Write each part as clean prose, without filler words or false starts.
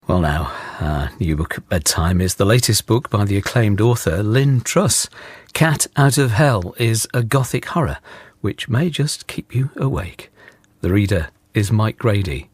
Well now, our new book at bedtime is the latest book by the acclaimed author Lynne Truss. Cat Out of Hell is a gothic horror which may just keep you awake. The reader is Grady.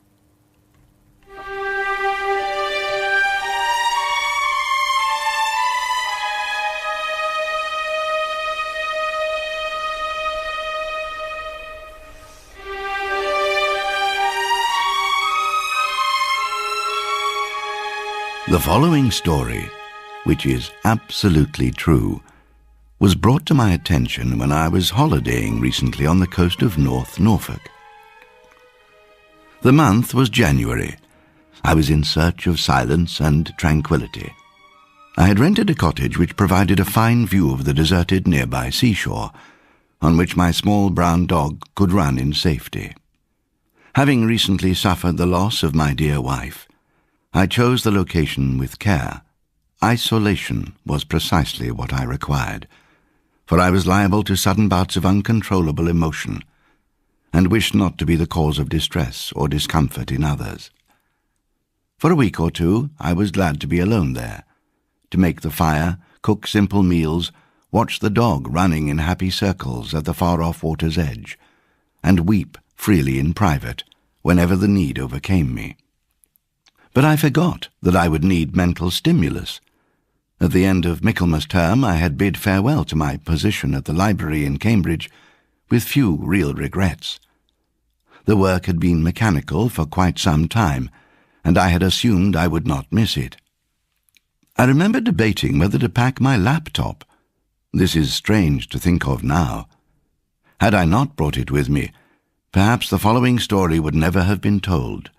The following story, which is absolutely true, was brought to my attention when I was holidaying recently on the coast of North Norfolk. The month was January. I was in search of silence and tranquility. I had rented a cottage which provided a fine view of the deserted nearby seashore, on which my small brown dog could run in safety. Having recently suffered the loss of my dear wife, I chose the location with care. Isolation was precisely what I required, for I was liable to sudden bouts of uncontrollable emotion, and wished not to be the cause of distress or discomfort in others. For a week or two I was glad to be alone there, to make the fire, cook simple meals, watch the dog running in happy circles at the far-off water's edge, and weep freely in private whenever the need overcame me. But I forgot that I would need mental stimulus. At the end of Michaelmas term I had bid farewell to my position at the library in Cambridge with few real regrets. The work had been mechanical for quite some time, and I had assumed I would not miss it. I remember debating whether to pack my laptop. This is strange to think of now. Had I not brought it with me, perhaps the following story would never have been told.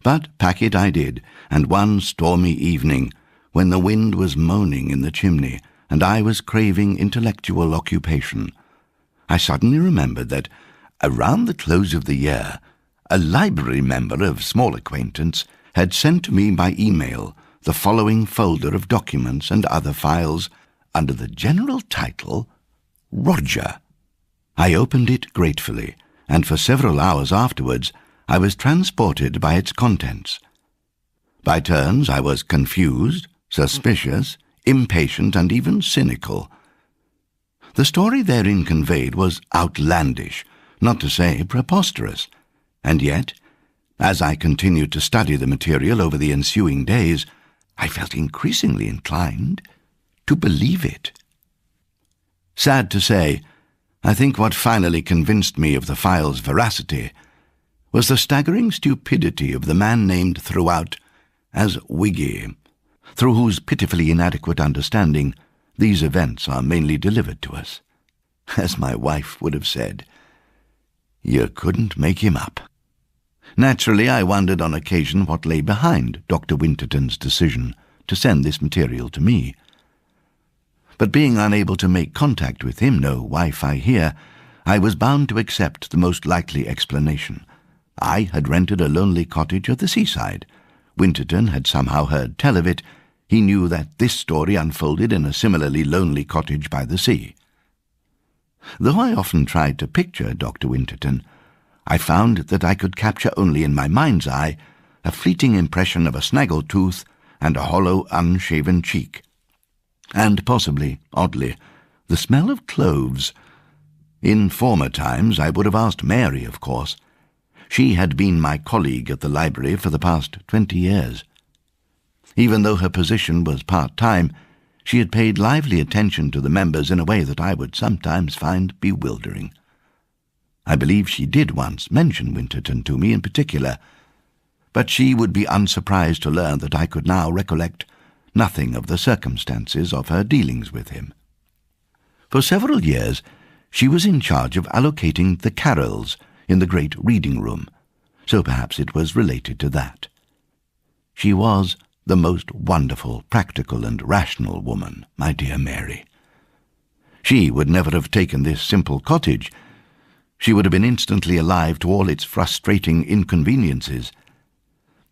But pack it I did, and one stormy evening, when the wind was moaning in the chimney and I was craving intellectual occupation, I suddenly remembered that, around the close of the year, a library member of small acquaintance had sent to me by email the following folder of documents and other files under the general title, Roger. I opened it gratefully, and for several hours afterwards I was transported by its contents. By turns I was confused, suspicious, impatient, and even cynical. The story therein conveyed was outlandish, not to say preposterous, and yet, as I continued to study the material over the ensuing days, I felt increasingly inclined to believe it. Sad to say, I think what finally convinced me of the file's veracity was the staggering stupidity of the man named throughout as Wiggy, through whose pitifully inadequate understanding these events are mainly delivered to us. As my wife would have said, you couldn't make him up. Naturally, I wondered on occasion what lay behind Dr. Winterton's decision to send this material to me. But being unable to make contact with him, no Wi-Fi here, I was bound to accept the most likely explanation. I had rented a lonely cottage at the seaside. Winterton had somehow heard tell of it. He knew that this story unfolded in a similarly lonely cottage by the sea. Though I often tried to picture Dr. Winterton, I found that I could capture only in my mind's eye a fleeting impression of a snaggled tooth and a hollow, unshaven cheek. And possibly, oddly, the smell of cloves. In former times I would have asked Mary, of course. She had been my colleague at the library for the past 20 years. Even though her position was part-time, she had paid lively attention to the members in a way that I would sometimes find bewildering. I believe she did once mention Winterton to me in particular, but she would be unsurprised to learn that I could now recollect nothing of the circumstances of her dealings with him. For several years she was in charge of allocating the carols in the great reading room, so perhaps it was related to that. She was the most wonderful, practical, and rational woman, my dear Mary. She would never have taken this simple cottage. She would have been instantly alive to all its frustrating inconveniences.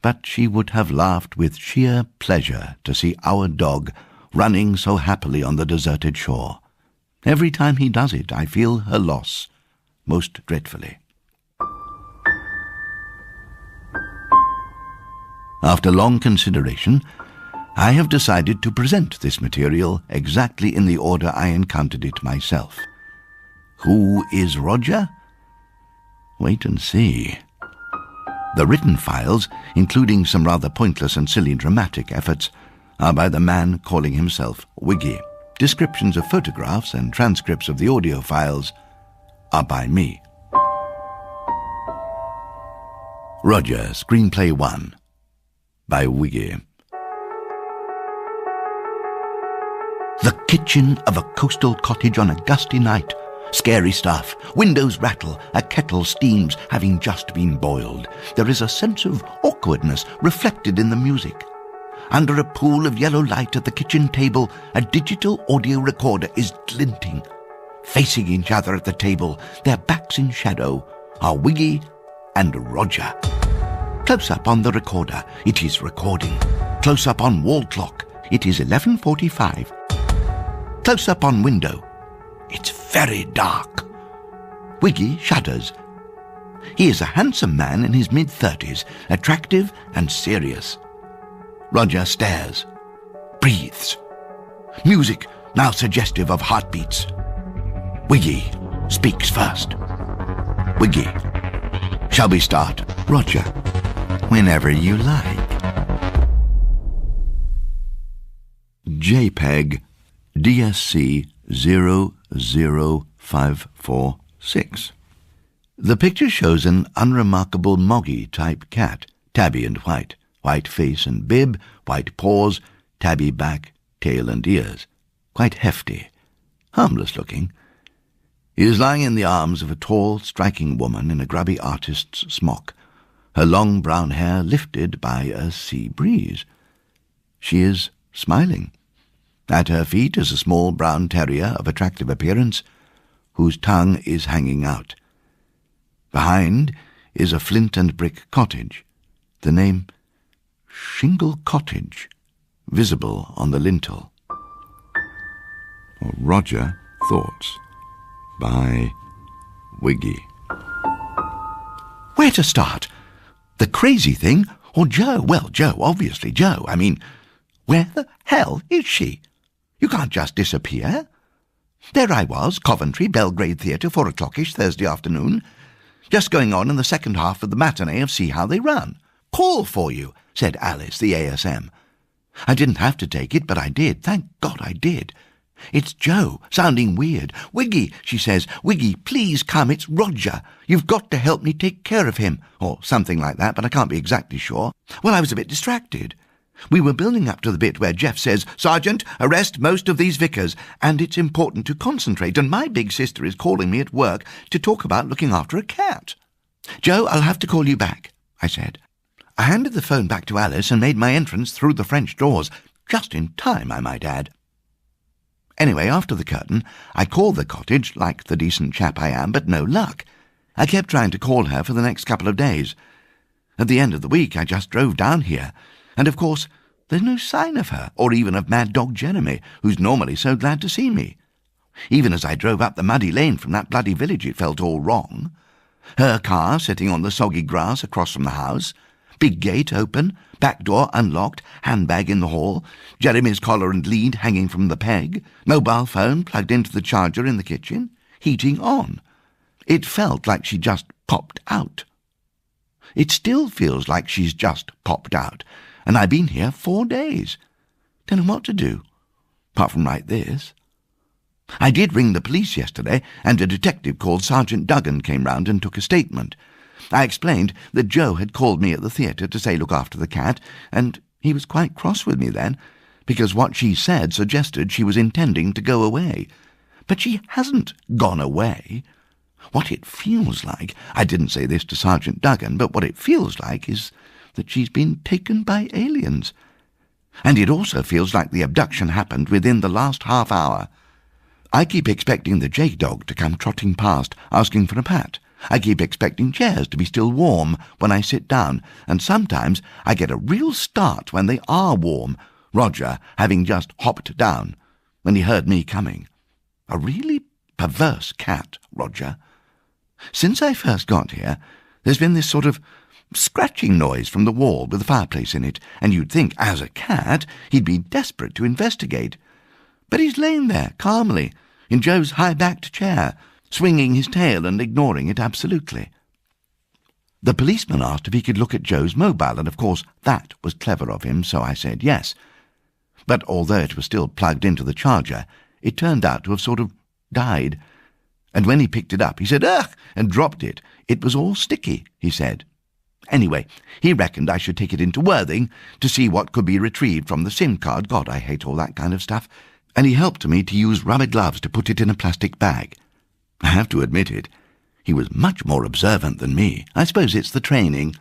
But she would have laughed with sheer pleasure to see our dog running so happily on the deserted shore. Every time he does it, I feel her loss most dreadfully. After long consideration, I have decided to present this material exactly in the order I encountered it myself. Who is Roger? Wait and see. The written files, including some rather pointless and silly dramatic efforts, are by the man calling himself Wiggy. Descriptions of photographs and transcripts of the audio files are by me. Roger, Screenplay 1, by Wiggy. The kitchen of a coastal cottage on a gusty night. Scary stuff. Windows rattle. A kettle steams, having just been boiled. There is a sense of awkwardness reflected in the music. Under a pool of yellow light at the kitchen table, a digital audio recorder is glinting. Facing each other at the table, their backs in shadow, are Wiggy and Roger. Close up on the recorder, it is recording. Close up on wall clock, it is 11:45. Close up on window, it's very dark. Wiggy shudders. He is a handsome man in his mid-30s, attractive and serious. Roger stares, breathes. Music now suggestive of heartbeats. Wiggy speaks first. Wiggy, shall we start? Roger, whenever you like. JPEG DSC 00546. The picture shows an unremarkable moggy-type cat, tabby and white. White face and bib, white paws, tabby back, tail and ears. Quite hefty, harmless looking. He is lying in the arms of a tall, striking woman in a grubby artist's smock, her long brown hair lifted by a sea breeze. She is smiling. At her feet is a small brown terrier of attractive appearance, whose tongue is hanging out. Behind is a flint and brick cottage, the name Shingle Cottage visible on the lintel. Roger Thoughts by Wiggy. Where to start? The crazy thing or Joe? Well, Joe, obviously Joe. I mean, where the hell is she? You can't just disappear. There I was, Coventry, Belgrade Theatre, 4 o'clock-ish Thursday afternoon, just going on in the second half of the matinee of See How They Run. Call for you, said Alice, the ASM. I didn't have to take it, but I did. Thank God I did. It's Joe, sounding weird. Wiggy, she says. Wiggy, please come, it's Roger. You've got to help me take care of him. Or something like that, but I can't be exactly sure. Well, I was a bit distracted. We were building up to the bit where Jeff says, Sergeant, arrest most of these vicars, and it's important to concentrate, and my big sister is calling me at work to talk about looking after a cat. Joe, I'll have to call you back, I said. I handed the phone back to Alice and made my entrance through the French doors, just in time, I might add. Anyway, after the curtain, I called the cottage, like the decent chap I am, but no luck. I kept trying to call her for the next couple of days. At the end of the week, I just drove down here, and of course, there's no sign of her, or even of Mad Dog Jeremy, who's normally so glad to see me. Even as I drove up the muddy lane from that bloody village, it felt all wrong. Her car sitting on the soggy grass across from the house, big gate open, back door unlocked, handbag in the hall, Jeremy's collar and lead hanging from the peg, mobile phone plugged into the charger in the kitchen, heating on. It felt like she just popped out. It still feels like she's just popped out, and I've been here 4 days. Don't know what to do, apart from write this. I did ring the police yesterday, and a detective called Sergeant Duggan came round and took a statement. I explained that Joe had called me at the theatre to say look after the cat, and he was quite cross with me then, because what she said suggested she was intending to go away. But she hasn't gone away. What it feels like, I didn't say this to Sergeant Duggan, but what it feels like is that she's been taken by aliens. And it also feels like the abduction happened within the last half hour. I keep expecting the J-Dog to come trotting past, asking for a pat. I keep expecting chairs to be still warm when I sit down, and sometimes I get a real start when they are warm, Roger having just hopped down when he heard me coming. A really perverse cat, Roger. Since I first got here, there's been this sort of scratching noise from the wall with the fireplace in it, and you'd think, as a cat, he'd be desperate to investigate. But he's lain there, calmly, in Joe's high-backed chair, swinging his tail and ignoring it absolutely. The policeman asked if he could look at Joe's mobile, and of course that was clever of him, so I said yes. But although it was still plugged into the charger, it turned out to have sort of died. And when he picked it up, he said, "Ugh!" and dropped it. It was all sticky, he said. Anyway, he reckoned I should take it into Worthing to see what could be retrieved from the SIM card. God, I hate all that kind of stuff. And he helped me to use rubber gloves to put it in a plastic bag. I have to admit it, he was much more observant than me. I suppose it's the training.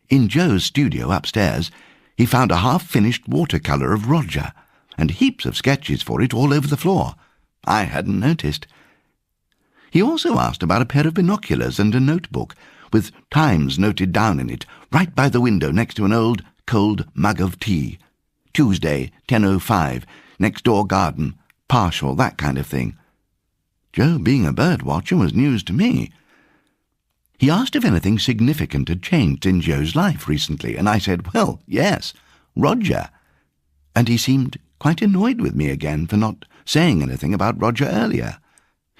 In Joe's studio upstairs, he found a half-finished watercolour of Roger, and heaps of sketches for it all over the floor. I hadn't noticed. He also asked about a pair of binoculars and a notebook, with times noted down in it, right by the window next to an old, cold mug of tea. Tuesday, 10:05, next door garden, partial, that kind of thing. Joe being a bird watcher was news to me. He asked if anything significant had changed in Joe's life recently, and I said, well, yes, Roger. And he seemed quite annoyed with me again for not saying anything about Roger earlier.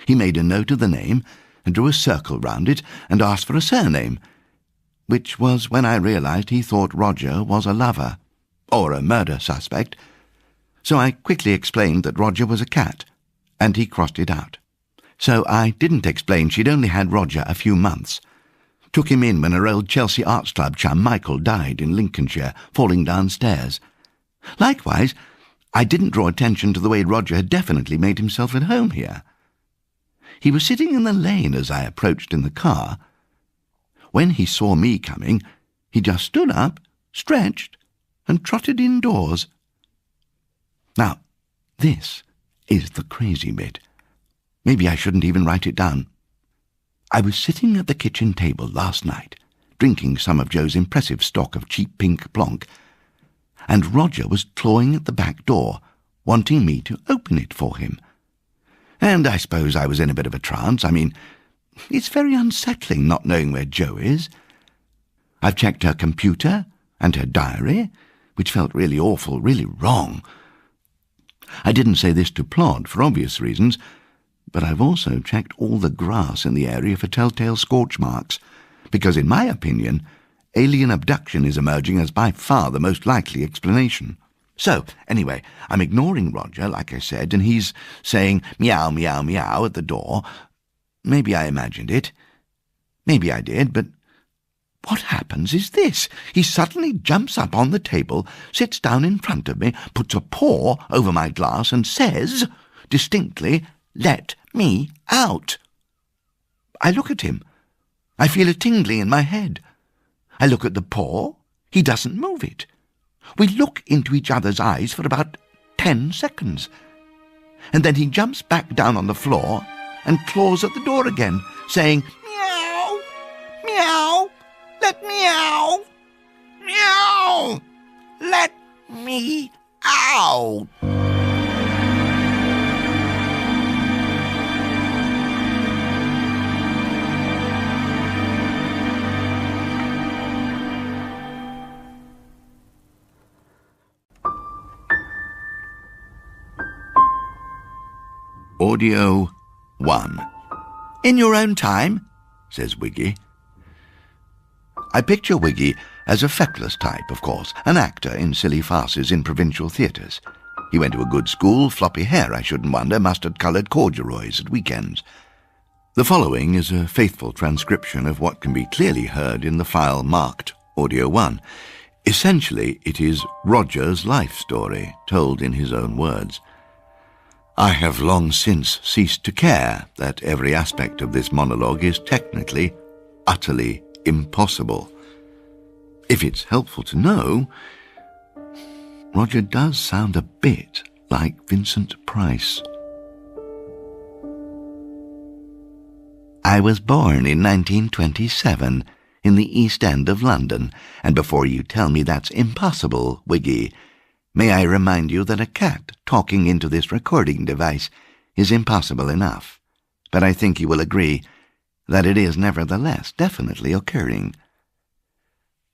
He made a note of the name and drew a circle round it and asked for a surname, which was when I realized he thought Roger was a lover, or a murder suspect. So I quickly explained that Roger was a cat, and he crossed it out. So I didn't explain she'd only had Roger a few months. Took him in when her old Chelsea Arts Club chum Michael died in Lincolnshire, falling downstairs. Likewise, I didn't draw attention to the way Roger had definitely made himself at home here. He was sitting in the lane as I approached in the car. When he saw me coming, he just stood up, stretched, and trotted indoors. Now, this is the crazy bit. Maybe I shouldn't even write it down. I was sitting at the kitchen table last night, drinking some of Joe's impressive stock of cheap pink Blanc, and Roger was clawing at the back door, wanting me to open it for him. And I suppose I was in a bit of a trance. I mean, it's very unsettling not knowing where Joe is. I've checked her computer and her diary, which felt really awful, really wrong. I didn't say this to Plod for obvious reasons, but I've also checked all the grass in the area for telltale scorch marks, because in my opinion, alien abduction is emerging as by far the most likely explanation. So, anyway, I'm ignoring Roger, like I said, and he's saying meow, meow, meow at the door. Maybe I imagined it. Maybe I did, but what happens is this. He suddenly jumps up on the table, sits down in front of me, puts a paw over my glass and says, distinctly, "Let me out." I look at him. I feel a tingling in my head. I look at the paw. He doesn't move it. We look into each other's eyes for about 10 seconds. And then he jumps back down on the floor and claws at the door again, saying, "Meow, meow, let me out, meow, let me out." Audio 1. "In your own time," says Wiggy. I picture Wiggy as a feckless type, of course, an actor in silly farces in provincial theatres. He went to a good school, floppy hair, I shouldn't wonder, mustard-coloured corduroys at weekends. The following is a faithful transcription of what can be clearly heard in the file marked Audio 1. Essentially, it is Roger's life story, told in his own words. I have long since ceased to care that every aspect of this monologue is technically, utterly impossible. If it's helpful to know, Roger does sound a bit like Vincent Price. I was born in 1927 in the East End of London, and before you tell me that's impossible, Wiggy, may I remind you that a cat talking into this recording device is impossible enough, but I think you will agree that it is nevertheless definitely occurring.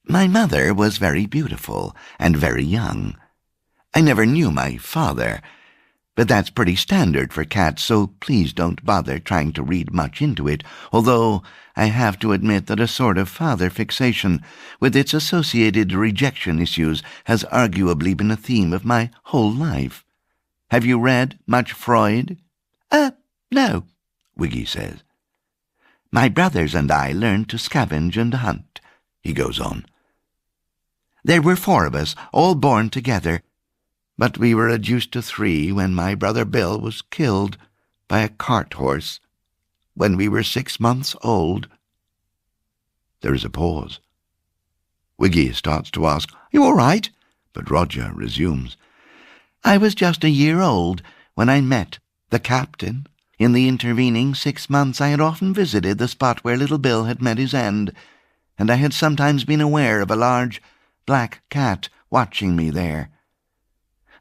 My mother was very beautiful and very young. I never knew my father, but that's pretty standard for cats, so please don't bother trying to read much into it, although I have to admit that a sort of father fixation with its associated rejection issues has arguably been a theme of my whole life. Have you read much Freud? No, Wiggy says. My brothers and I learned to scavenge and hunt, he goes on. There were 4 of us, all born together, but we were reduced to 3 when my brother Bill was killed by a cart horse when we were 6 months old. There is a pause. Wiggy starts to ask, You all right? But Roger resumes. I was just a year old when I met the captain. In the intervening 6 months I had often visited the spot where little Bill had met his end, and I had sometimes been aware of a large black cat watching me there.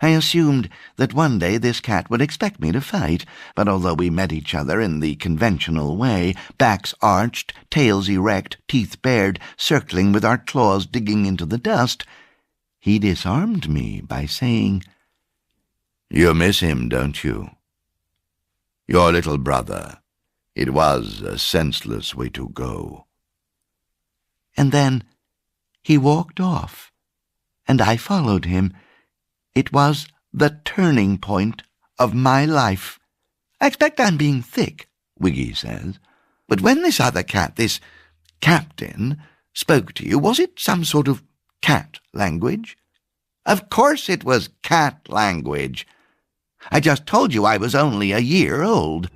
I assumed that one day this cat would expect me to fight, but although we met each other in the conventional way, backs arched, tails erect, teeth bared, circling with our claws digging into the dust, he disarmed me by saying, You miss him, don't you? Your little brother. It was a senseless way to go. And then he walked off, and I followed him. It was the turning point of my life. I expect I'm being thick, Wiggy says. But when this other cat, this captain, spoke to you, was it some sort of cat language? Of course it was cat language. I just told you I was only a year old.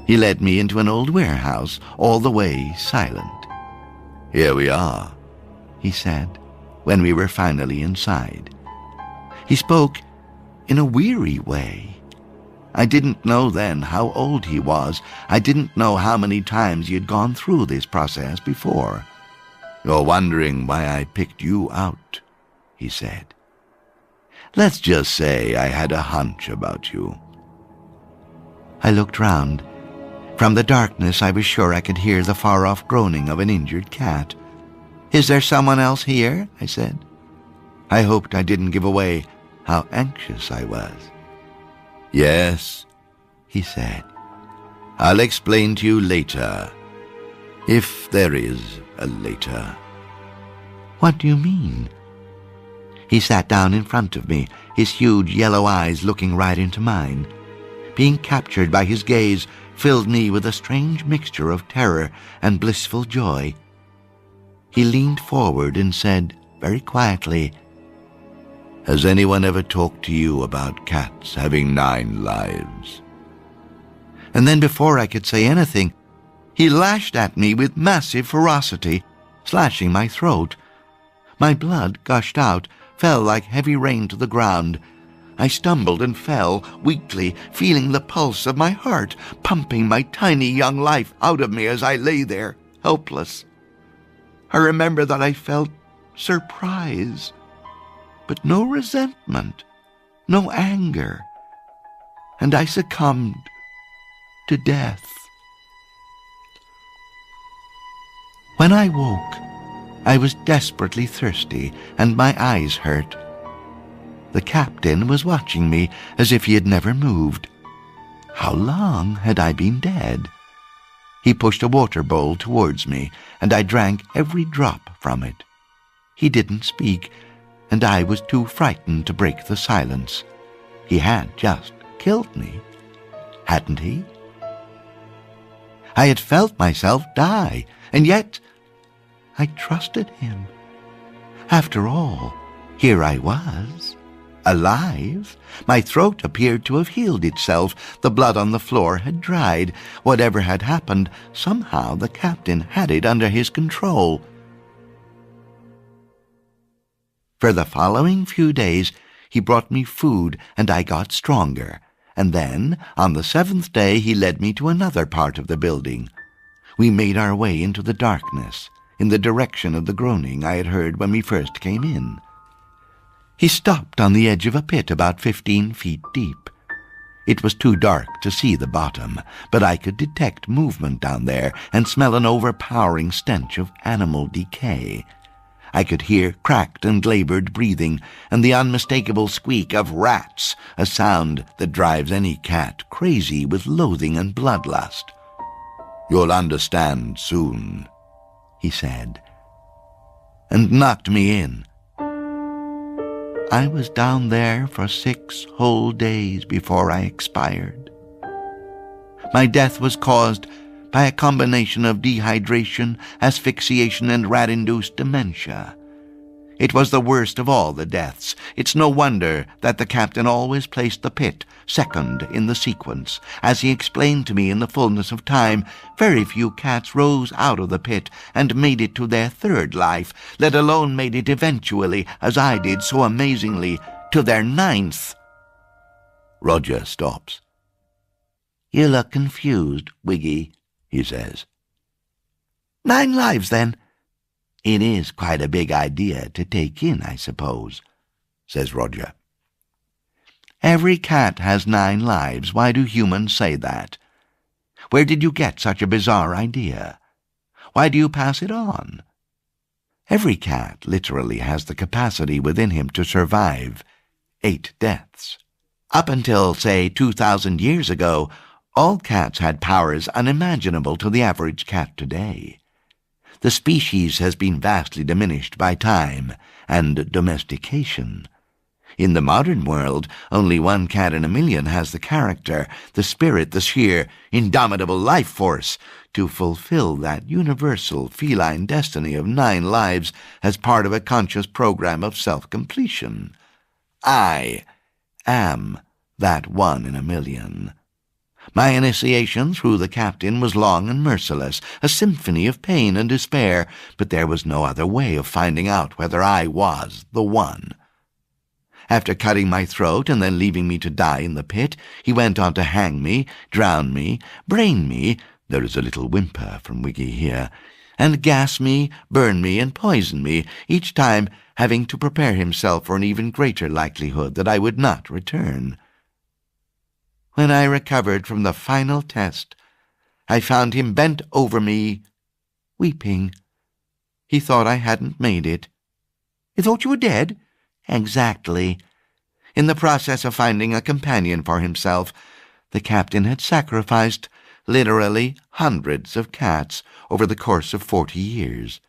He led me into an old warehouse, all the way silent. Here we are, he said, when we were finally inside. He spoke in a weary way. I didn't know then how old he was. I didn't know how many times he had gone through this process before. You're wondering why I picked you out, he said. Let's just say I had a hunch about you. I looked round. From the darkness I was sure I could hear the far-off groaning of an injured cat. Is there someone else here? I said. I hoped I didn't give away how anxious I was. Yes, he said. I'll explain to you later, if there is a later. What do you mean? He sat down in front of me, his huge yellow eyes looking right into mine. Being captured by his gaze filled me with a strange mixture of terror and blissful joy. He leaned forward and said, very quietly, Has anyone ever talked to you about cats having 9 lives? And then before I could say anything, he lashed at me with massive ferocity, slashing my throat. My blood gushed out, fell like heavy rain to the ground. I stumbled and fell, weakly, feeling the pulse of my heart, pumping my tiny young life out of me as I lay there, helpless. I remember that I felt surprise, but no resentment, no anger, and I succumbed to death. When I woke, I was desperately thirsty, and my eyes hurt. The captain was watching me as if he had never moved. How long had I been dead? He pushed a water bowl towards me, and I drank every drop from it. He didn't speak, and I was too frightened to break the silence. He had just killed me, hadn't he? I had felt myself die, and yet I trusted him. After all, here I was, alive. My throat appeared to have healed itself. The blood on the floor had dried. Whatever had happened, somehow the captain had it under his control. For the following few days, he brought me food, and I got stronger. And then, on the 7th day, he led me to another part of the building. We made our way into the darkness, in the direction of the groaning I had heard when we first came in. He stopped on the edge of a pit about 15 feet deep. It was too dark to see the bottom, but I could detect movement down there and smell an overpowering stench of animal decay. I could hear cracked and labored breathing and the unmistakable squeak of rats, a sound that drives any cat crazy with loathing and bloodlust. "You'll understand soon," he said, and knocked me in. I was down there for 6 whole days before I expired. My death was caused by a combination of dehydration, asphyxiation, and rat-induced dementia. It was the worst of all the deaths. It's no wonder that the captain always placed the pit second in the sequence. As he explained to me in the fullness of time, very few cats rose out of the pit and made it to their 3rd life, let alone made it eventually, as I did so amazingly, to their 9th. Roger stops. "You look confused, Wiggy," he says. "9 lives, then? It is quite a big idea to take in, I suppose," says Roger. "Every cat has 9 lives. Why do humans say that? Where did you get such a bizarre idea? Why do you pass it on? Every cat literally has the capacity within him to survive 8 deaths. Up until, say, 2,000 years ago, all cats had powers unimaginable to the average cat today. The species has been vastly diminished by time and domestication. In the modern world, only 1 cat in a million has the character, the spirit, the sheer, indomitable life force to fulfill that universal feline destiny of 9 lives as part of a conscious program of self-completion. I am that 1 in a million. My initiation through the captain was long and merciless, a symphony of pain and despair, but there was no other way of finding out whether I was the one. After cutting my throat and then leaving me to die in the pit, he went on to hang me, drown me, brain me, there is a little whimper from Wiggy here, and gas me, burn me, and poison me, each time having to prepare himself for an even greater likelihood that I would not return. When I recovered from the final test, I found him bent over me, weeping. He thought I hadn't made it. "He thought you were dead?" "Exactly. In the process of finding a companion for himself, the captain had sacrificed literally hundreds of cats over the course of 40 years.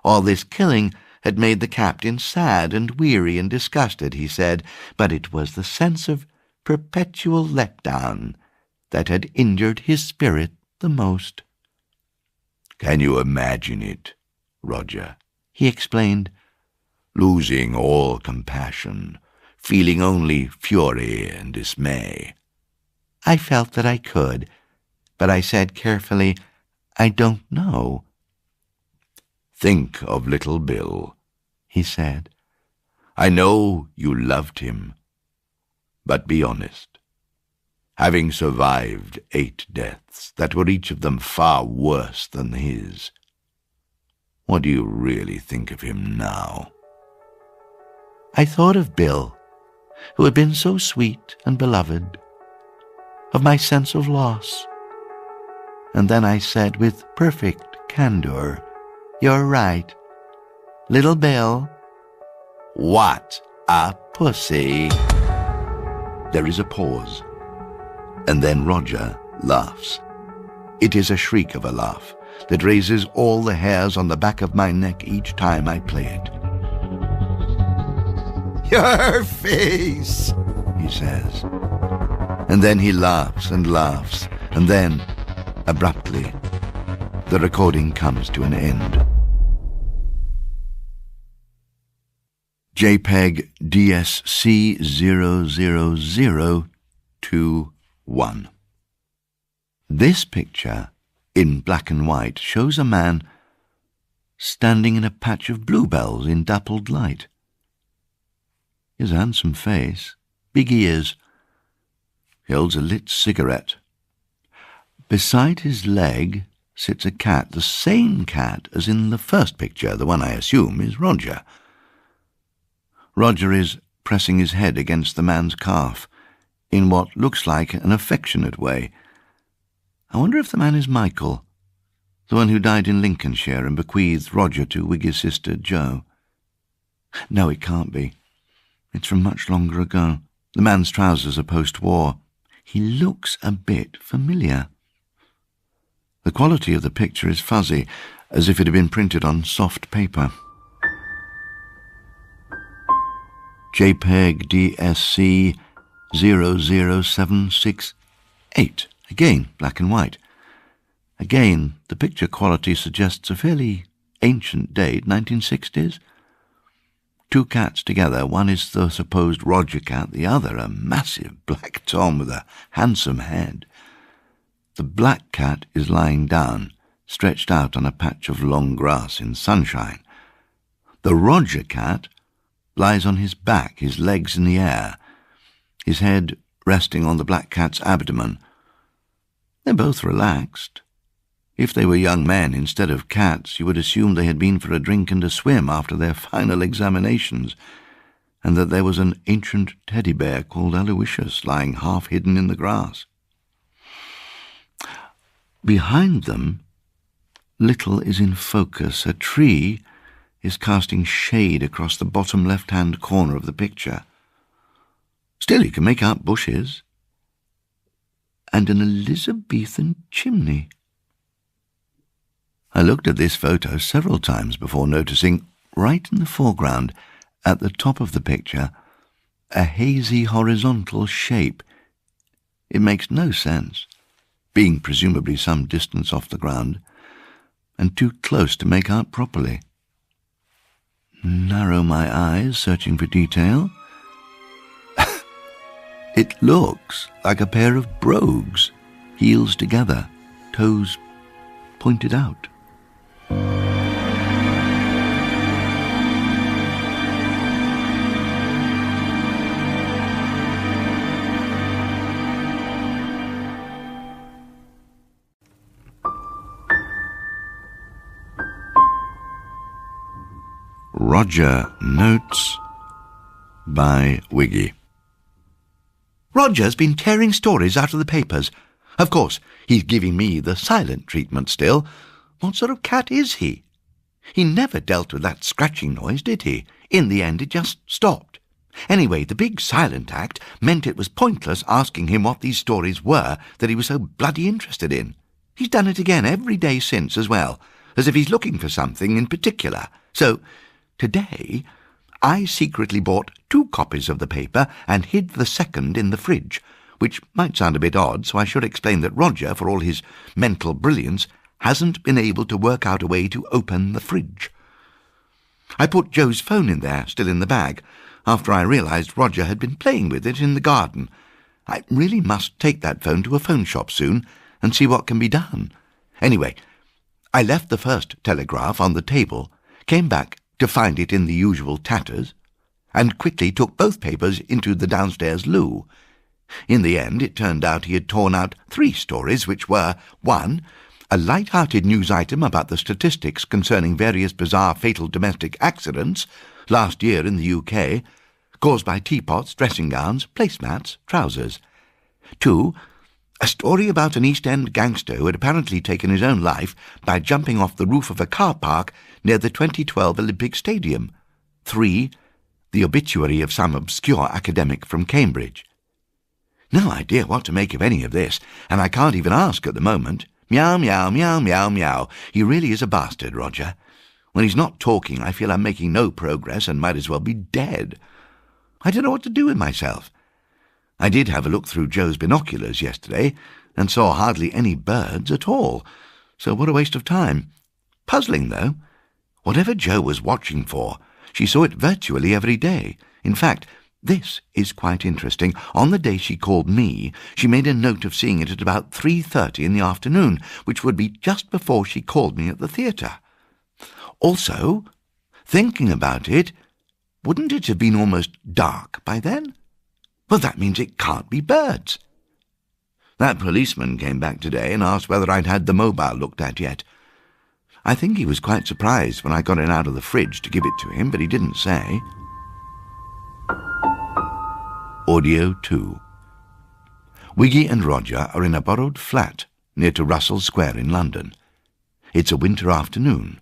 All this killing had made the captain sad and weary and disgusted, he said, but it was the sense of perpetual letdown that had injured his spirit the most. "Can you imagine it, Roger?" he explained. "Losing all compassion, feeling only fury and dismay." I felt that I could, but I said carefully, "I don't know." "Think of little Bill," he said. "I know you loved him. But be honest. Having survived 8 deaths that were each of them far worse than his, what do you really think of him now?" I thought of Bill, who had been so sweet and beloved, of my sense of loss, and then I said with perfect candor, "You're right. Little Bill." "What a pussy!" There is a pause, and then Roger laughs. It is a shriek of a laugh that raises all the hairs on the back of my neck each time I play it. "Your face," he says. And then he laughs, and then, abruptly, the recording comes to an end. JPEG DSC 00021. This picture, in black and white, shows a man standing in a patch of bluebells in dappled light. His handsome face, big ears. He holds a lit cigarette. Beside his leg sits a cat, the same cat as in the first picture, the one I assume is Roger. Roger is pressing his head against the man's calf. in what looks like an affectionate way. I wonder if the man is Michael, the one who died in Lincolnshire and bequeathed Roger to Wiggy's sister Jo. No, it can't be. It's from much longer ago. The man's trousers are post-war. He looks a bit familiar. The quality of the picture is fuzzy, as if it had been printed on soft paper. JPEG DSC 00768. Again, black and white. Again, the picture quality suggests a fairly ancient date, 1960s. Two cats together. One is the supposed Roger cat, the other a massive black Tom with a handsome head. The black cat is lying down, stretched out on a patch of long grass in sunshine. The Roger cat lies on his back, his legs in the air, his head resting on the black cat's abdomen. They're both relaxed. If they were young men instead of cats, you would assume they had been for a drink and a swim after their final examinations, and that there was an ancient teddy bear called Aloysius lying half hidden in the grass. Behind them, little is in focus. A tree is casting shade across the bottom left-hand corner of the picture. Still, you can make out bushes. And an Elizabethan chimney. I looked at this photo several times before noticing, right in the foreground, at the top of the picture, a hazy horizontal shape. It makes no sense, being presumably some distance off the ground, and too close to make out properly. Narrow my eyes, searching for detail. It looks like a pair of brogues, heels together, toes pointed out. Roger Notes by Wiggy. Roger's been tearing stories out of the papers. Of course, he's giving me the silent treatment still. What sort of cat is he? He never dealt with that scratching noise, did he? In the end, it just stopped. Anyway, the big silent act meant it was pointless asking him what these stories were that he was so bloody interested in. He's done it again every day since as well, as if he's looking for something in particular. So, today, I secretly bought 2 copies of the paper and hid the second in the fridge, which might sound a bit odd, so I should explain that Roger, for all his mental brilliance, hasn't been able to work out a way to open the fridge. I put Joe's phone in there, still in the bag, after I realised Roger had been playing with it in the garden. I really must take that phone to a phone shop soon and see what can be done. Anyway, I left the first telegraph on the table, came back to find it in the usual tatters, and quickly took both papers into the downstairs loo. In the end, it turned out he had torn out 3 stories, which were 1, a light-hearted news item about the statistics concerning various bizarre fatal domestic accidents last year in the UK, caused by teapots, dressing gowns, placemats, trousers. 2, a story about an East End gangster who had apparently taken his own life by jumping off the roof of a car park near the 2012 Olympic Stadium. 3, the obituary of some obscure academic from Cambridge. No idea what to make of any of this, and I can't even ask at the moment. Meow, meow, meow, meow, meow. He really is a bastard, Roger. When he's not talking, I feel I'm making no progress and might as well be dead. I don't know what to do with myself. I did have a look through Joe's binoculars yesterday and saw hardly any birds at all, so what a waste of time. Puzzling, though. Whatever Joe was watching for, she saw it virtually every day. In fact, this is quite interesting. On the day she called me, she made a note of seeing it at about 3:30 in the afternoon, which would be just before she called me at the theatre. Also, thinking about it, wouldn't it have been almost dark by then? Well, that means it can't be birds. That policeman came back today and asked whether I'd had the mobile looked at yet. I think he was quite surprised when I got it out of the fridge to give it to him, but he didn't say. Audio 2. Wiggy and Roger are in a borrowed flat near to Russell Square in London. It's a winter afternoon.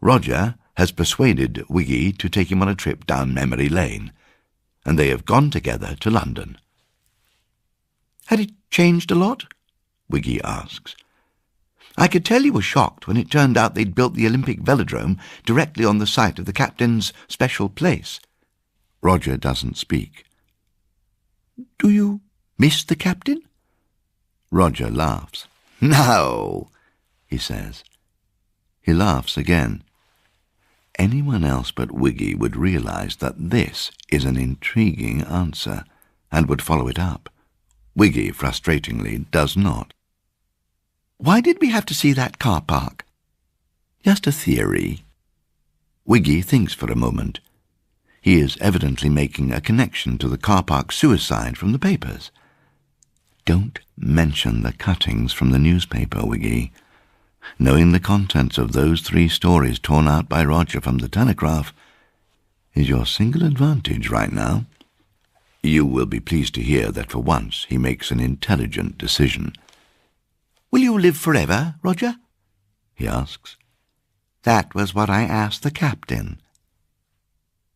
Roger has persuaded Wiggy to take him on a trip down memory lane, and they have gone together to London. "Had it changed a lot?" Wiggy asks. "I could tell you were shocked when it turned out they'd built the Olympic velodrome directly on the site of the captain's special place." Roger doesn't speak. "Do you miss the captain?" Roger laughs. "No," he says. He laughs again. Anyone else but Wiggy would realize that this is an intriguing answer and would follow it up. Wiggy, frustratingly, does not. "Why did we have to see that car park?" "Just a theory." Wiggy thinks for a moment. He is evidently making a connection to the car park suicide from the papers. "Don't mention the cuttings from the newspaper, Wiggy. Knowing the contents of those 3 stories torn out by Roger from the Telegraph is your single advantage right now." You will be pleased to hear that for once he makes an intelligent decision. "Will you live forever, Roger?" he asks. "That was what I asked the captain."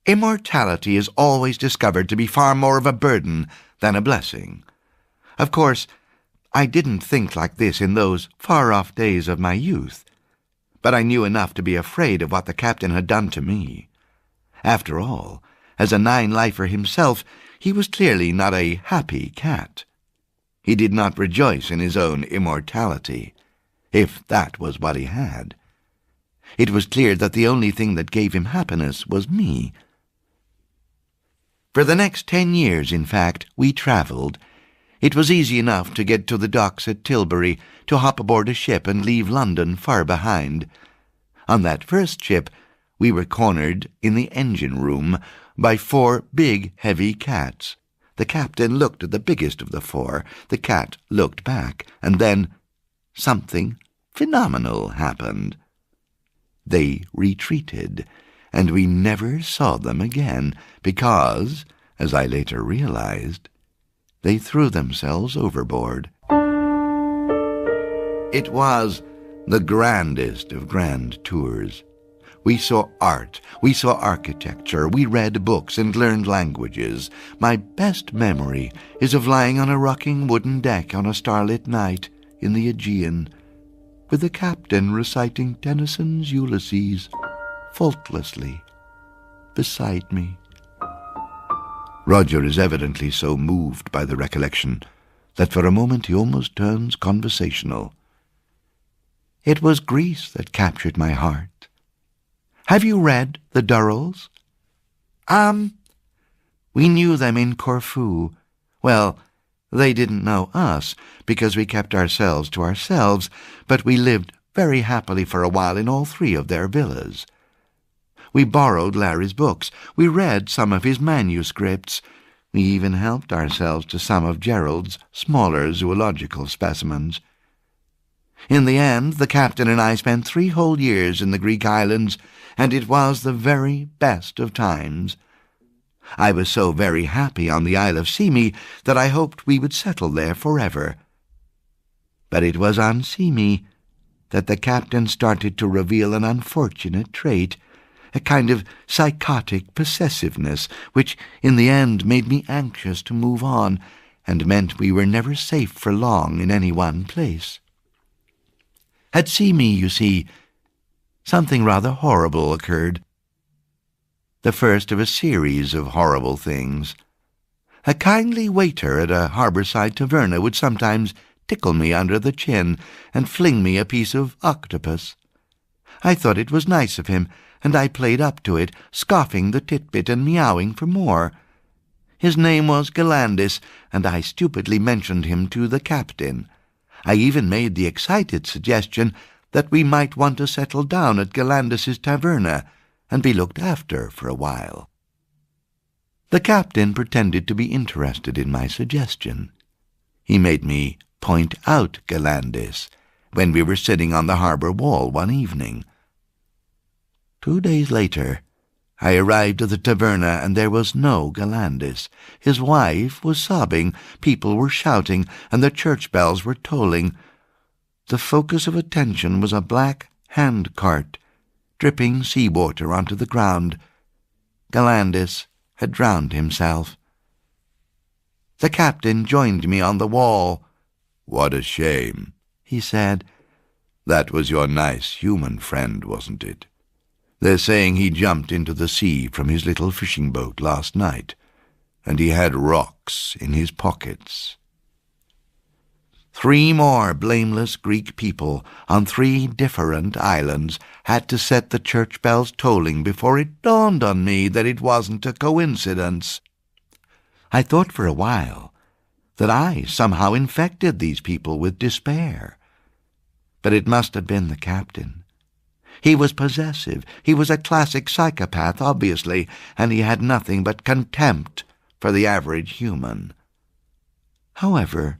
"Immortality is always discovered to be far more of a burden than a blessing. Of course, I didn't think like this in those far-off days of my youth, but I knew enough to be afraid of what the captain had done to me. After all, as a 9-lifer himself, he was clearly not a happy cat. He did not rejoice in his own immortality, if that was what he had. It was clear that the only thing that gave him happiness was me. For the next 10 years, in fact, we travelled. It was easy enough to get to the docks at Tilbury, to hop aboard a ship and leave London far behind. On that first ship, we were cornered in the engine-room by 4 big, heavy cats. The captain looked at the biggest of the 4. The cat looked back, and then something phenomenal happened. They retreated, and we never saw them again because, as I later realized, they threw themselves overboard. It was the grandest of grand tours. We saw art, we saw architecture, we read books and learned languages. My best memory is of lying on a rocking wooden deck on a starlit night in the Aegean, with the captain reciting Tennyson's Ulysses faultlessly beside me. Roger is evidently so moved by the recollection that for a moment he almost turns conversational. "It was Greece that captured my heart. Have you read the Durrells?" We knew them in Corfu. Well, they didn't know us, because we kept ourselves to ourselves, but we lived very happily for a while in all 3 of their villas. We borrowed Larry's books. We read some of his manuscripts. We even helped ourselves to some of Gerald's smaller zoological specimens. In the end, the captain and I spent 3 whole years in the Greek islands, and it was the very best of times. I was so very happy on the Isle of Symi that I hoped we would settle there forever. But it was on Symi that the captain started to reveal an unfortunate trait, a kind of psychotic possessiveness, which in the end made me anxious to move on, and meant we were never safe for long in any one place. At Symi, you see, something rather horrible occurred. The first of a series of horrible things. A kindly waiter at a harbour-side taverna would sometimes tickle me under the chin and fling me a piece of octopus. I thought it was nice of him, and I played up to it, scoffing the titbit and meowing for more. His name was Galandis, and I stupidly mentioned him to the captain. I even made the excited suggestion that we might want to settle down at Galandis's taverna and be looked after for a while. The captain pretended to be interested in my suggestion. He made me point out Galandis when we were sitting on the harbour wall one evening. 2 days later, I arrived at the taverna, and there was no Galandis. His wife was sobbing, people were shouting, and the church bells were tolling. The focus of attention was a black hand-cart, dripping seawater onto the ground. Galandis had drowned himself. The captain joined me on the wall. "What a shame," he said. "That was your nice human friend, wasn't it? They're saying he jumped into the sea from his little fishing boat last night, and he had rocks in his pockets." 3 more blameless Greek people on 3 different islands had to set the church bells tolling before it dawned on me that it wasn't a coincidence. I thought for a while that I somehow infected these people with despair. But it must have been the captain. He was possessive. He was a classic psychopath, obviously, and he had nothing but contempt for the average human. However,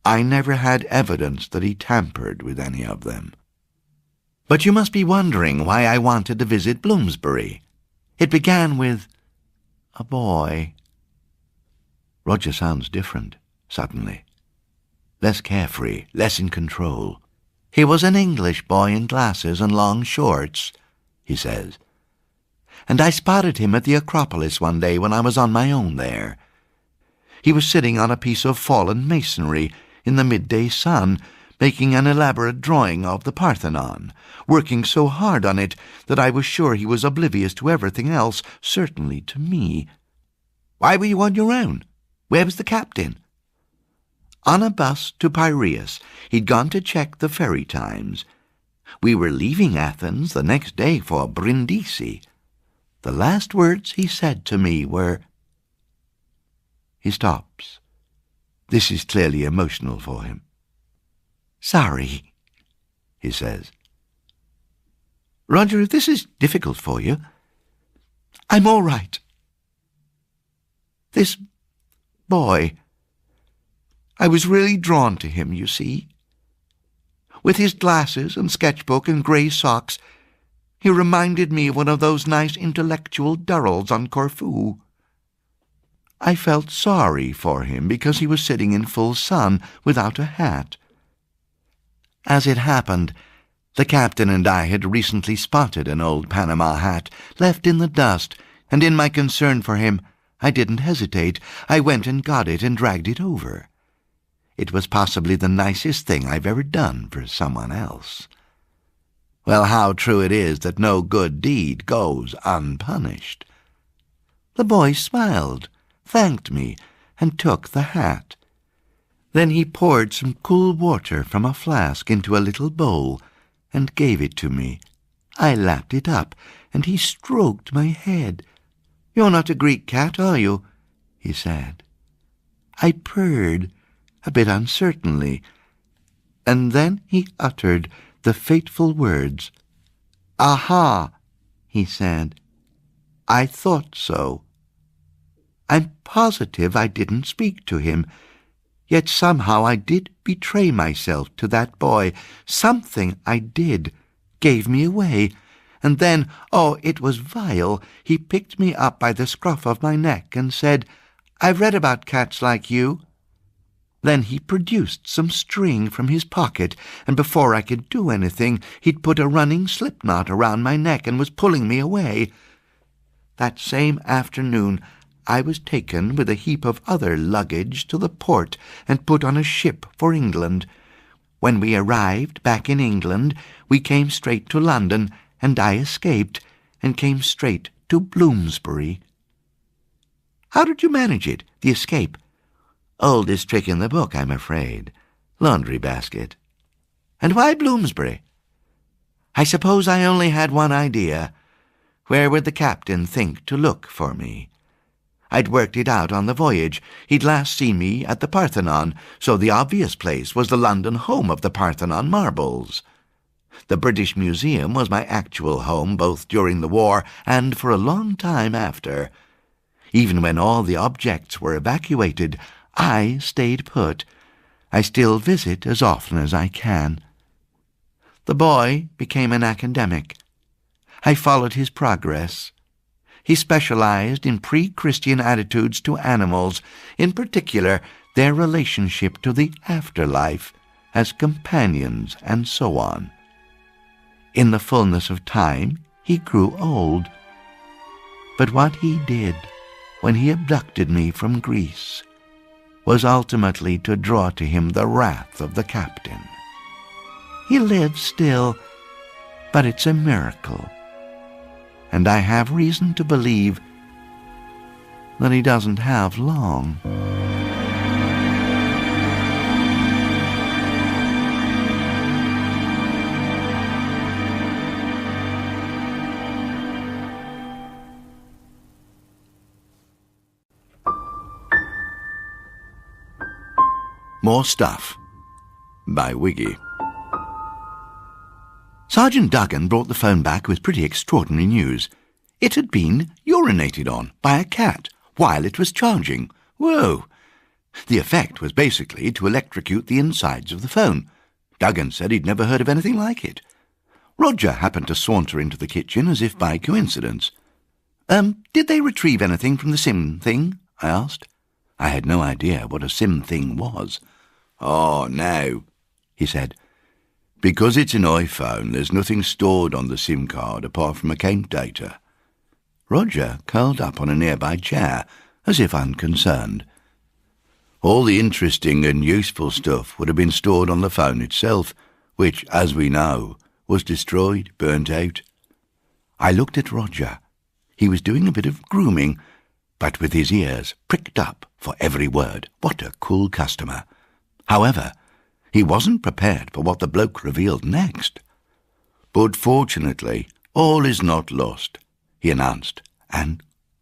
I never had evidence that he tampered with any of them. But you must be wondering why I wanted to visit Bloomsbury. It began with a boy. Roger sounds different, suddenly. Less carefree, less in control. "He was an English boy in glasses and long shorts," he says. "And I spotted him at the Acropolis one day when I was on my own there. He was sitting on a piece of fallen masonry in the midday sun, making an elaborate drawing of the Parthenon, working so hard on it that I was sure he was oblivious to everything else, certainly to me." "Why were you on your own? Where was the captain?" "On a bus to Piraeus. He'd gone to check the ferry times. We were leaving Athens the next day for Brindisi. The last words he said to me were—" He stops. This is clearly emotional for him. "Sorry," he says. "Roger, if this is difficult for you, I'm all right. This boy, I was really drawn to him, you see. With his glasses and sketchbook and grey socks, he reminded me of one of those nice intellectual Durrells on Corfu. I felt sorry for him because he was sitting in full sun without a hat. As it happened, the captain and I had recently spotted an old Panama hat left in the dust, and in my concern for him, I didn't hesitate. I went and got it and dragged it over. It was possibly the nicest thing I've ever done for someone else. Well, how true it is that no good deed goes unpunished. The boy smiled, thanked me, and took the hat. Then he poured some cool water from a flask into a little bowl and gave it to me. I lapped it up, and he stroked my head. "You're not a Greek cat, are you?" he said. I purred, a bit uncertainly, and then he uttered the fateful words. "Aha," he said. "I thought so." I'm positive I didn't speak to him, yet somehow I did betray myself to that boy. Something I did gave me away, and then, oh, it was vile, he picked me up by the scruff of my neck and said, "I've read about cats like you." Then he produced some string from his pocket, and before I could do anything, he'd put a running slipknot around my neck and was pulling me away. That same afternoon, I was taken with a heap of other luggage to the port and put on a ship for England. When we arrived back in England, we came straight to London, and I escaped and came straight to Bloomsbury. How did you manage it, the escape? Oldest trick in the book, I'm afraid. Laundry basket. And why Bloomsbury? I suppose I only had one idea. Where would the captain think to look for me? I'd worked it out on the voyage. He'd last seen me at the Parthenon, so the obvious place was the London home of the Parthenon marbles. The British Museum was my actual home both during the war and for a long time after. Even when all the objects were evacuated, I stayed put. I still visit as often as I can. The boy became an academic. I followed his progress. he specialized in pre-Christian attitudes to animals, in particular their relationship to the afterlife as companions and so on. In the fullness of time, he grew old. But what he did when he abducted me from Greece was ultimately to draw to him the wrath of the captain. He lives still, but it's a miracle, and I have reason to believe that he doesn't have long. More Stuff by Wiggy. Sergeant Duggan brought the phone back with pretty extraordinary news. It had been urinated on by a cat while it was charging. Whoa! The effect was basically to electrocute the insides of the phone. Duggan said he'd never heard of anything like it. Roger happened to saunter into the kitchen as if by coincidence. Did they retrieve anything from the SIM thing? I asked. I had no idea what a SIM thing was. Oh, no, he said. Because it's an iPhone, there's nothing stored on the SIM card apart from account data. Roger curled up on a nearby chair, as if unconcerned. All the interesting and useful stuff would have been stored on the phone itself, which, as we know, was destroyed, burnt out. I looked at Roger. He was doing a bit of grooming, but with his ears pricked up for every word. What a cool customer. However, he wasn't prepared for what the bloke revealed next. But fortunately, all is not lost, he announced, and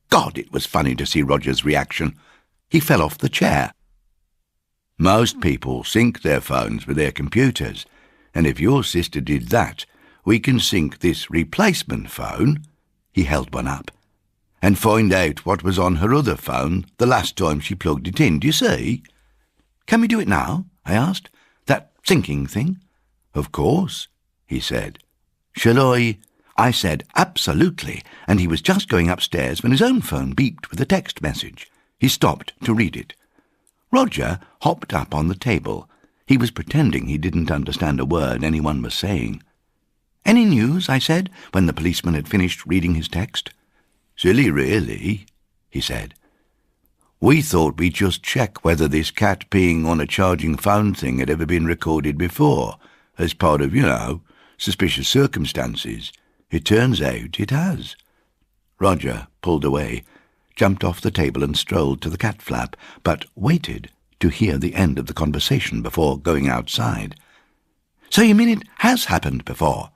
God, it was funny to see Roger's reaction. He fell off the chair. Most people sync their phones with their computers, and if your sister did that, we can sync this replacement phone, he held one up, and find out what was on her other phone the last time she plugged it in, do you see? Can we do it now? I asked. That syncing thing? Of course, he said. Shall I? I said absolutely, and he was just going upstairs when his own phone beeped with a text message. He stopped to read it. Roger hopped up on the table. He was pretending he didn't understand a word anyone was saying. Any news? I said, when the policeman had finished reading his text. Silly, really, he said. We thought we'd just check whether this cat peeing on a charging phone thing had ever been recorded before, as part of, suspicious circumstances. It turns out it has. Roger pulled away, jumped off the table and strolled to the cat flap, but waited to hear the end of the conversation before going outside. So you mean it has happened before?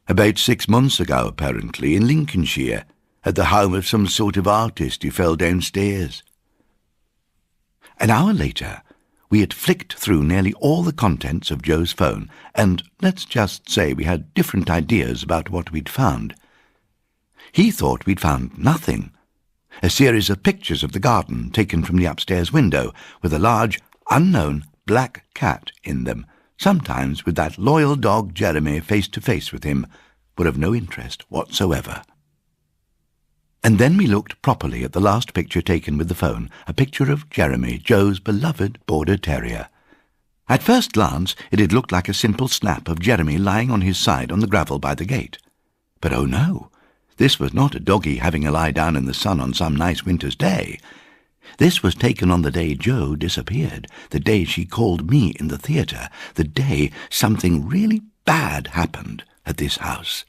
About 6 months ago, apparently, in Lincolnshire, at the home of some sort of artist who fell downstairs. An hour later, we had flicked through nearly all the contents of Joe's phone, and let's just say we had different ideas about what we'd found. He thought we'd found nothing. A series of pictures of the garden taken from the upstairs window, with a large, unknown black cat in them, sometimes with that loyal dog Jeremy face to face with him, were of no interest whatsoever. And then we looked properly at the last picture taken with the phone, a picture of Jeremy, Joe's beloved border terrier. At first glance, it had looked like a simple snap of Jeremy lying on his side on the gravel by the gate. But oh no, this was not a doggy having a lie down in the sun on some nice winter's day. This was taken on the day Joe disappeared, the day she called me in the theatre, the day something really bad happened at this house.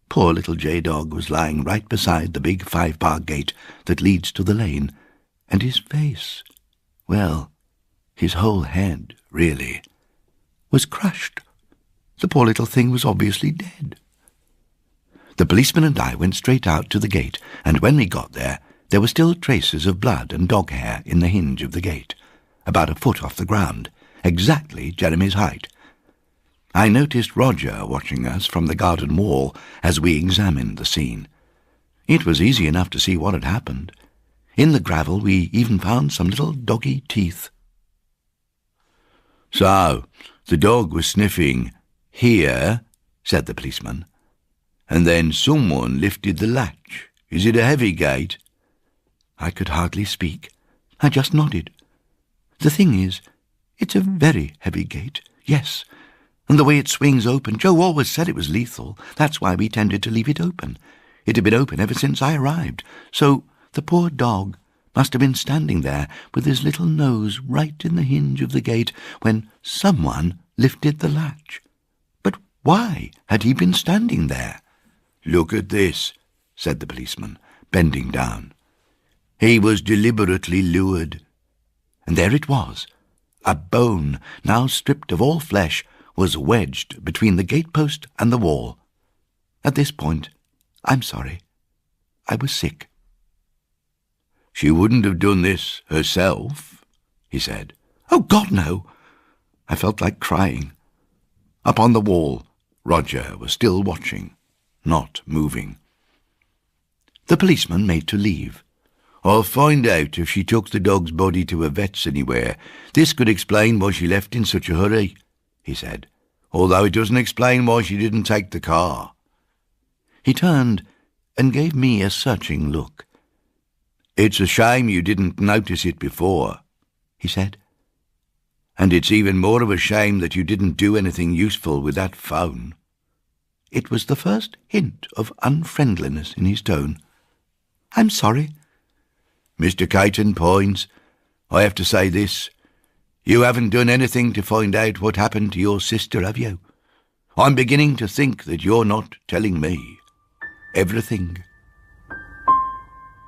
Poor little J-Dog was lying right beside the big 5-bar gate that leads to the lane, and his face, well, his whole head, really, was crushed. The poor little thing was obviously dead. The policeman and I went straight out to the gate, and when we got there were still traces of blood and dog hair in the hinge of the gate, about a foot off the ground, exactly Jeremy's height. I noticed Roger watching us from the garden wall as we examined the scene. It was easy enough to see what had happened. In the gravel we even found some little doggy teeth. So, the dog was sniffing here, said the policeman, and then someone lifted the latch, Is it a heavy gate?" I could hardly speak. I just nodded. "The thing is, it's a very heavy gate, yes. And the way it swings open, Joe always said it was lethal. That's why we tended to leave it open. It had been open ever since I arrived. So the poor dog must have been standing there with his little nose right in the hinge of the gate when someone lifted the latch. But why had he been standing there?" "Look at this," said the policeman, bending down. "He was deliberately lured." And there it was. A bone, now stripped of all flesh, was wedged between the gatepost and the wall. At this point, I'm sorry, I was sick. "She wouldn't have done this herself," he said. "Oh, God, no!" I felt like crying. Up on the wall, Roger was still watching, not moving. The policeman made to leave. "I'll find out if she took the dog's body to a vet's anywhere. This could explain why she left in such a hurry," he said, "although it doesn't explain why she didn't take the car." He turned and gave me a searching look. "It's a shame you didn't notice it before," he said. "And it's even more of a shame that you didn't do anything useful with that phone." It was the first hint of unfriendliness in his tone. "I'm sorry." "Mr. Caton Pines, I have to say this. You haven't done anything to find out what happened to your sister, have you? I'm beginning to think that you're not telling me everything."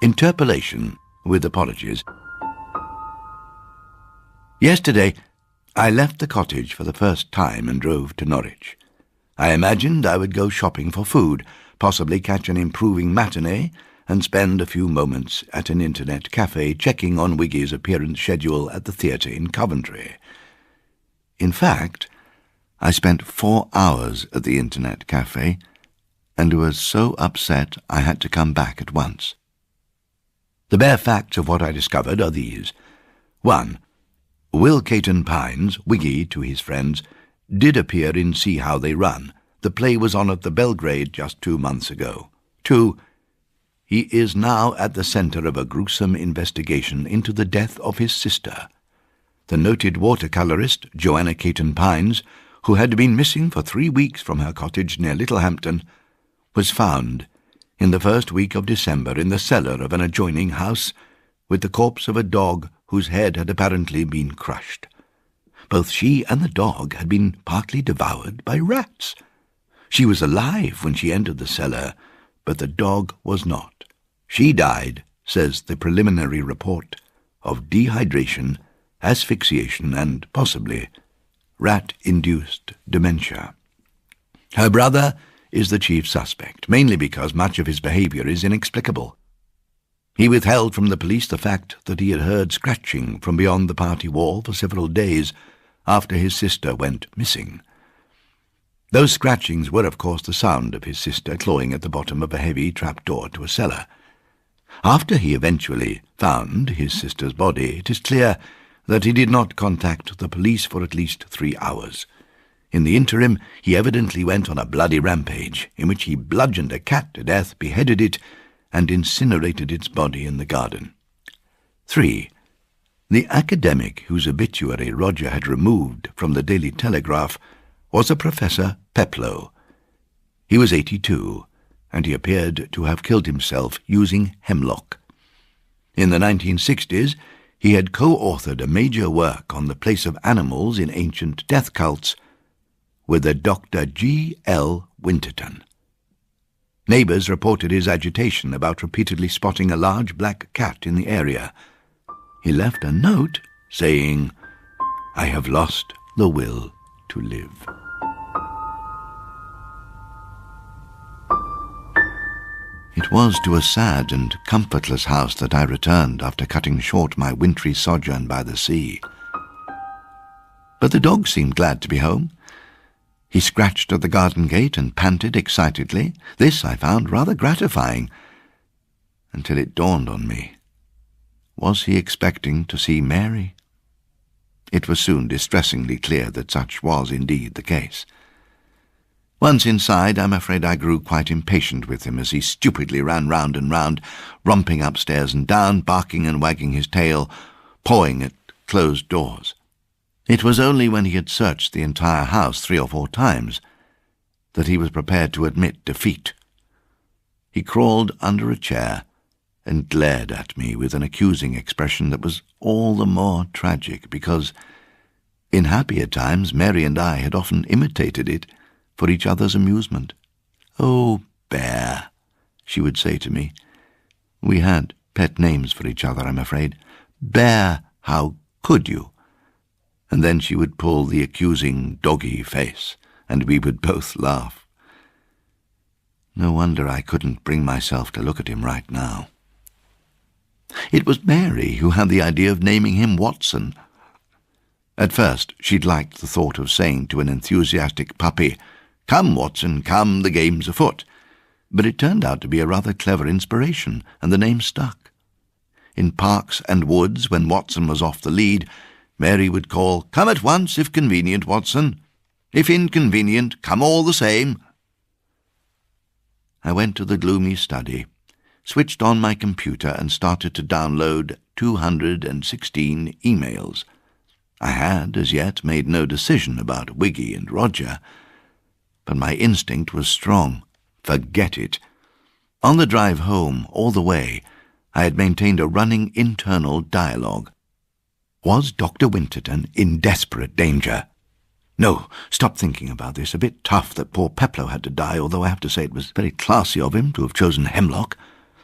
Interpolation with apologies. Yesterday, I left the cottage for the first time and drove to Norwich. I imagined I would go shopping for food, possibly catch an improving matinee, and spend a few moments at an internet cafe checking on Wiggy's appearance schedule at the theatre in Coventry. In fact, I spent 4 hours at the internet cafe and was so upset I had to come back at once. The bare facts of what I discovered are these. 1. Will Caton Pines, Wiggy to his friends, did appear in See How They Run. The play was on at the Belgrade just 2 months ago. 2. He is now at the centre of a gruesome investigation into the death of his sister. The noted watercolourist, Joanna Caton Pines, who had been missing for 3 weeks from her cottage near Littlehampton, was found in the first week of December in the cellar of an adjoining house with the corpse of a dog whose head had apparently been crushed. Both she and the dog had been partly devoured by rats. She was alive when she entered the cellar, but the dog was not. She died, says the preliminary report, of dehydration, asphyxiation, and possibly rat-induced dementia. Her brother is the chief suspect, mainly because much of his behaviour is inexplicable. He withheld from the police the fact that he had heard scratching from beyond the party wall for several days after his sister went missing. Those scratchings were, of course, the sound of his sister clawing at the bottom of a heavy trapdoor to a cellar. After he eventually found his sister's body, it is clear that he did not contact the police for at least 3 hours. In the interim, he evidently went on a bloody rampage, in which he bludgeoned a cat to death, beheaded it, and incinerated its body in the garden. 3. The academic whose obituary Roger had removed from the Daily Telegraph was a Professor Peploe. He was 82, and he appeared to have killed himself using hemlock. In the 1960s, he had co-authored a major work on the place of animals in ancient death cults with a Dr. G. L. Winterton. Neighbours reported his agitation about repeatedly spotting a large black cat in the area. He left a note saying, "I have lost the will to live." It was to a sad and comfortless house that I returned after cutting short my wintry sojourn by the sea. But the dog seemed glad to be home. He scratched at the garden gate and panted excitedly. This I found rather gratifying, until it dawned on me. Was he expecting to see Mary? It was soon distressingly clear that such was indeed the case. Once inside, I'm afraid I grew quite impatient with him as he stupidly ran round and round, romping upstairs and down, barking and wagging his tail, pawing at closed doors. It was only when he had searched the entire house 3 or 4 times that he was prepared to admit defeat. He crawled under a chair and glared at me with an accusing expression that was all the more tragic because, in happier times, Mary and I had often imitated it for each other's amusement. "Oh, Bear," she would say to me. We had pet names for each other, I'm afraid. "Bear, how could you?" And then she would pull the accusing doggy face, and we would both laugh. No wonder I couldn't bring myself to look at him right now. It was Mary who had the idea of naming him Watson. At first she'd liked the thought of saying to an enthusiastic puppy, "Come, Watson, come, the game's afoot." But it turned out to be a rather clever inspiration, and the name stuck. In parks and woods, when Watson was off the lead, Mary would call, "Come at once, if convenient, Watson. If inconvenient, come all the same." I went to the gloomy study, switched on my computer and started to download 216 emails. I had, as yet, made no decision about Wiggy and Roger, but my instinct was strong. Forget it. On the drive home, all the way, I had maintained a running internal dialogue. Was Dr. Winterton in desperate danger? No, stop thinking about this. A bit tough that poor Peploe had to die, although I have to say it was very classy of him to have chosen hemlock.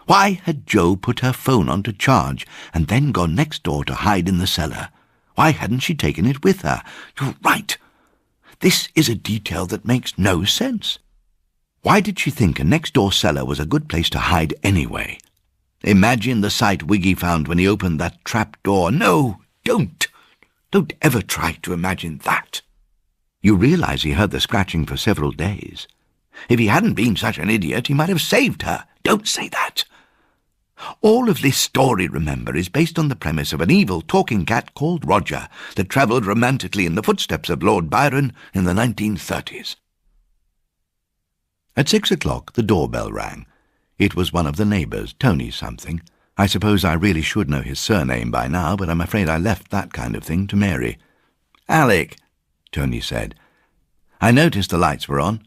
Why had Jo put her phone on to charge and then gone next door to hide in the cellar? Why hadn't she taken it with her? You're right. This is a detail that makes no sense. Why did she think a next-door cellar was a good place to hide anyway? Imagine the sight Wiggy found when he opened that trap door. No, don't. Don't ever try to imagine that. You realize he heard the scratching for several days. If he hadn't been such an idiot, he might have saved her. Don't say that. All of this story, remember, is based on the premise of an evil talking cat called Roger that travelled romantically in the footsteps of Lord Byron in the 1930s. At 6 o'clock, the doorbell rang. It was one of the neighbours, Tony something. I suppose I really should know his surname by now, but I'm afraid I left that kind of thing to Mary. "Alec," Tony said. "I noticed the lights were on."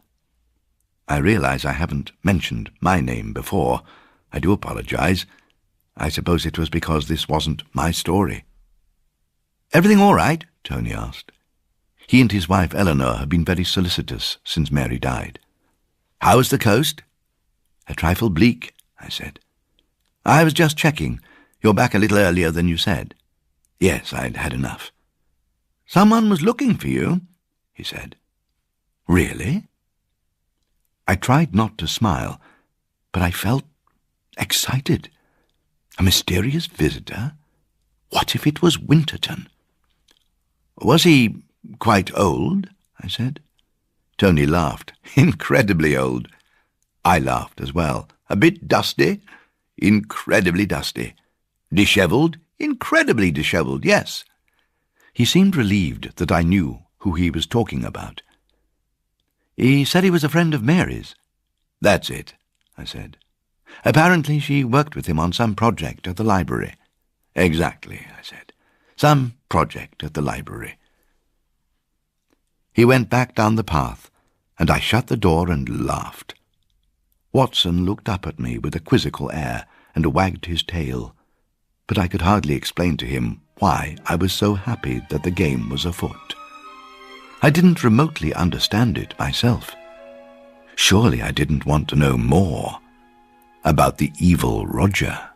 I realise I haven't mentioned my name before. I do apologise. I suppose it was because this wasn't my story. "Everything all right?" Tony asked. He and his wife Eleanor had been very solicitous since Mary died. "How's the coast?" "A trifle bleak," I said. "I was just checking. You're back a little earlier than you said." "Yes, I'd had enough." "Someone was looking for you," he said. "Really?" I tried not to smile, but I felt excited. A mysterious visitor? What if it was Winterton? "Was he quite old?" I said. Tony laughed. "Incredibly old." I laughed as well. "A bit dusty?" "Incredibly dusty." "Dishevelled?" "Incredibly dishevelled, yes." He seemed relieved that I knew who he was talking about. "He said he was a friend of Mary's." "That's it," I said. "Apparently she worked with him on some project at the library." "Exactly," I said. "Some project at the library." He went back down the path, and I shut the door and laughed. Watson looked up at me with a quizzical air and wagged his tail, but I could hardly explain to him why I was so happy that the game was afoot. I didn't remotely understand it myself. Surely I didn't want to know more about the evil Roger.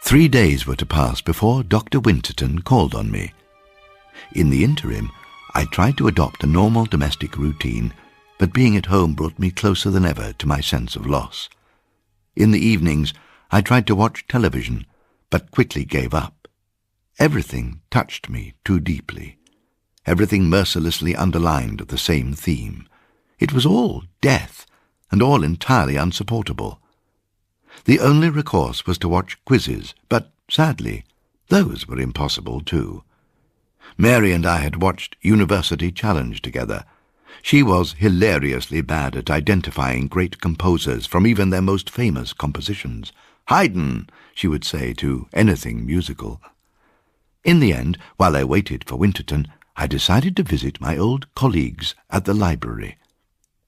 Three days were to pass before Dr. Winterton called on me. In the interim, I tried to adopt a normal domestic routine, but being at home brought me closer than ever to my sense of loss. In the evenings, I tried to watch television, but quickly gave up. Everything touched me too deeply. Everything mercilessly underlined the same theme. It was all death, and all entirely unsupportable. The only recourse was to watch quizzes, but, sadly, those were impossible too. Mary and I had watched University Challenge together. She was hilariously bad at identifying great composers from even their most famous compositions. "Haydn," she would say to anything musical. In the end, while I waited for Winterton, I decided to visit my old colleagues at the library.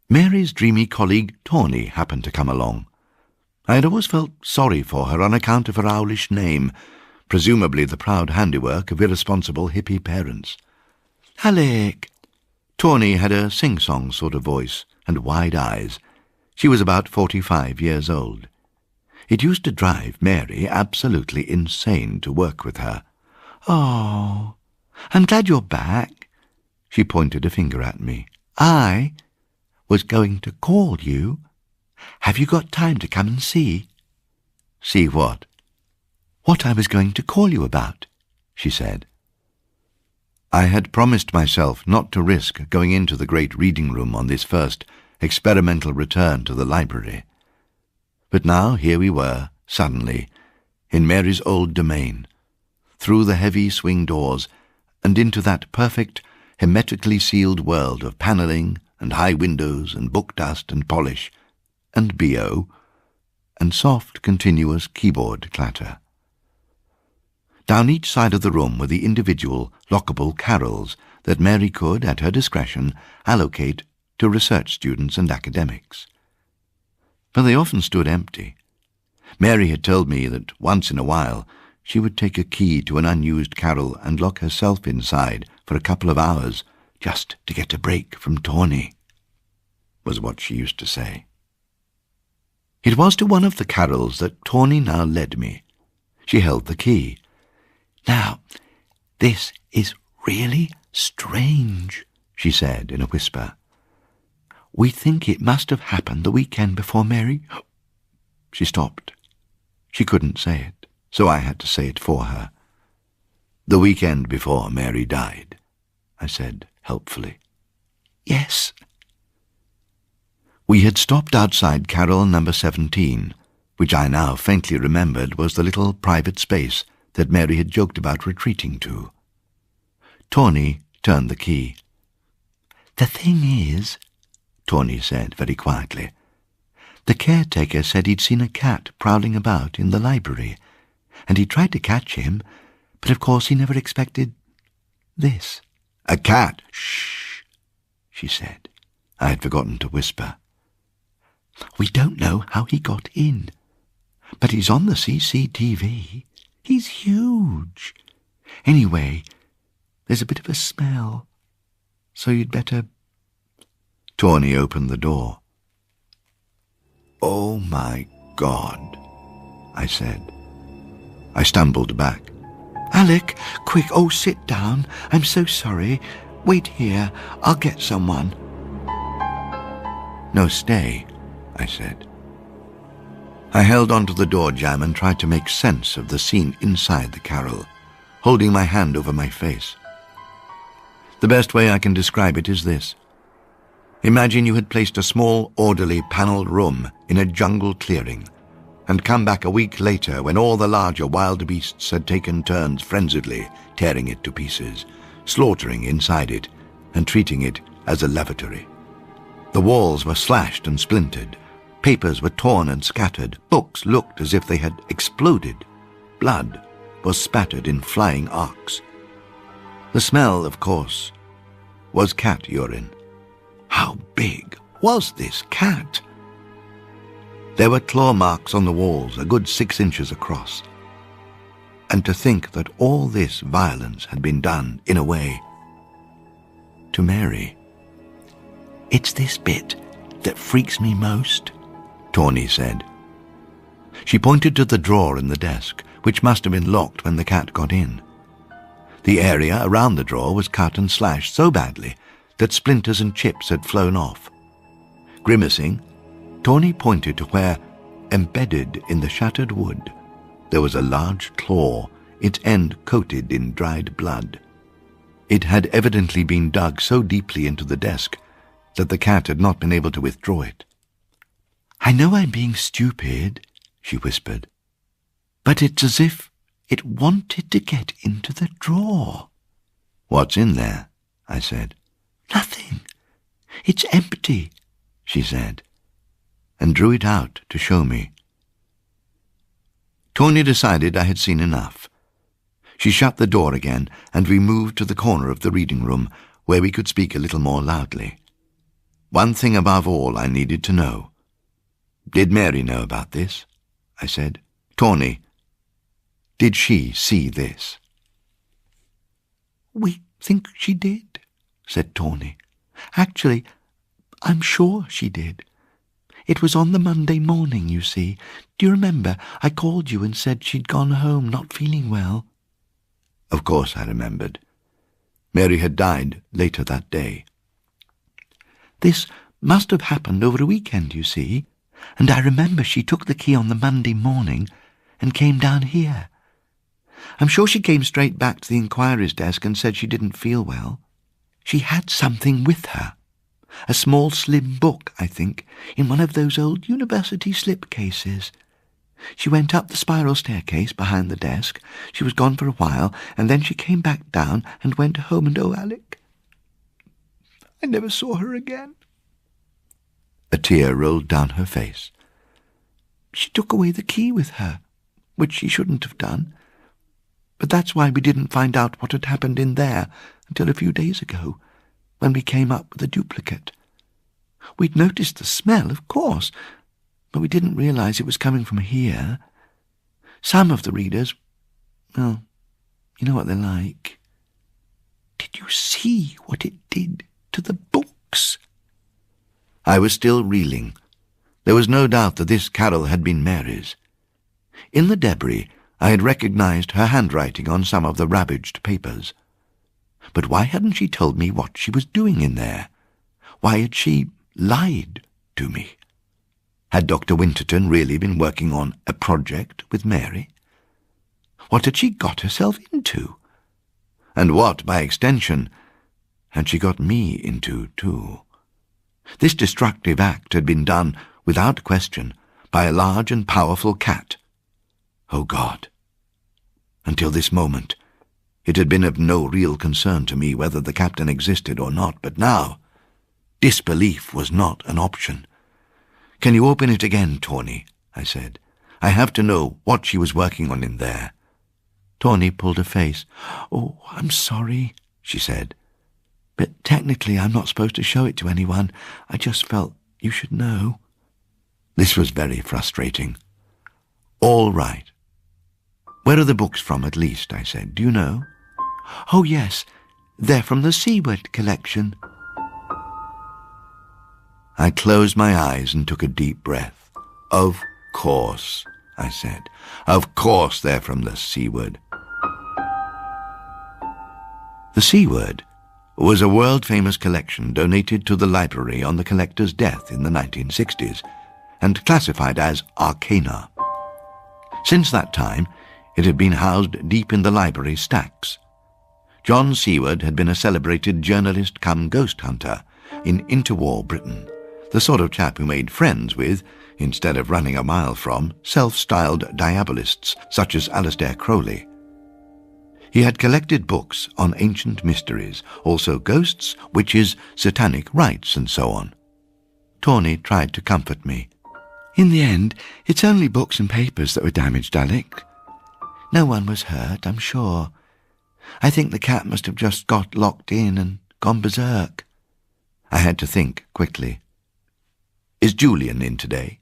Mary's dreamy colleague Tawny happened to come along. I had always felt sorry for her on account of her owlish name, presumably the proud handiwork of irresponsible hippie parents. "Alec!" Tawny had a sing-song sort of voice and wide eyes. She was about 45 years old. It used to drive Mary absolutely insane to work with her. "Oh, I'm glad you're back." She pointed a finger at me. "I was going to call you. Have you got time to come and see?" "See what?" "What I was going to call you about," she said. I had promised myself not to risk going into the great reading room on this first experimental return to the library. But now here we were, suddenly, in Mary's old domain, through the heavy swing doors and into that perfect, hermetically sealed world of panelling and high windows and book dust and polish and BO and soft, continuous keyboard clatter. Down each side of the room were the individual, lockable carrels that Mary could, at her discretion, allocate to research students and academics. But they often stood empty. Mary had told me that once in a while she would take a key to an unused carrel and lock herself inside for a couple of hours just to get a break from Tawny, was what she used to say. It was to one of the carrels that Tawny now led me. She held the key. "Now, this is really strange," she said in a whisper. "We think it must have happened the weekend before Mary—" She stopped. She couldn't say it, so I had to say it for her. "The weekend before Mary died," I said helpfully. "Yes." We had stopped outside carrel number 17, which I now faintly remembered was the little private space that Mary had joked about retreating to. Tawny turned the key. "The thing is," Tawny said very quietly, "the caretaker said he'd seen a cat prowling about in the library, and he tried to catch him, but of course he never expected this." "A cat?" "Shh," she said. I had forgotten to whisper. "We don't know how he got in, but he's on the CCTV. He's huge. Anyway, there's a bit of a smell, so you'd better—" Tawny opened the door. "Oh, my God," I said. I stumbled back. "Alec, quick, oh, sit down. I'm so sorry. Wait here. I'll get someone." "No, stay," I said. I held onto the door jamb and tried to make sense of the scene inside the carrel, holding my hand over my face. The best way I can describe it is this. Imagine you had placed a small, orderly, panelled room in a jungle clearing, and come back a week later when all the larger wild beasts had taken turns frenziedly tearing it to pieces, slaughtering inside it, and treating it as a lavatory. The walls were slashed and splintered. Papers were torn and scattered. Books looked as if they had exploded. Blood was spattered in flying arcs. The smell, of course, was cat urine. How big was this cat? There were claw marks on the walls, a good 6 inches across. And to think that all this violence had been done, in a way, to Mary. "It's this bit that freaks me most," Tawny said. She pointed to the drawer in the desk, which must have been locked when the cat got in. The area around the drawer was cut and slashed so badly that splinters and chips had flown off. Grimacing, Tawny pointed to where, embedded in the shattered wood, there was a large claw its end coated in dried blood. It had evidently been dug so deeply into the desk that the cat had not been able to withdraw it. "I know I'm being stupid," she whispered, "but it's as if it wanted to get into the drawer." "What's in there?" I said. "Nothing. It's empty," she said, and drew it out to show me. Tony decided I had seen enough. She shut the door again, and we moved to the corner of the reading room, where we could speak a little more loudly. One thing above all I needed to know. "Did Mary know about this?" I said. "Tony, did she see this?" "We think she did," said Tony. "Actually, I'm sure she did. It was on the Monday morning, you see. Do you remember I called you and said she'd gone home not feeling well?" Of course I remembered. Mary had died later that day. "This must have happened over a weekend, you see, and I remember she took the key on the Monday morning and came down here. I'm sure she came straight back to the inquiry's desk and said she didn't feel well. She had something with her, a small slim book, I think, in one of those old university slipcases. She went up the spiral staircase behind the desk. She was gone for a while, and then she came back down and went home, and oh, Alec, I never saw her again." A tear rolled down her face. "She took away the key with her, which she shouldn't have done. But that's why we didn't find out what had happened in there until a few days ago, when we came up with a duplicate. We'd noticed the smell, of course, but we didn't realize it was coming from here. Some of the readers, well, you know what they're like. Did you see what it did to the books?" I was still reeling. There was no doubt that this carol had been Mary's. In the debris, I had recognized her handwriting on some of the ravaged papers. But why hadn't she told me what she was doing in there? Why had she lied to me? Had Dr. Winterton really been working on a project with Mary? What had she got herself into? And what, by extension, had she got me into, too? This destructive act had been done, without question, by a large and powerful cat. Oh, God! Until this moment, it had been of no real concern to me whether the captain existed or not, but now, disbelief was not an option. "Can you open it again, Tony?" I said. "I have to know what she was working on in there." Tony pulled a face. "Oh, I'm sorry," she said. "But technically I'm not supposed to show it to anyone. I just felt you should know." This was very frustrating. "All right. Where are the books from, at least?" I said. "Do you know?" "Oh, yes. They're from the Seaward collection." I closed my eyes and took a deep breath. "Of course," I said. "Of course they're from the Seaward." The Seaward was a world-famous collection donated to the library on the collector's death in the 1960s and classified as arcana. Since that time, it had been housed deep in the library stacks. John Seward had been a celebrated journalist come ghost hunter in interwar Britain, the sort of chap who made friends with, instead of running a mile from, self-styled diabolists such as Aleister Crowley. He had collected books on ancient mysteries, also ghosts, witches, satanic rites, and so on. Tawny tried to comfort me. "In the end, it's only books and papers that were damaged, Alec. No one was hurt, I'm sure. I think the cat must have just got locked in and gone berserk." I had to think quickly. "Is Julian in today?"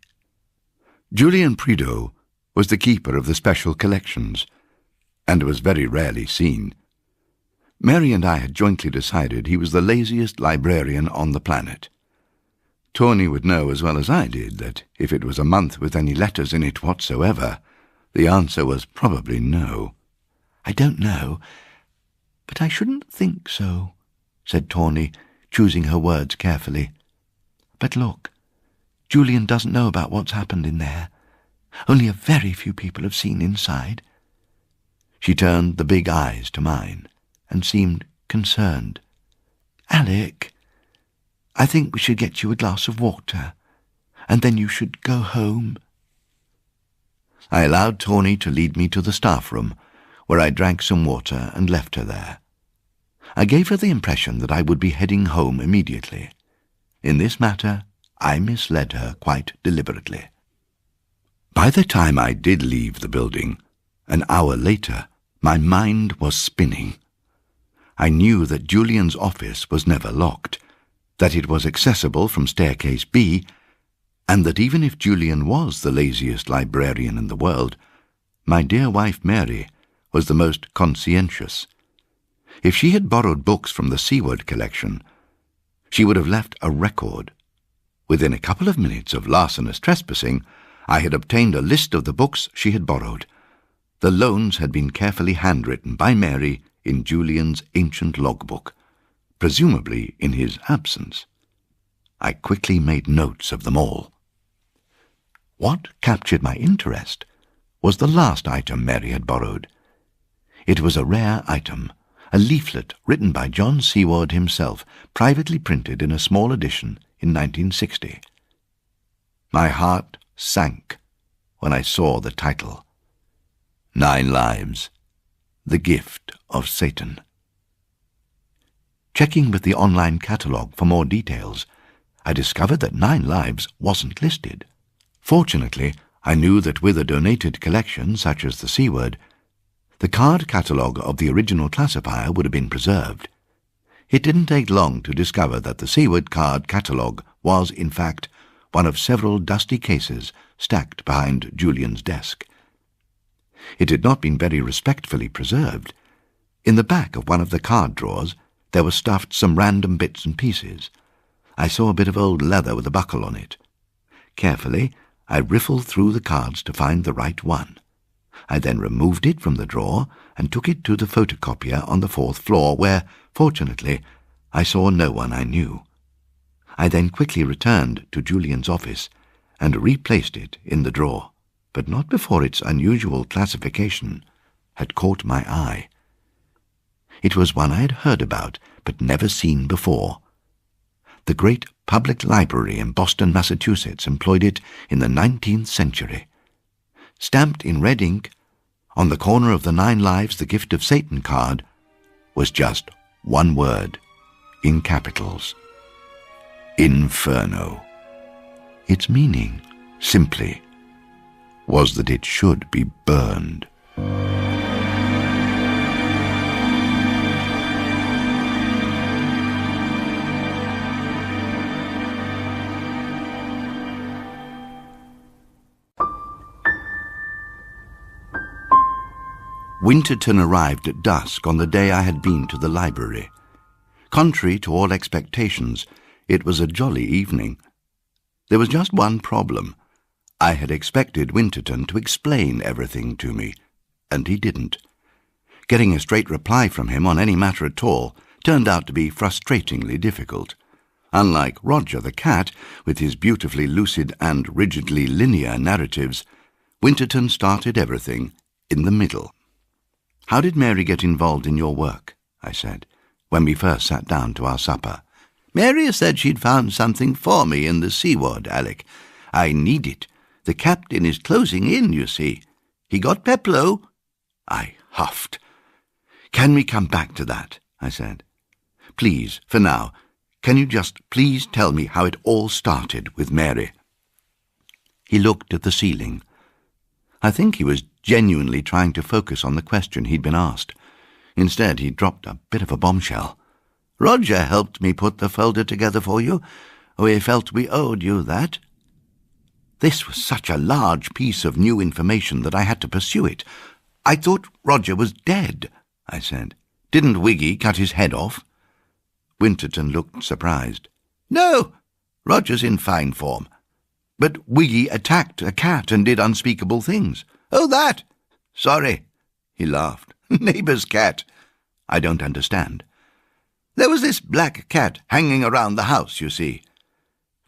Julian Prideaux was the keeper of the special collections, and was very rarely seen. Mary and I had jointly decided he was the laziest librarian on the planet. Tony would know as well as I did that if it was a month with any letters in it whatsoever, the answer was probably no. "I don't know, but I shouldn't think so," said Tawny, choosing her words carefully. "But look, Julian doesn't know about what's happened in there. Only a very few people have seen inside. She turned the big eyes to mine and seemed concerned. "Alec, I think we should get you a glass of water, and then you should go home." I allowed Tawny to lead me to the staff room, where I drank some water and left her there. I gave her the impression that I would be heading home immediately. In this matter, I misled her quite deliberately. By the time I did leave the building, an hour later, my mind was spinning. I knew that Julian's office was never locked, that it was accessible from staircase B, and that even if Julian was the laziest librarian in the world, my dear wife Mary was the most conscientious. If she had borrowed books from the Seward collection, she would have left a record. Within a couple of minutes of larcenous trespassing, I had obtained a list of the books she had borrowed. The loans had been carefully handwritten by Mary in Julian's ancient logbook, presumably in his absence. I quickly made notes of them all. What captured my interest was the last item Mary had borrowed. It was a rare item, a leaflet written by John Seward himself, privately printed in a small edition in 1960. My heart sank when I saw the title, 9 Lives, The Gift of Satan. Checking with the online catalogue for more details, I discovered that 9 Lives wasn't listed. Fortunately, I knew that with a donated collection such as the Seward, the card catalogue of the original classifier would have been preserved. It didn't take long to discover that the Seward card catalogue was, in fact, one of several dusty cases stacked behind Julian's desk. It had not been very respectfully preserved. In the back of one of the card drawers there were stuffed some random bits and pieces. I saw a bit of old leather with a buckle on it. Carefully, I riffled through the cards to find the right one. I then removed it from the drawer and took it to the photocopier on the 4th floor, where, fortunately, I saw no one I knew. I then quickly returned to Julian's office and replaced it in the drawer, but not before its unusual classification had caught my eye. It was one I had heard about but never seen before. The great public library in Boston, Massachusetts, employed it in the 19th century. Stamped in red ink, on the corner of the 9 Lives, The Gift of Satan card, was just one word, in capitals: Inferno. Its meaning, simply, was that it should be burned. Winterton arrived at dusk on the day I had been to the library. Contrary to all expectations, it was a jolly evening. There was just one problem. I had expected Winterton to explain everything to me, and he didn't. Getting a straight reply from him on any matter at all turned out to be frustratingly difficult. Unlike Roger the cat, with his beautifully lucid and rigidly linear narratives, Winterton started everything in the middle. "How did Mary get involved in your work?" I said, when we first sat down to our supper. "Mary said she'd found something for me in the Seward, Alec. I need it. The captain is closing in, you see. He got Peploe." I huffed. "Can we come back to that?" I said. "Please, for now, can you just please tell me how it all started with Mary?" He looked at the ceiling. I think he was genuinely trying to focus on the question he'd been asked. Instead, he dropped a bit of a bombshell. "Roger helped me put the folder together for you. We felt we owed you that." This was such a large piece of new information that I had to pursue it. "I thought Roger was dead," I said. "Didn't Wiggy cut his head off?" Winterton looked surprised. "No, Roger's in fine form. But Wiggy attacked a cat and did unspeakable things." "Oh, that? Sorry." He laughed. "Neighbour's cat." "I don't understand." "There was this black cat hanging around the house, you see."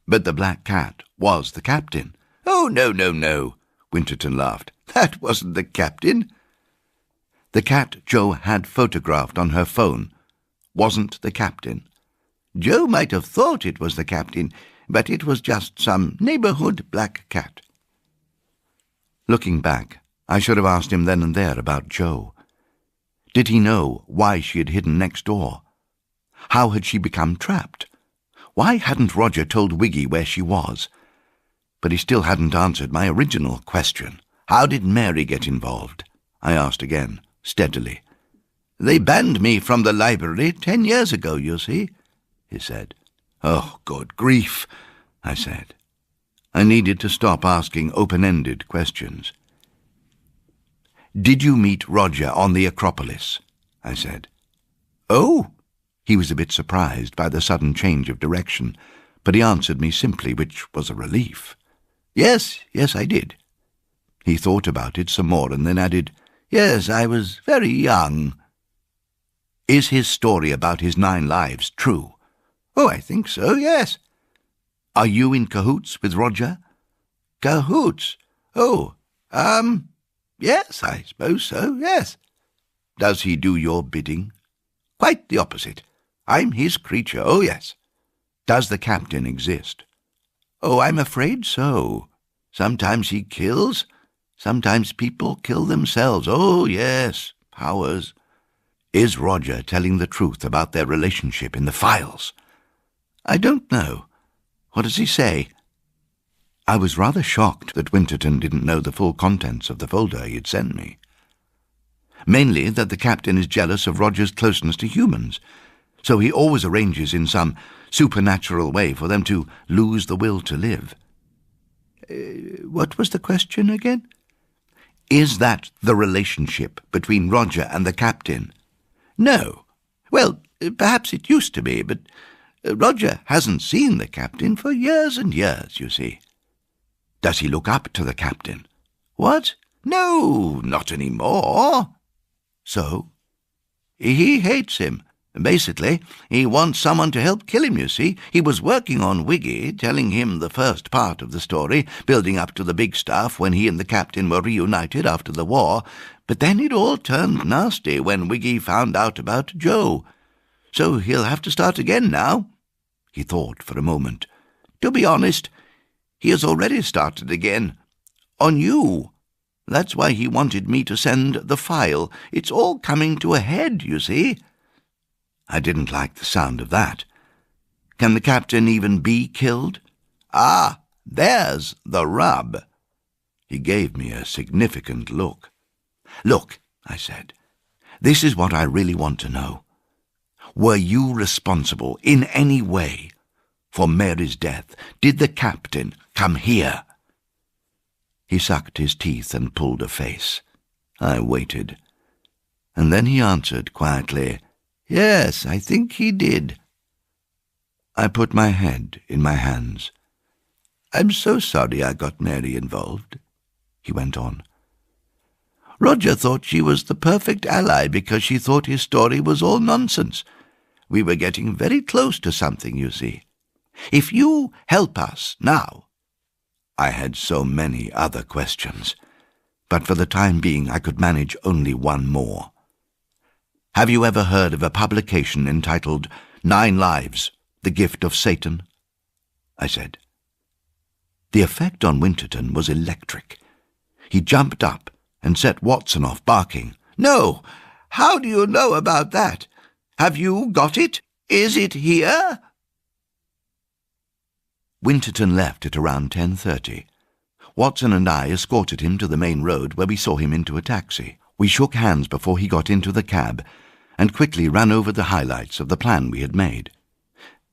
"But the black cat was the captain." "Oh, no, Winterton laughed. "That wasn't the captain." The cat Jo had photographed on her phone wasn't the captain. Jo might have thought it was the captain, but it was just some neighbourhood black cat. Looking back, I should have asked him then and there about Jo. Did he know why she had hidden next door? How had she become trapped? Why hadn't Roger told Wiggy where she was? But he still hadn't answered my original question. How did Mary get involved? I asked again, steadily. They banned me from the library 10 years ago, you see, he said. Oh, good grief, I said. I needed to stop asking open-ended questions. Did you meet Roger on the Acropolis? I said. Oh! He was a bit surprised by the sudden change of direction, but he answered me simply, which was a relief. Yes, I did. He thought about it some more and then added, Yes, I was very young. Is his story about his 9 lives true? Oh, I think so, yes. Are you in cahoots with Roger? Cahoots? Oh, yes, I suppose so, yes. Does he do your bidding? Quite the opposite. I'm his creature, oh yes. Does the captain exist? Oh, I'm afraid so. Sometimes he kills, sometimes people kill themselves. Oh, yes, powers. Is Roger telling the truth about their relationship in the files? I don't know. What does he say? I was rather shocked that Winterton didn't know the full contents of the folder he had sent me. Mainly that the captain is jealous of Roger's closeness to humans, so he always arranges in some supernatural way for them to lose the will to live. What was the question again? Is that the relationship between Roger and the captain? No. Well, perhaps it used to be, but Roger hasn't seen the captain for years and years, you see. Does he look up to the captain? What? No, not any more. So? He hates him. Basically, he wants someone to help kill him, you see. He was working on Wiggy, telling him the first part of the story, building up to the big stuff when he and the captain were reunited after the war, but then it all turned nasty when Wiggy found out about Jo. So he'll have to start again now. He thought for a moment. To be honest, he has already started again. On you. That's why he wanted me to send the file. It's all coming to a head, you see. I didn't like the sound of that. Can the captain even be killed? Ah, there's the rub. He gave me a significant look. Look, I said, this is what I really want to know. Were you responsible in any way for Mary's death? Did the captain come here? He sucked his teeth and pulled a face. I waited. And then he answered quietly, Yes, I think he did. I put my head in my hands. I'm so sorry I got Mary involved, he went on. Roger thought she was the perfect ally because she thought his story was all nonsense. We were getting very close to something, you see. If you help us now. I had so many other questions, but for the time being I could manage only one more. Have you ever heard of a publication entitled 9 Lives, The Gift of Satan? I said. The effect on Winterton was electric. He jumped up and set Watson off, barking. No! How do you know about that? Have you got it? Is it here? Winterton left at around 10:30. Watson and I escorted him to the main road where we saw him into a taxi. We shook hands before he got into the cab and quickly ran over the highlights of the plan we had made.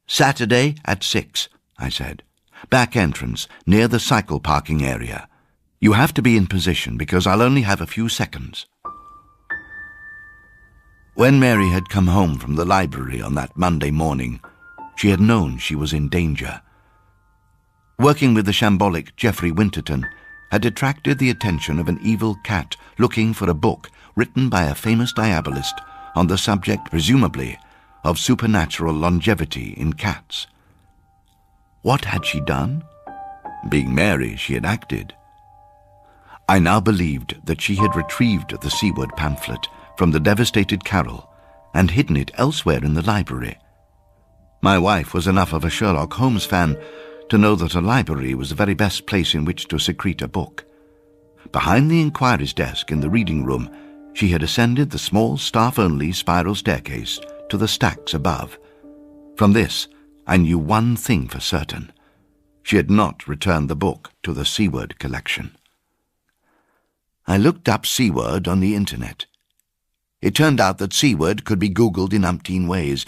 Saturday at 6, I said. Back entrance, near the cycle parking area. You have to be in position because I'll only have a few seconds. When Mary had come home from the library on that Monday morning, she had known she was in danger. Working with the shambolic Geoffrey Winterton had attracted the attention of an evil cat looking for a book written by a famous diabolist on the subject, presumably, of supernatural longevity in cats. What had she done? Being Mary, she had acted. I now believed that she had retrieved the Seaward pamphlet, from the devastated Carol and hidden it elsewhere in the library. My wife was enough of a Sherlock Holmes fan to know that a library was the very best place in which to secrete a book. Behind the inquiry's desk in the reading room, she had ascended the small staff-only spiral staircase to the stacks above. From this, I knew one thing for certain. She had not returned the book to the Seward collection. I looked up Seward on the internet. It turned out that Seward could be Googled in umpteen ways.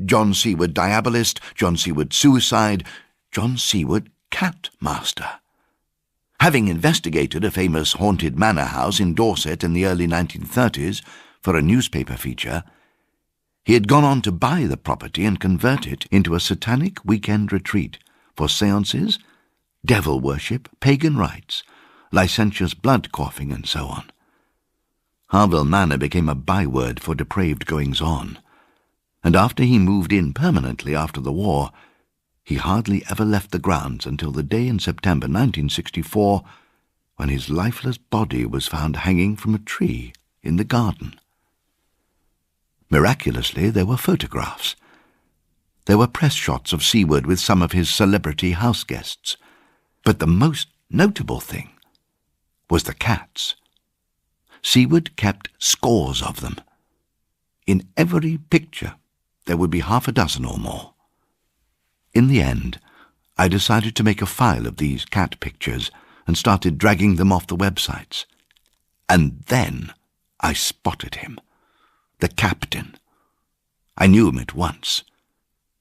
John Seward Diabolist, John Seward Suicide, John Seward Cat Master. Having investigated a famous haunted manor house in Dorset in the early 1930s for a newspaper feature, he had gone on to buy the property and convert it into a satanic weekend retreat for seances, devil worship, pagan rites, licentious blood quaffing, and so on. Harville Manor became a byword for depraved goings-on, and after he moved in permanently after the war, he hardly ever left the grounds until the day in September 1964 when his lifeless body was found hanging from a tree in the garden. Miraculously, there were photographs. There were press shots of Seward with some of his celebrity house guests. But the most notable thing was the cats. Seward kept scores of them. In every picture, there would be half a dozen or more. In the end, I decided to make a file of these cat pictures and started dragging them off the websites. And then I spotted him. The captain. I knew him at once.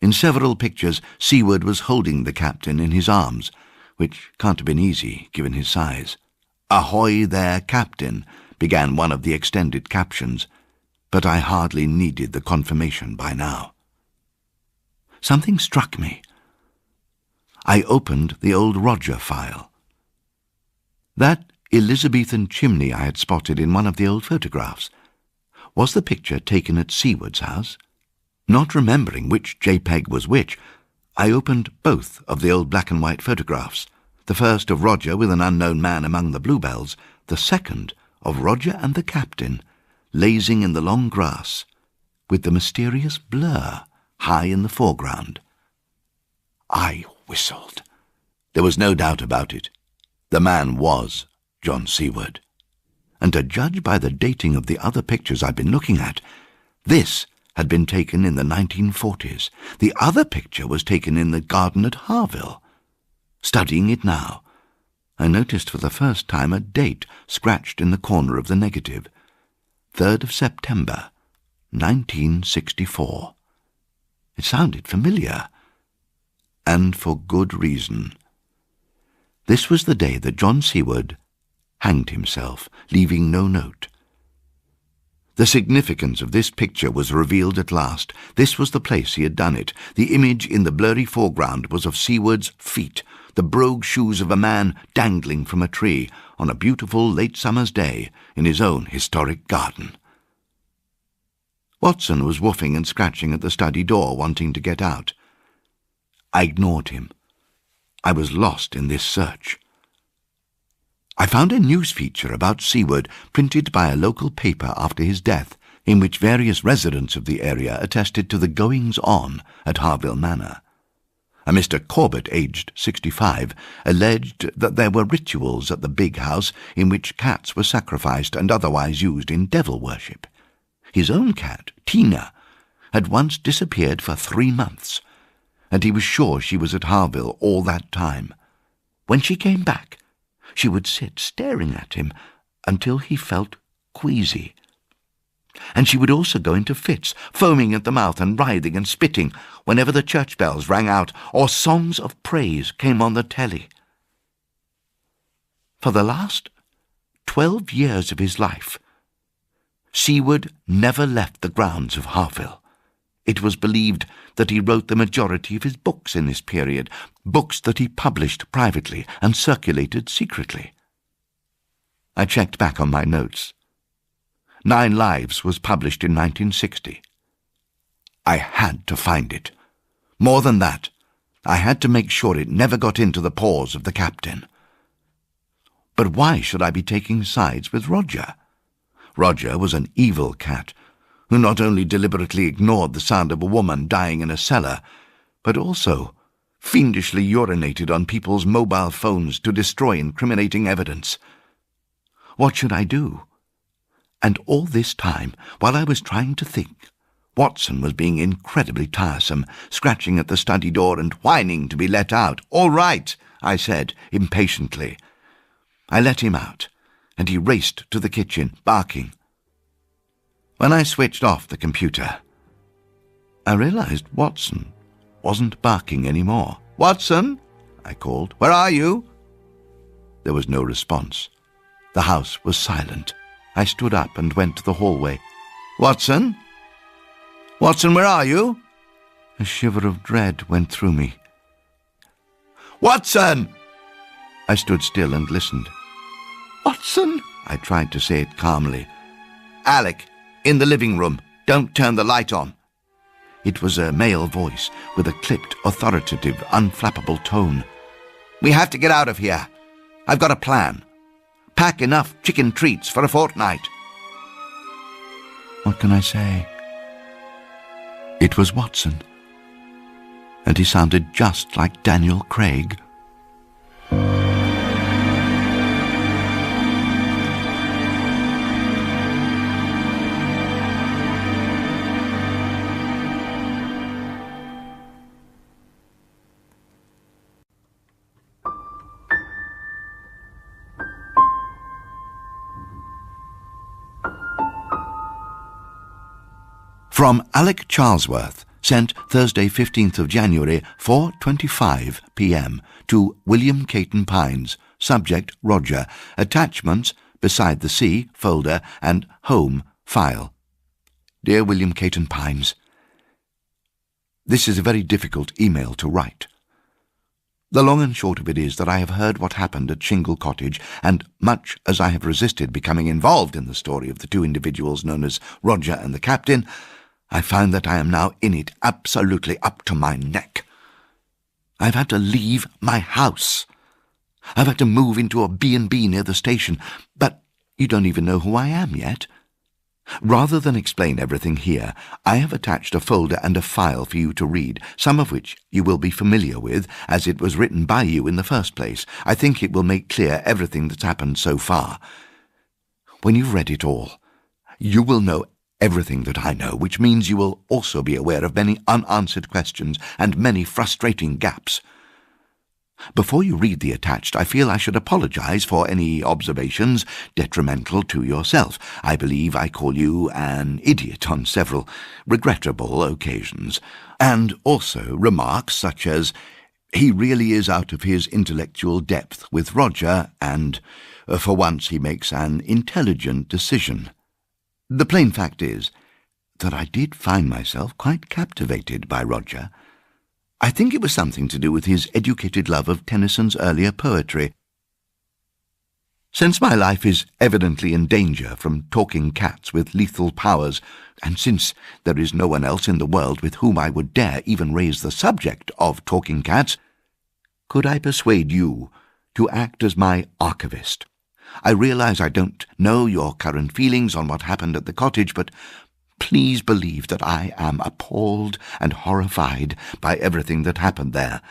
In several pictures, Seward was holding the captain in his arms, which can't have been easy, given his size. "Ahoy there, Captain," began one of the extended captions, but I hardly needed the confirmation by now. Something struck me. I opened the old Roger file. That Elizabethan chimney I had spotted in one of the old photographs. Was the picture taken at Seward's house? Not remembering which JPEG was which, I opened both of the old black-and-white photographs, the first of Roger with an unknown man among the bluebells, the second of Roger and the captain, lazing in the long grass, with the mysterious blur high in the foreground. I whistled. There was no doubt about it. The man was John Seward. And to judge by the dating of the other pictures I'd been looking at, this had been taken in the 1940s. The other picture was taken in the garden at Harville. Studying it now, I noticed for the first time a date scratched in the corner of the negative. 3rd of September, 1964. It sounded familiar, and for good reason. This was the day that John Seward hanged himself, leaving no note. The significance of this picture was revealed at last. This was the place he had done it. The image in the blurry foreground was of Seward's feet, the brogue shoes of a man dangling from a tree on a beautiful late summer's day in his own historic garden. Watson was woofing and scratching at the study door, wanting to get out. I ignored him. I was lost in this search. I found a news feature about Seward printed by a local paper after his death, in which various residents of the area attested to the goings-on at Harville Manor. A Mr. Corbett, aged 65, alleged that there were rituals at the big house in which cats were sacrificed and otherwise used in devil worship. His own cat, Tina, had once disappeared for 3 months, and he was sure she was at Harville all that time. When she came back, she would sit staring at him until he felt queasy. And she would also go into fits, foaming at the mouth and writhing and spitting whenever the church bells rang out or songs of praise came on the telly. For the last 12 years of his life, Seward never left the grounds of Harville. It was believed that he wrote the majority of his books in this period, books that he published privately and circulated secretly. I checked back on my notes. 9 Lives was published in 1960. I had to find it. More than that, I had to make sure it never got into the paws of the captain. But why should I be taking sides with Roger? Roger was an evil cat, who not only deliberately ignored the sound of a woman dying in a cellar, but also fiendishly urinated on people's mobile phones to destroy incriminating evidence. What should I do? And all this time, while I was trying to think, Watson was being incredibly tiresome, scratching at the study door and whining to be let out. "All right," I said impatiently. I let him out, and he raced to the kitchen, barking. When I switched off the computer, I realized Watson wasn't barking anymore. "Watson," I called, "where are you?" There was no response. The house was silent. I stood up and went to the hallway. "Watson? Watson, where are you?" A shiver of dread went through me. "Watson!" I stood still and listened. "Watson?" I tried to say it calmly. "Alec, in the living room. Don't turn the light on." It was a male voice with a clipped, authoritative, unflappable tone. "We have to get out of here. I've got a plan. Pack enough chicken treats for a fortnight." What can I say? It was Watson, and he sounded just like Daniel Craig. From Alec Charlesworth, sent Thursday 15th of January, 4:25 p.m. to William Caton Pines, subject Roger, attachments beside the C folder and home file. Dear William Caton Pines, this is a very difficult email to write. The long and short of it is that I have heard what happened at Shingle Cottage, and much as I have resisted becoming involved in the story of the two individuals known as Roger and the Captain, I find that I am now in it absolutely up to my neck. I've had to leave my house. I've had to move into a B&B near the station, but you don't even know who I am yet. Rather than explain everything here, I have attached a folder and a file for you to read, some of which you will be familiar with, as it was written by you in the first place. I think it will make clear everything that's happened so far. When you've read it all, you will know everything that I know, which means you will also be aware of many unanswered questions and many frustrating gaps. Before you read the attached, I feel I should apologize for any observations detrimental to yourself. I believe I call you an idiot on several regrettable occasions, and also remarks such as, "He really is out of his intellectual depth with Roger, and for once he makes an intelligent decision." The plain fact is that I did find myself quite captivated by Roger. I think it was something to do with his educated love of Tennyson's earlier poetry. Since my life is evidently in danger from talking cats with lethal powers, and since there is no one else in the world with whom I would dare even raise the subject of talking cats, could I persuade you to act as my archivist? I realize I don't know your current feelings on what happened at the cottage, but please believe that I am appalled and horrified by everything that happened there,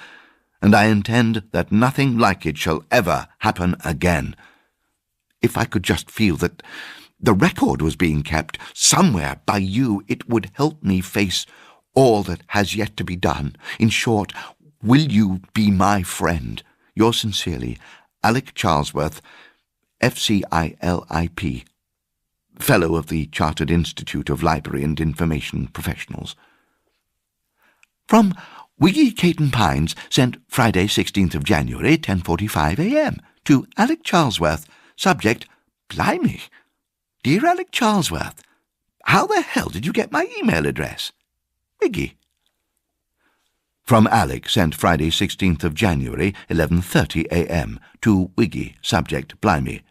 and I intend that nothing like it shall ever happen again. If I could just feel that the record was being kept somewhere by you, it would help me face all that has yet to be done. In short, will you be my friend? Yours sincerely, Alec Charlesworth, FCILIP, Fellow of the Chartered Institute of Library and Information Professionals. From Wiggy Caton Pines, sent Friday 16th of January, 10:45 a.m. to Alec Charlesworth, subject, Blimey. Dear Alec Charlesworth, how the hell did you get my email address? Wiggy. From Alec, sent Friday 16th of January, 11:30 a.m. to Wiggy, subject, Blimey.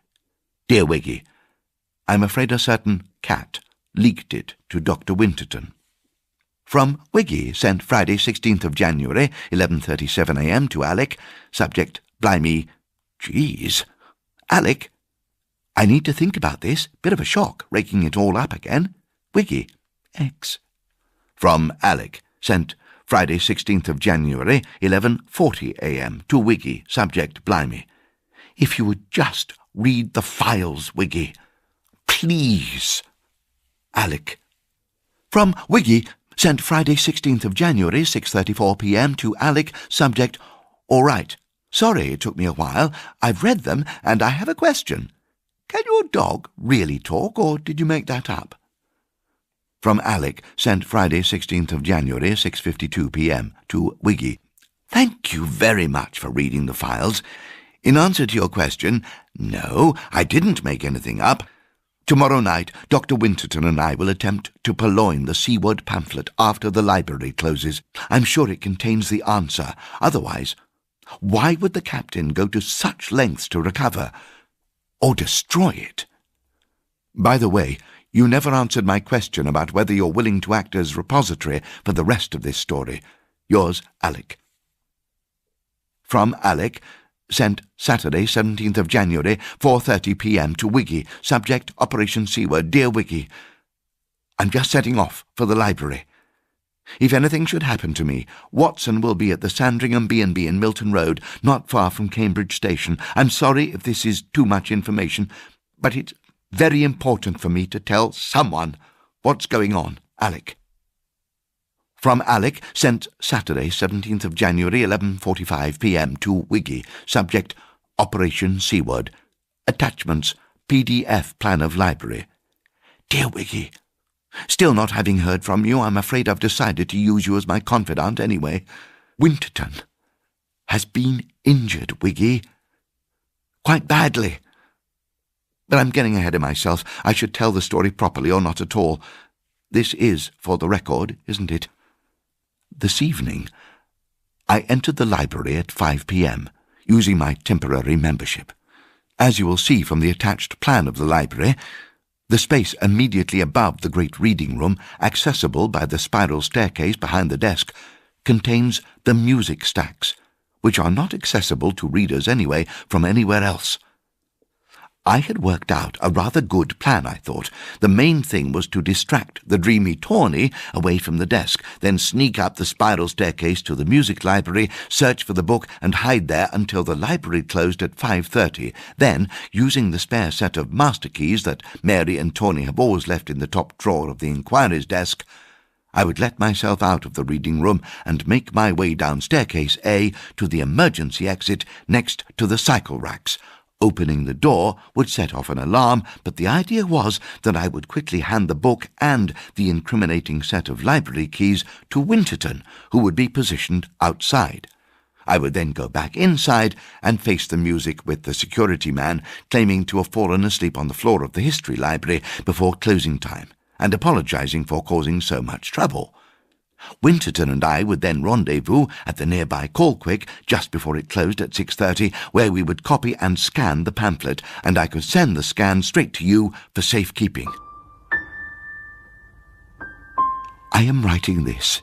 Dear Wiggy, I'm afraid a certain cat leaked it to Dr. Winterton. From Wiggy, sent Friday 16th of January, 11:37 a.m. to Alec, subject, Blimey. Geez. Alec, I need to think about this. Bit of a shock, raking it all up again. Wiggy. X. From Alec, sent Friday 16th of January, 11:40 a.m. to Wiggy, subject Blimey. If you would just read the files, Wiggy. Please. Alec. From Wiggy, sent Friday 16th of January, 6:34 p.m. to Alec, subject All right. Sorry it took me a while. I've read them and I have a question. Can your dog really talk, or did you make that up? From Alec, sent Friday 16th of January, 6:52 p.m. to Wiggy. Thank you very much for reading the files. In answer to your question, no, I didn't make anything up. Tomorrow night, Dr. Winterton and I will attempt to purloin the Seaward pamphlet after the library closes. I'm sure it contains the answer. Otherwise, why would the captain go to such lengths to recover or destroy it? By the way, you never answered my question about whether you're willing to act as repository for the rest of this story. Yours, Alec. From Alec, sent Saturday, 17th of January, 4:30 p.m. to Wiggy, subject Operation Seaward. Dear Wiggy, I'm just setting off for the library. If anything should happen to me, Watson will be at the Sandringham B&B in Milton Road, not far from Cambridge Station. I'm sorry if this is too much information, but it's very important for me to tell someone what's going on. Alec. From Alec, sent Saturday, 17th of January, 11:45 p.m. to Wiggy, subject Operation Seaward. Attachments, PDF plan of library. Dear Wiggy, still not having heard from you, I'm afraid I've decided to use you as my confidant anyway. Winterton has been injured, Wiggy. Quite badly. But I'm getting ahead of myself. I should tell the story properly or not at all. This is for the record, isn't it? This evening, I entered the library at 5 p.m., using my temporary membership. As you will see from the attached plan of the library, the space immediately above the great reading room, accessible by the spiral staircase behind the desk, contains the music stacks, which are not accessible to readers anyway from anywhere else. I had worked out a rather good plan, I thought. The main thing was to distract the dreamy Tawny away from the desk, then sneak up the spiral staircase to the music library, search for the book, and hide there until the library closed at 5:30. Then, using the spare set of master keys that Mary and Tawny have always left in the top drawer of the inquiry's desk, I would let myself out of the reading room and make my way down staircase A to the emergency exit next to the cycle racks. Opening the door would set off an alarm, but the idea was that I would quickly hand the book and the incriminating set of library keys to Winterton, who would be positioned outside. I would then go back inside and face the music with the security man claiming to have fallen asleep on the floor of the history library before closing time, and apologizing for causing so much trouble. Winterton and I would then rendezvous at the nearby Colquick just before it closed at 6:30, where we would copy and scan the pamphlet, and I could send the scan straight to you for safekeeping. I am writing this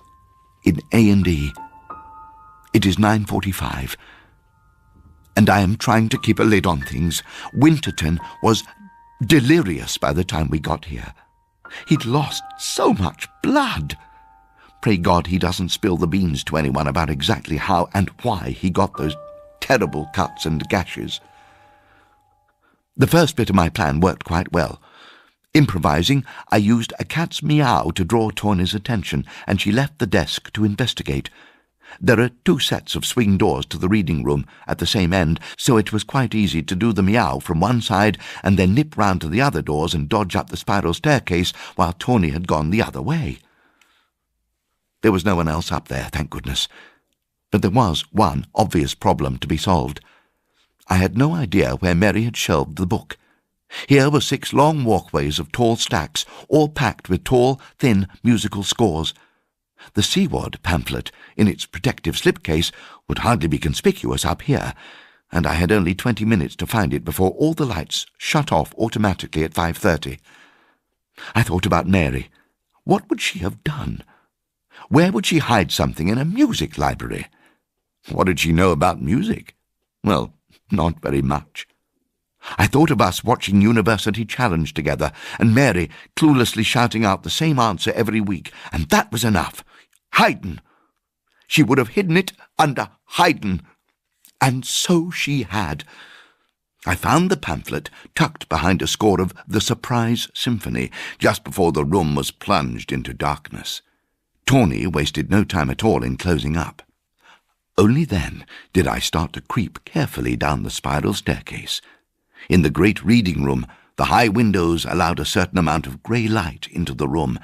in A&E. It is 9:45, and I am trying to keep a lid on things. Winterton was delirious by the time we got here. He'd lost so much blood. Pray God he doesn't spill the beans to anyone about exactly how and why he got those terrible cuts and gashes. The first bit of my plan worked quite well. Improvising, I used a cat's meow to draw Tawny's attention, and she left the desk to investigate. There are 2 sets of swing doors to the reading room at the same end, so it was quite easy to do the meow from one side and then nip round to the other doors and dodge up the spiral staircase while Tawny had gone the other way. There was no one else up there, thank goodness. But there was one obvious problem to be solved. I had no idea where Mary had shelved the book. Here were 6 long walkways of tall stacks, all packed with tall, thin musical scores. The Seaward pamphlet, in its protective slipcase, would hardly be conspicuous up here, and I had only 20 minutes to find it before all the lights shut off automatically at 5:30. I thought about Mary. What would she have done? Where would she hide something in a music library? What did she know about music? Well, not very much. I thought of us watching University Challenge together, and Mary cluelessly shouting out the same answer every week, and that was enough. Haydn! She would have hidden it under Haydn. And so she had. I found the pamphlet tucked behind a score of The Surprise Symphony just before the room was plunged into darkness. Tawny wasted no time at all in closing up. Only then did I start to creep carefully down the spiral staircase. In the great reading room, the high windows allowed a certain amount of grey light into the room,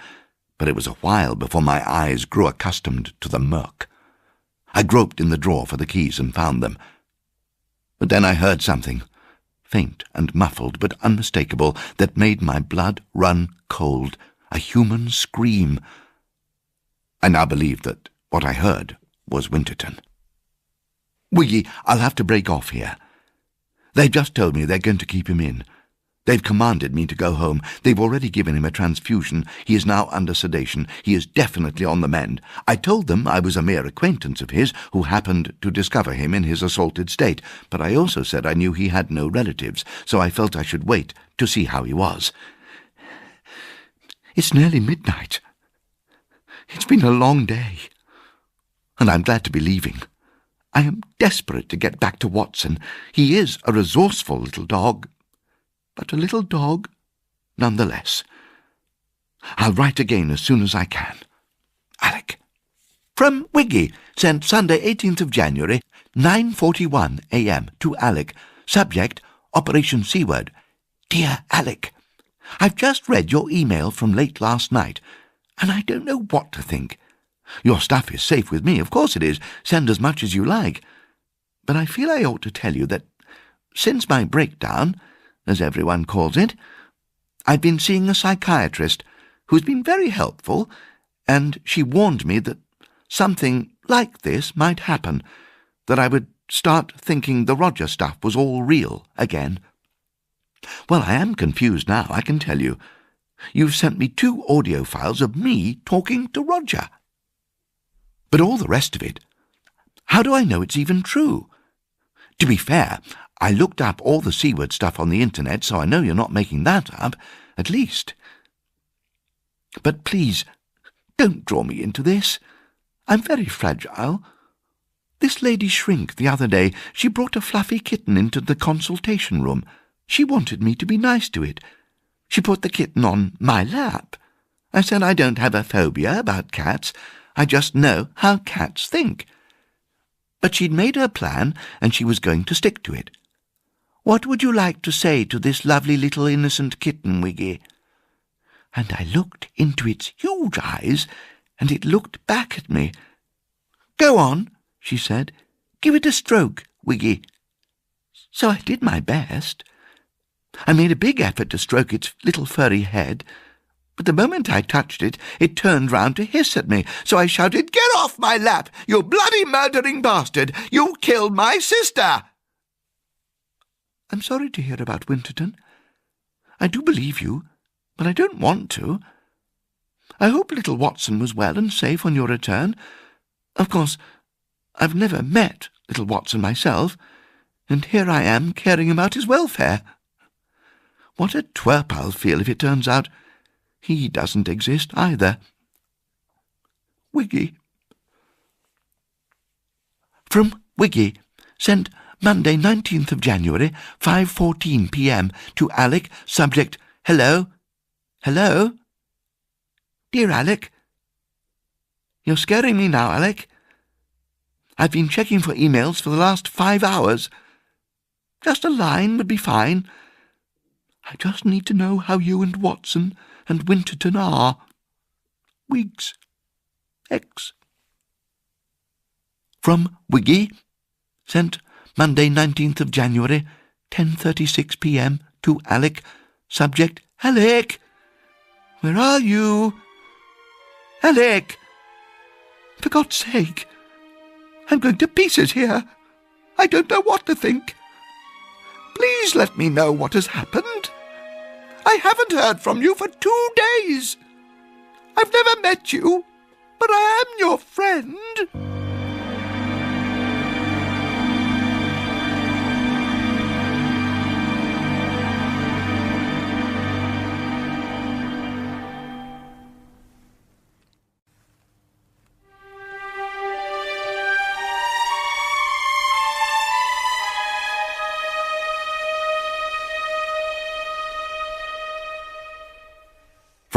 but it was a while before my eyes grew accustomed to the murk. I groped in the drawer for the keys and found them. But then I heard something, faint and muffled but unmistakable, that made my blood run cold, a human scream. I now believed that what I heard was Winterton. "Wiggy, I'll have to break off here. They've just told me they're going to keep him in. They've commanded me to go home. They've already given him a transfusion. He is now under sedation. He is definitely on the mend. I told them I was a mere acquaintance of his who happened to discover him in his assaulted state, but I also said I knew he had no relatives, so I felt I should wait to see how he was. It's nearly midnight. It's been a long day, and I'm glad to be leaving. I am desperate to get back to Watson. He is a resourceful little dog, but a little dog nonetheless. I'll write again as soon as I can. Alec. From Wiggy, sent Sunday 18th of January, 9:41 a.m. to Alec. Subject, Operation Seaward. Dear Alec, I've just read your email from late last night, and I don't know what to think. Your stuff is safe with me, of course it is. Send as much as you like. But I feel I ought to tell you that since my breakdown, as everyone calls it, I've been seeing a psychiatrist who's been very helpful, and she warned me that something like this might happen, that I would start thinking the Roger stuff was all real again. Well, I am confused now, I can tell you. You've sent me 2 audio files of me talking to Roger. But all the rest of it, how do I know it's even true? To be fair, I looked up all the Seaward stuff on the internet, so I know you're not making that up, at least. But please, don't draw me into this. I'm very fragile. This lady shrink the other day, she brought a fluffy kitten into the consultation room. She wanted me to be nice to it. She put the kitten on my lap. I said I don't have a phobia about cats. I just know how cats think. But she'd made her plan, and she was going to stick to it. What would you like to say to this lovely little innocent kitten, Wiggy? And I looked into its huge eyes, and it looked back at me. Go on, she said. Give it a stroke, Wiggy. So I did my best. I made a big effort to stroke its little furry head, but the moment I touched it, it turned round to hiss at me, so I shouted, Get off my lap, you bloody murdering bastard! You killed my sister! I'm sorry to hear about Winterton. I do believe you, but I don't want to. I hope little Watson was well and safe on your return. Of course, I've never met little Watson myself, and here I am caring about his welfare. What a twerp I'll feel if it turns out he doesn't exist either. Wiggy. From Wiggy, sent Monday 19th of January, 5:14 p.m. to Alec, subject, Hello? Hello? Dear Alec? You're scaring me now, Alec. I've been checking for emails for the last 5 hours. Just a line would be fine. I just need to know how you and Watson and Winterton are. Wiggs. X. From Wiggy, sent Monday 19th of January, 10:36 p.m. to Alec, subject, Alec! Where are you? Alec! For God's sake! I'm going to pieces here. I don't know what to think. Please let me know what has happened. I haven't heard from you for 2 days. I've never met you, but I am your friend.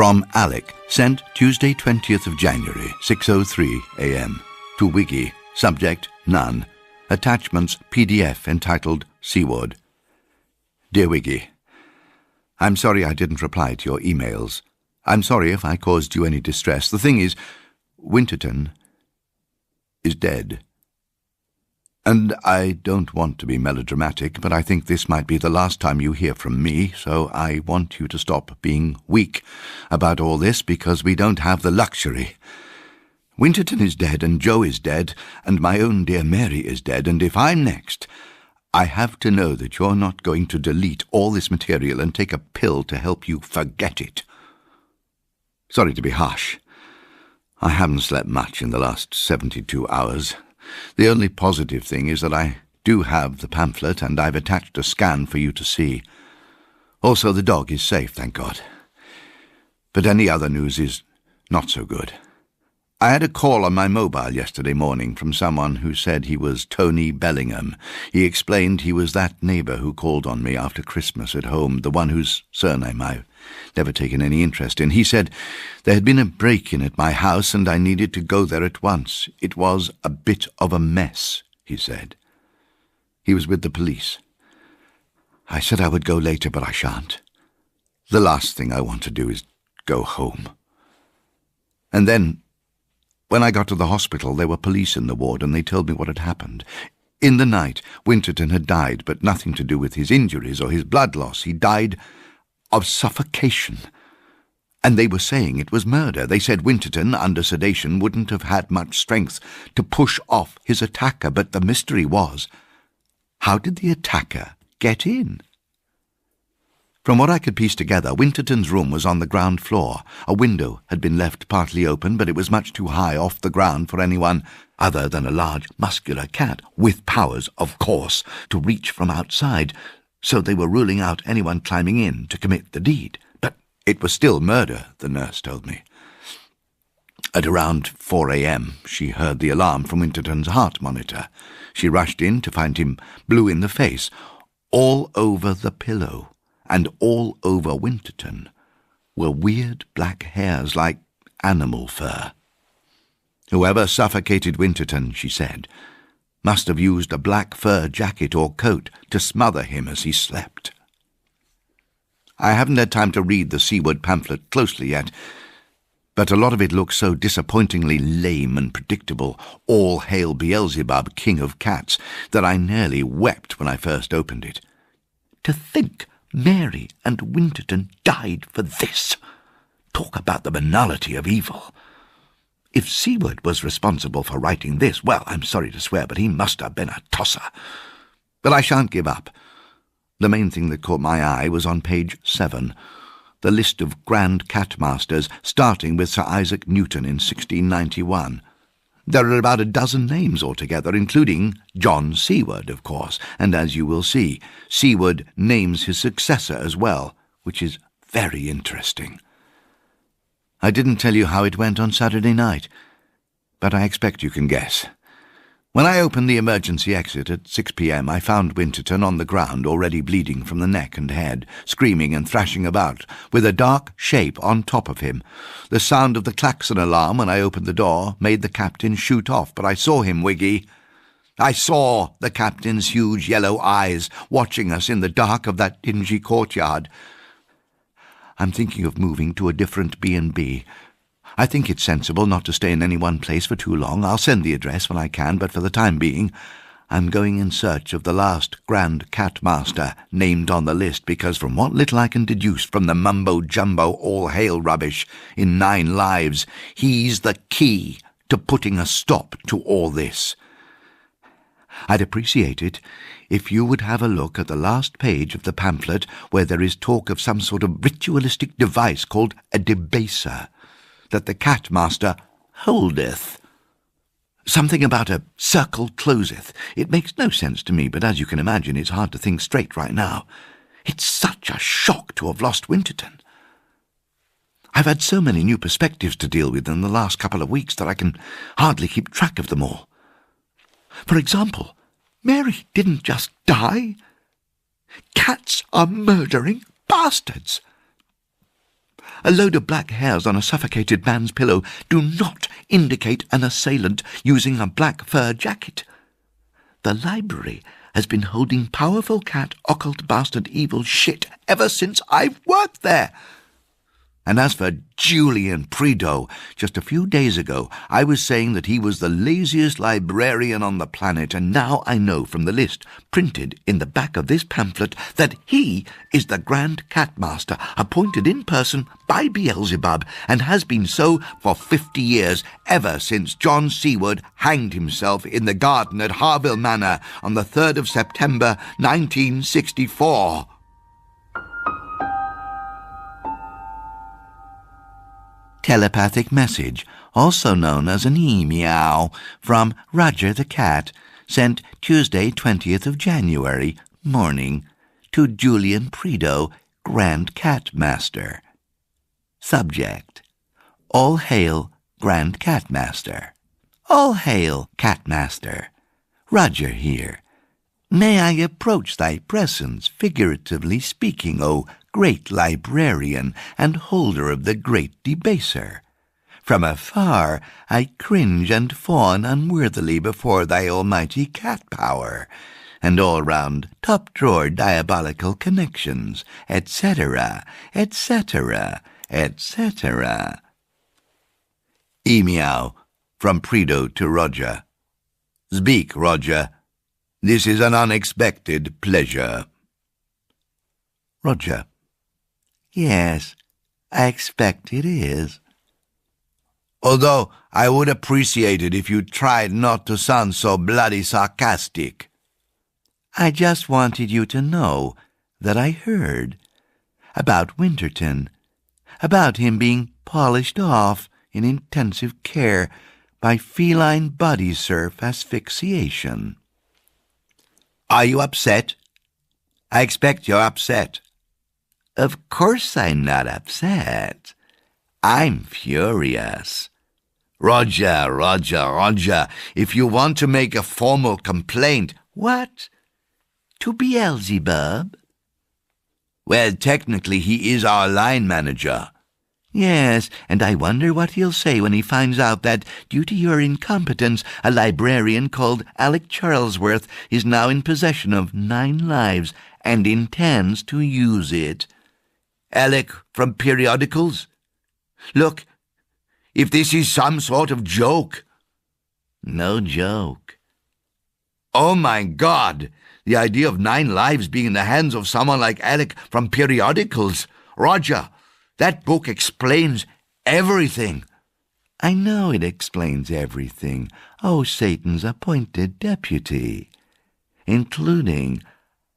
From Alec, sent Tuesday 20th of January, 6:03 a.m. To Wiggy, subject, none. Attachments, PDF entitled Seaward. Dear Wiggy, I'm sorry I didn't reply to your emails. I'm sorry if I caused you any distress. The thing is, Winterton is dead. And I don't want to be melodramatic, but I think this might be the last time you hear from me, so I want you to stop being weak about all this, because we don't have the luxury. Winterton is dead, and Joe is dead, and my own dear Mary is dead, and if I'm next, I have to know that you're not going to delete all this material and take a pill to help you forget it. Sorry to be harsh. I haven't slept much in the last 72 hours. The only positive thing is that I do have the pamphlet, and I've attached a scan for you to see. Also, the dog is safe, thank God. But any other news is not so good. I had a call on my mobile yesterday morning from someone who said he was Tony Bellingham. He explained he was that neighbour who called on me after Christmas at home, the one whose surname I've never taken any interest in. He said there had been a break-in at my house and I needed to go there at once. It was a bit of a mess, he said. He was with the police. I said I would go later, but I shan't. The last thing I want to do is go home. And then, when I got to the hospital, there were police in the ward, and they told me what had happened. In the night, Winterton had died, but nothing to do with his injuries or his blood loss. He died of suffocation. And they were saying it was murder. They said Winterton, under sedation, wouldn't have had much strength to push off his attacker, but the mystery was, how did the attacker get in? From what I could piece together, Winterton's room was on the ground floor. A window had been left partly open, but it was much too high off the ground for anyone other than a large, muscular cat, with powers, of course, to reach from outside, so they were ruling out anyone climbing in to commit the deed. But it was still murder, the nurse told me. At around 4 a.m., she heard the alarm from Winterton's heart monitor. She rushed in to find him blue in the face, all over the pillow. And all over Winterton were weird black hairs like animal fur. Whoever suffocated Winterton, she said, must have used a black fur jacket or coat to smother him as he slept. I haven't had time to read the Seaward pamphlet closely yet, but a lot of it looks so disappointingly lame and predictable, all hail Beelzebub, king of cats, that I nearly wept when I first opened it. To think Mary and Winterton died for this. Talk about the banality of evil. If Seaward was responsible for writing this, well, I'm sorry to swear, but he must have been a tosser. But I shan't give up. The main thing that caught my eye was on page 7, the list of Grand Cat Masters, starting with Sir Isaac Newton in 1691. There are about a dozen names altogether, including John Seaward, of course, and as you will see, Seaward names his successor as well, which is very interesting. I didn't tell you how it went on Saturday night, but I expect you can guess. When I opened the emergency exit at 6 p.m, I found Winterton on the ground, already bleeding from the neck and head, screaming and thrashing about, with a dark shape on top of him. The sound of the klaxon alarm when I opened the door made the captain shoot off, but I saw him, Wiggy. I saw the captain's huge yellow eyes watching us in the dark of that dingy courtyard. I'm thinking of moving to a different B&B. I think it's sensible not to stay in any one place for too long. I'll send the address when I can, but for the time being, I'm going in search of the last Grand Cat Master named on the list, because from what little I can deduce from the mumbo-jumbo all-hail rubbish in 9 lives, he's the key to putting a stop to all this. I'd appreciate it if you would have a look at the last page of the pamphlet where there is talk of some sort of ritualistic device called a debaser, that the cat master holdeth. Something about a circle closeth. It makes no sense to me, but as you can imagine, it's hard to think straight right now. It's such a shock to have lost Winterton. I've had so many new perspectives to deal with in the last couple of weeks that I can hardly keep track of them all. For example, Mary didn't just die. Cats are murdering bastards. A load of black hairs on a suffocated man's pillow do not indicate an assailant using a black fur jacket. The library has been holding powerful cat, occult, bastard, evil shit ever since I've worked there. And as for Julian Prideaux, just a few days ago I was saying that he was the laziest librarian on the planet, and now I know from the list printed in the back of this pamphlet that he is the Grand Catmaster, appointed in person by Beelzebub, and has been so for 50 years, ever since John Seward hanged himself in the garden at Harville Manor on the 3rd of September 1964. Telepathic message, also known as an e-meow, from Roger the Cat, sent Tuesday 20th of January, morning, to Julian Prideaux, Grand Catmaster. Subject: All hail, Grand Catmaster. All hail, Catmaster. Roger here. May I approach thy presence, figuratively speaking, O great librarian and holder of the great debaser? From afar I cringe and fawn unworthily before thy almighty cat power, and all-round top-drawer diabolical connections, etc., etc., etc. E-meow, from Prideaux to Roger. Speak, Roger. This is an unexpected pleasure. Roger. Yes, I expect it is. Although I would appreciate it if you tried not to sound so bloody sarcastic. I just wanted you to know that I heard about Winterton, about him being polished off in intensive care by feline body surf asphyxiation. Are you upset? I expect you're upset. Of course I'm not upset. I'm furious. Roger, if you want to make a formal complaint... What? To Beelzebub? Well, technically he is our line manager. Yes, and I wonder what he'll say when he finds out that, due to your incompetence, a librarian called Alec Charlesworth is now in possession of 9 lives and intends to use it. Alec from periodicals? Look, if this is some sort of joke. No joke. Oh my God! The idea of 9 lives being in the hands of someone like Alec from periodicals. Roger, that book explains everything. I know it explains everything, oh Satan's appointed deputy, including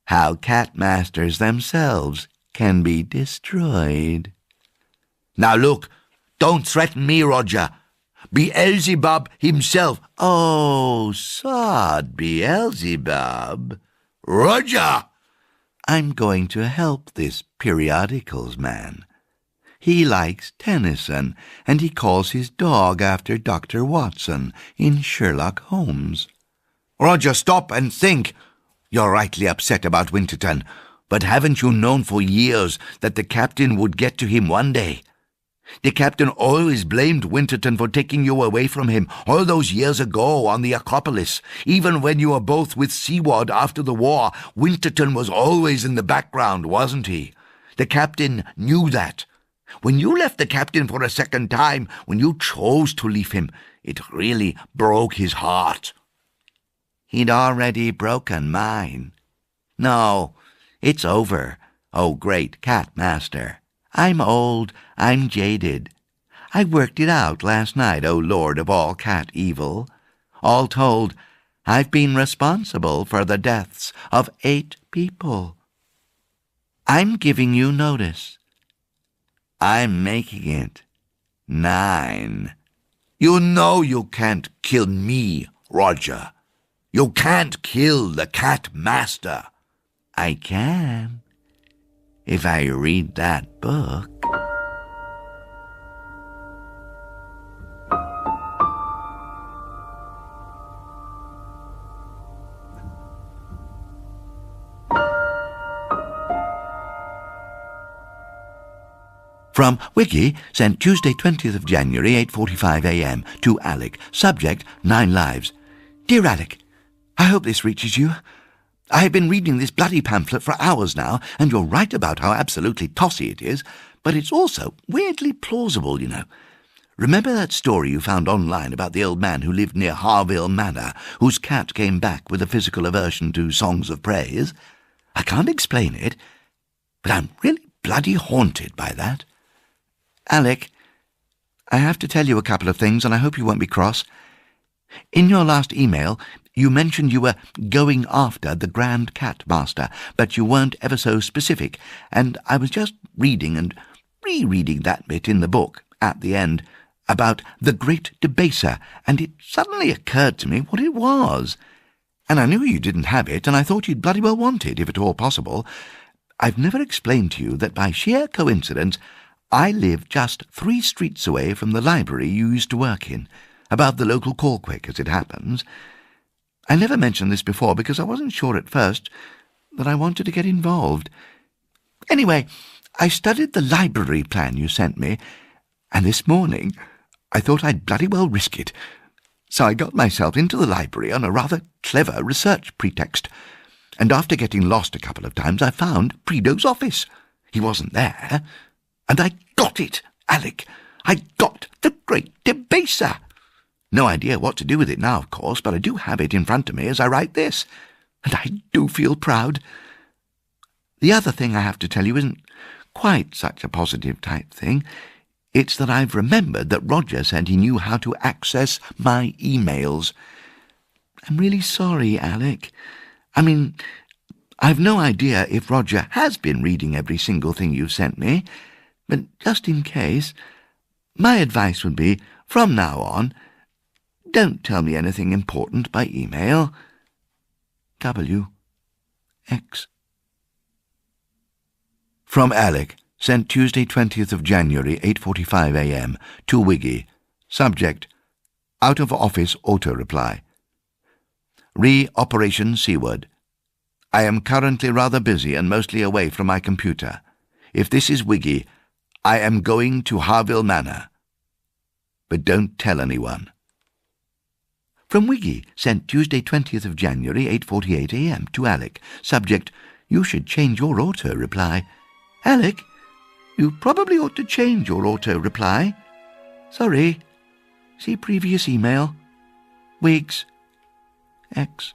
how catmasters themselves can be destroyed. Now look, don't threaten me, Roger. Beelzebub himself. Oh, sod Beelzebub. Roger! I'm going to help this periodicals man. He likes Tennyson, and he calls his dog after Dr. Watson in Sherlock Holmes. Roger, stop and think. You're rightly upset about Winterton, but haven't you known for years that the captain would get to him one day? The captain always blamed Winterton for taking you away from him all those years ago on the Acropolis. Even when you were both with Seward after the war, Winterton was always in the background, wasn't he? The captain knew that. When you left the captain for a second time, when you chose to leave him, it really broke his heart. He'd already broken mine. No, it's over, oh great Catmaster. I'm old, I'm jaded. I worked it out last night, O Lord of all cat evil. All told, I've been responsible for the deaths of 8 people. I'm giving you notice. I'm making it 9. You know you can't kill me, Roger. You can't kill the Catmaster. I can, if I read that book. From Wiki, sent Tuesday 20th of January, 8:45 a.m. to Alec. Subject, 9 lives. Dear Alec, I hope this reaches you. I have been reading this bloody pamphlet for hours now, and you're right about how absolutely tossy it is, but it's also weirdly plausible, you know. Remember that story you found online about the old man who lived near Harville Manor, whose cat came back with a physical aversion to songs of praise? I can't explain it, but I'm really bloody haunted by that. Alec, I have to tell you a couple of things, and I hope you won't be cross. In your last email, you mentioned you were going after the Grand Cat Master, but you weren't ever so specific, and I was just reading and rereading that bit in the book, at the end, about the Great Debaser, and it suddenly occurred to me what it was. And I knew you didn't have it, and I thought you'd bloody well want it, if at all possible. I've never explained to you that by sheer coincidence I live just 3 streets away from the library you used to work in, above the local Corquick, as it happens. I never mentioned this before because I wasn't sure at first that I wanted to get involved. Anyway, I studied the library plan you sent me, and this morning I thought I'd bloody well risk it. So I got myself into the library on a rather clever research pretext, and after getting lost a couple of times I found Prideaux's office. He wasn't there, and I got it, Alec. I got the Great Debaser. No idea what to do with it now, of course, but I do have it in front of me as I write this, and I do feel proud. The other thing I have to tell you isn't quite such a positive type thing. It's that I've remembered that Roger said he knew how to access my emails. I'm really sorry, Alec. I mean, I've no idea if Roger has been reading every single thing you've sent me, but just in case, my advice would be, from now on, don't tell me anything important by email. W. X. From Alec, sent Tuesday 20th of January, 8:45 a.m. to Wiggy. Subject, out of office auto-reply. Re-Operation Seaward. I am currently rather busy and mostly away from my computer. If this is Wiggy, I am going to Harville Manor. But don't tell anyone. From Wiggy, sent Tuesday 20th of January, 8:48 a.m. to Alec. Subject, you should change your auto-reply. Alec, you probably ought to change your auto-reply. Sorry. See previous email. Wigs. X.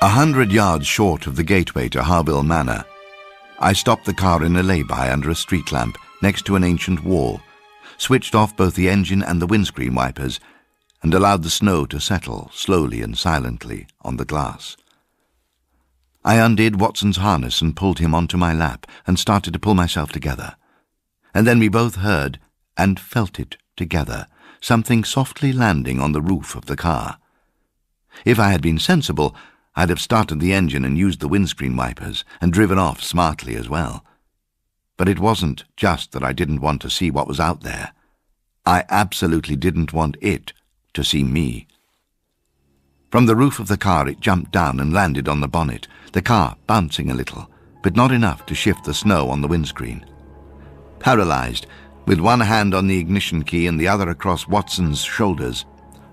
A 100 yards short of the gateway to Harville Manor, I stopped the car in a lay-by under a street lamp next to an ancient wall, switched off both the engine and the windscreen wipers, and allowed the snow to settle slowly and silently on the glass. I undid Watson's harness and pulled him onto my lap and started to pull myself together. And then we both heard and felt it together, something softly landing on the roof of the car. If I had been sensible, I'd have started the engine and used the windscreen wipers and driven off smartly as well. But it wasn't just that I didn't want to see what was out there. I absolutely didn't want it to see me. From the roof of the car it jumped down and landed on the bonnet, the car bouncing a little, but not enough to shift the snow on the windscreen. Paralyzed, with one hand on the ignition key and the other across Watson's shoulders,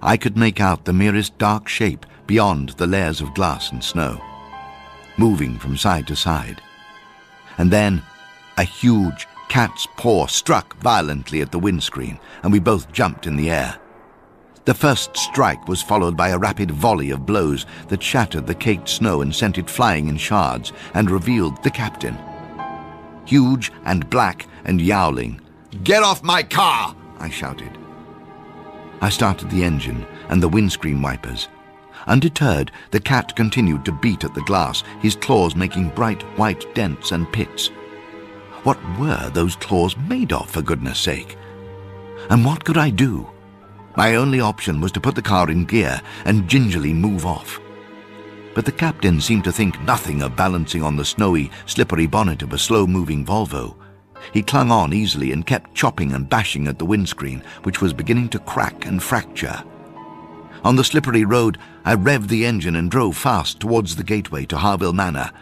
I could make out the merest dark shape beyond the layers of glass and snow, moving from side to side. And then a huge cat's paw struck violently at the windscreen, and we both jumped in the air. The first strike was followed by a rapid volley of blows that shattered the caked snow and sent it flying in shards and revealed the captain. Huge and black and yowling. "Get off my car!" I shouted. I started the engine and the windscreen wipers. Undeterred, the cat continued to beat at the glass, his claws making bright white dents and pits. What were those claws made of, for goodness sake? And what could I do? My only option was to put the car in gear and gingerly move off. but the captain seemed to think nothing of balancing on the snowy, slippery bonnet of a slow-moving Volvo. He clung on easily and kept chopping and bashing at the windscreen, which was beginning to crack and fracture. On the slippery road, I revved the engine and drove fast towards the gateway to Harville Manor,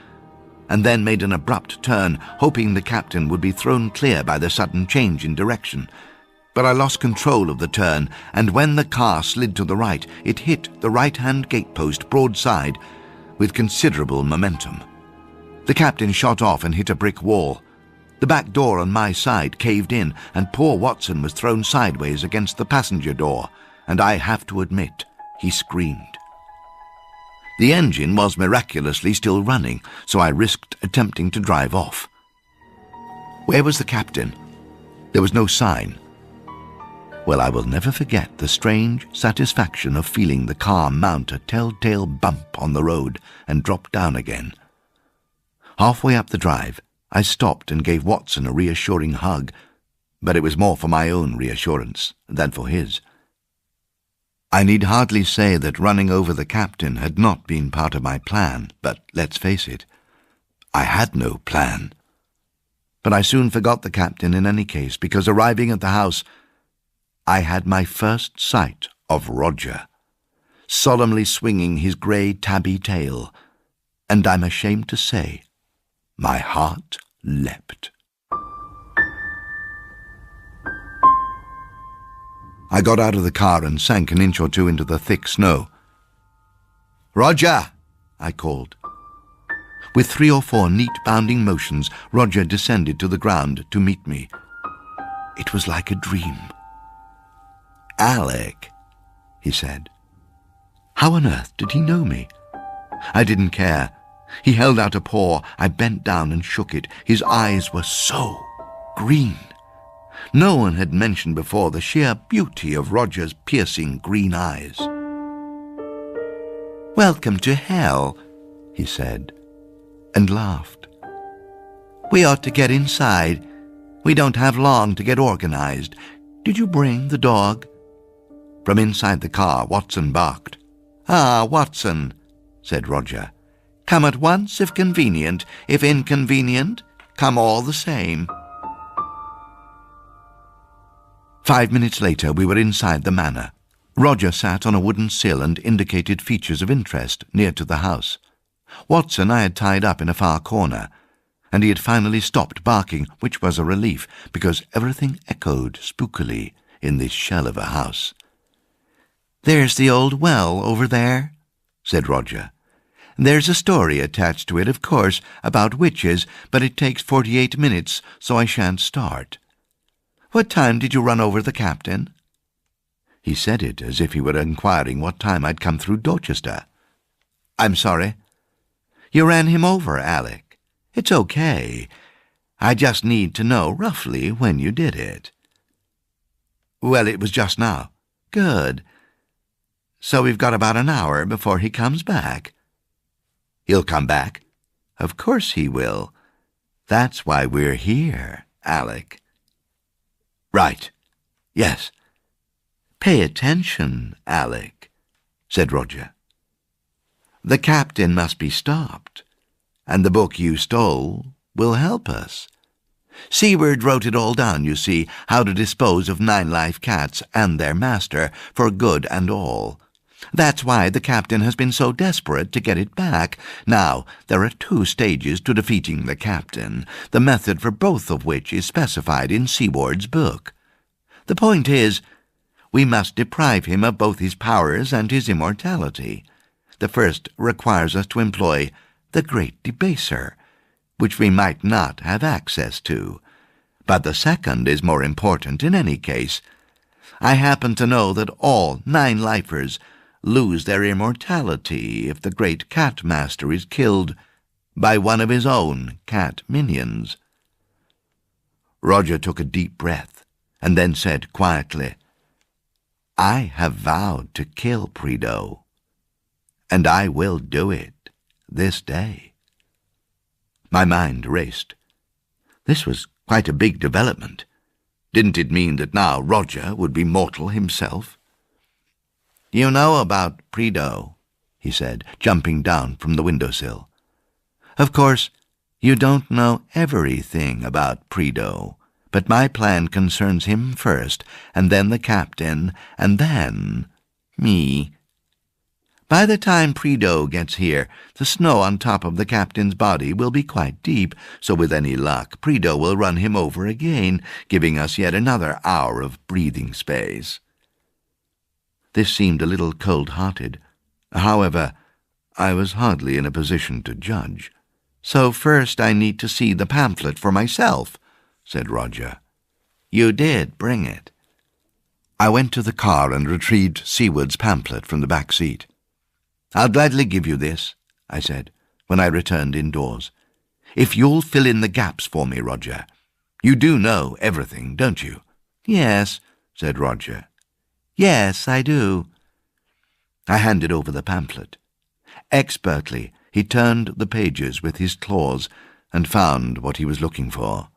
and then made an abrupt turn, hoping the captain would be thrown clear by the sudden change in direction. But I lost control of the turn, and when the car slid to the right, it hit the right-hand gatepost broadside with considerable momentum. The captain shot off and hit a brick wall. The back door on my side caved in, and poor Watson was thrown sideways against the passenger door, and I have to admit, he screamed. The engine was miraculously still running, so I risked attempting to drive off. Where was the captain? There was no sign. Well, I will never forget the strange satisfaction of feeling the car mount a telltale bump on the road and drop down again. Halfway up the drive, I stopped and gave Watson a reassuring hug, but it was more for my own reassurance than for his. I need hardly say that running over the captain had not been part of my plan, but let's face it, I had no plan. But I soon forgot the captain in any case, because arriving at the house, I had my first sight of Roger, solemnly swinging his grey tabby tail, and I'm ashamed to say, my heart leapt. I got out of the car and sank an inch or two into the thick snow. "Roger!" I called. With 3 or 4 neat bounding motions, Roger descended to the ground to meet me. It was like a dream. "Alec," he said. How on earth did he know me? I didn't care. He held out a paw. I bent down and shook it. His eyes were so green. No one had mentioned before the sheer beauty of Roger's piercing green eyes. "Welcome to hell," he said, and laughed. "We ought to get inside. We don't have long to get organized. Did you bring the dog?" From inside the car, Watson barked. "Ah, Watson," said Roger. "Come at once if convenient. If inconvenient, come all the same." 5 minutes later, we were inside the manor. Roger sat on a wooden sill and indicated features of interest near to the house. Watson I had tied up in a far corner, and he had finally stopped barking, which was a relief, because everything echoed spookily in this shell of a house. "There's the old well over there," said Roger. "There's a story attached to it, of course, about witches, but it takes 48 minutes, so I shan't start. What time did you run over the captain?" He said it as if he were inquiring what time I'd come through Dorchester. "I'm sorry." "You ran him over, Alec. It's okay. I just need to know roughly when you did it." "Well, it was just now." "Good. So we've got about an hour before he comes back." "He'll come back?" "Of course he will. That's why we're here, Alec." "Right. Yes." "Pay attention, Alec," said Roger. "The captain must be stopped, and the book you stole will help us. Seward wrote it all down, you see, how to dispose of 9 live cats and their master for good and all. That's why the captain has been so desperate to get it back. Now, there are 2 stages to defeating the captain, the method for both of which is specified in Seward's book. The point is, we must deprive him of both his powers and his immortality. The first requires us to employ the Great Debaser, which we might not have access to. But the second is more important in any case. I happen to know that all 9 lifers lose their immortality if the great cat master is killed by one of his own cat minions." Roger took a deep breath and then said quietly, "I have vowed to kill Prideaux, and I will do it this day." My mind raced. This was quite a big development. Didn't it mean that now Roger would be mortal himself? "You know about Prideaux?" he said, jumping down from the windowsill. "Of course, you don't know everything about Prideaux, but my plan concerns him first, and then the captain, and then me. By the time Prideaux gets here, the snow on top of the captain's body will be quite deep, so with any luck, Prideaux will run him over again, giving us yet another hour of breathing space." This seemed a little cold-hearted. However, I was hardly in a position to judge. "So first I need to see the pamphlet for myself," said Roger. "You did bring it." I went to the car and retrieved Seward's pamphlet from the back seat. "I'll gladly give you this," I said, when I returned indoors. "If you'll fill in the gaps for me, Roger. You do know everything, don't you?" "Yes," said Roger. "Yes, I do." I handed over the pamphlet. Expertly, he turned the pages with his claws and found what he was looking for.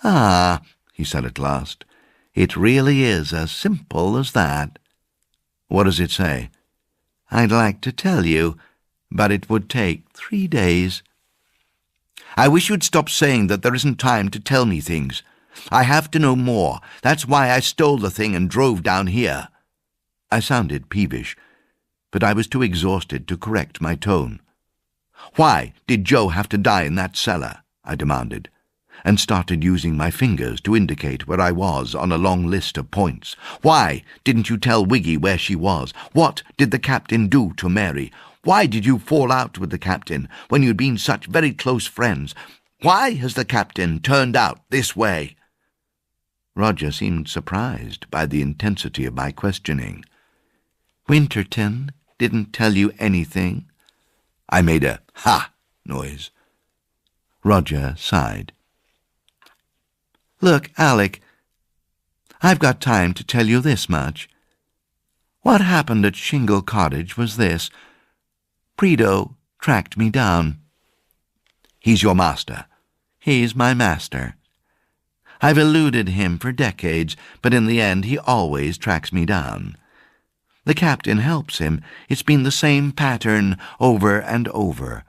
"Ah," he said at last, "it really is as simple as that." "What does it say?" "I'd like to tell you, but it would take 3 days. I wish you'd stop saying that there isn't time to tell me things. I have to know more. That's why I stole the thing and drove down here." I sounded peevish, but I was too exhausted to correct my tone. "Why did Joe have to die in that cellar?" I demanded, and started using my fingers to indicate where I was on a long list of points. "Why didn't you tell Wiggy where she was? What did the captain do to Mary? Why did you fall out with the captain when you'd been such very close friends? Why has the captain turned out this way?" Roger seemed surprised by the intensity of my questioning. "Winterton didn't tell you anything?" I made a "ha" noise. Roger sighed. "Look, Alec, I've got time to tell you this much. What happened at Shingle Cottage was this. Prideaux tracked me down." "He's your master?" "He's my master. I've eluded him for decades, but in the end he always tracks me down. The captain helps him. It's been the same pattern over and over.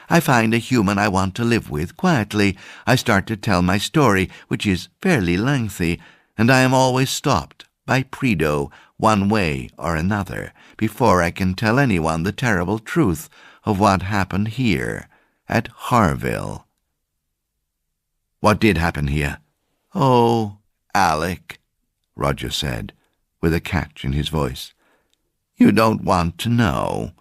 I find a human I want to live with quietly. I start to tell my story, which is fairly lengthy, and I am always stopped by Prideaux one way or another before I can tell anyone the terrible truth of what happened here at Harville." "What did happen here?" "Oh, Alec," Roger said, with a catch in his voice, "you don't want to know.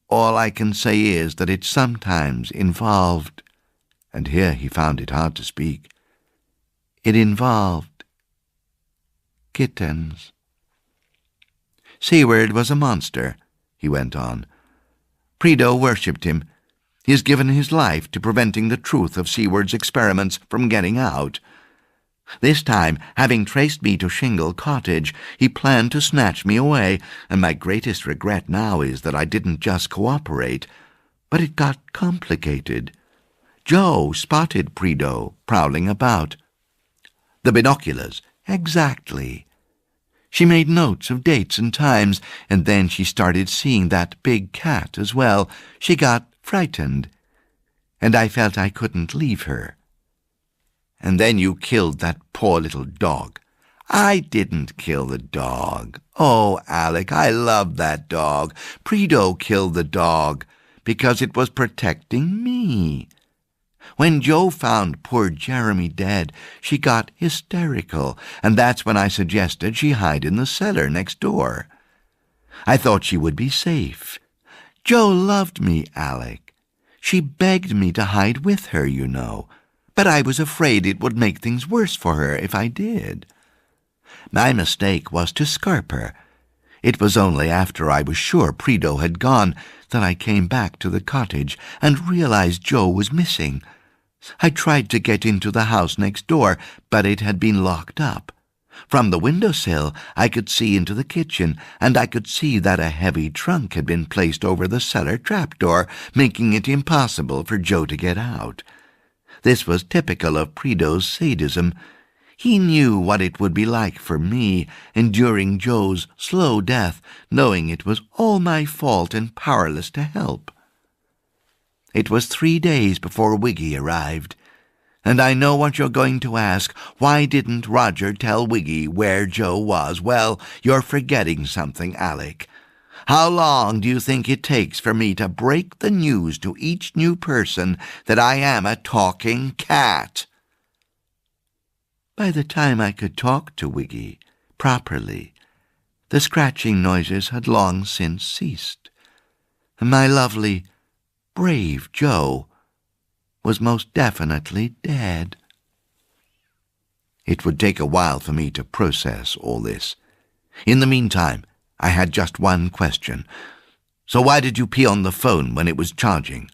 All I can say is that it sometimes involved," and here he found it hard to speak, "it involved kittens." "Seward was a monster," he went on. "Prideaux worshipped him. He has given his life to preventing the truth of Seward's experiments from getting out. This time, having traced me to Shingle Cottage, he planned to snatch me away, and my greatest regret now is that I didn't just cooperate. But it got complicated. Joe spotted Prideaux prowling about." "The binoculars?" "Exactly. She made notes of dates and times, and then she started seeing that big cat as well. She got frightened, and I felt I couldn't leave her." "And then you killed that poor little dog." "I didn't kill the dog. Oh, Alec, I loved that dog. Prideaux killed the dog because it was protecting me. When Joe found poor Jeremy dead, she got hysterical, and that's when I suggested she hide in the cellar next door. I thought she would be safe. Joe loved me, Alec. She begged me to hide with her, you know, but I was afraid it would make things worse for her if I did. My mistake was to scarp her. It was only after I was sure Prideaux had gone that I came back to the cottage and realized Joe was missing. I tried to get into the house next door, but it had been locked up. From the windowsill I could see into the kitchen, and I could see that a heavy trunk had been placed over the cellar trapdoor, making it impossible for Joe to get out. This was typical of Prideaux's sadism. He knew what it would be like for me, enduring Joe's slow death, knowing it was all my fault and powerless to help. It was 3 days before Wiggy arrived, and I know what you're going to ask. Why didn't Roger tell Wiggy where Joe was? Well, you're forgetting something, Alec. How long do you think it takes for me to break the news to each new person that I am a talking cat? By the time I could talk to Wiggy properly, the scratching noises had long since ceased. My lovely, brave Joe was most definitely dead. It would take a while for me to process all this. In the meantime, I had just one question. So why did you pee on the phone when it was charging?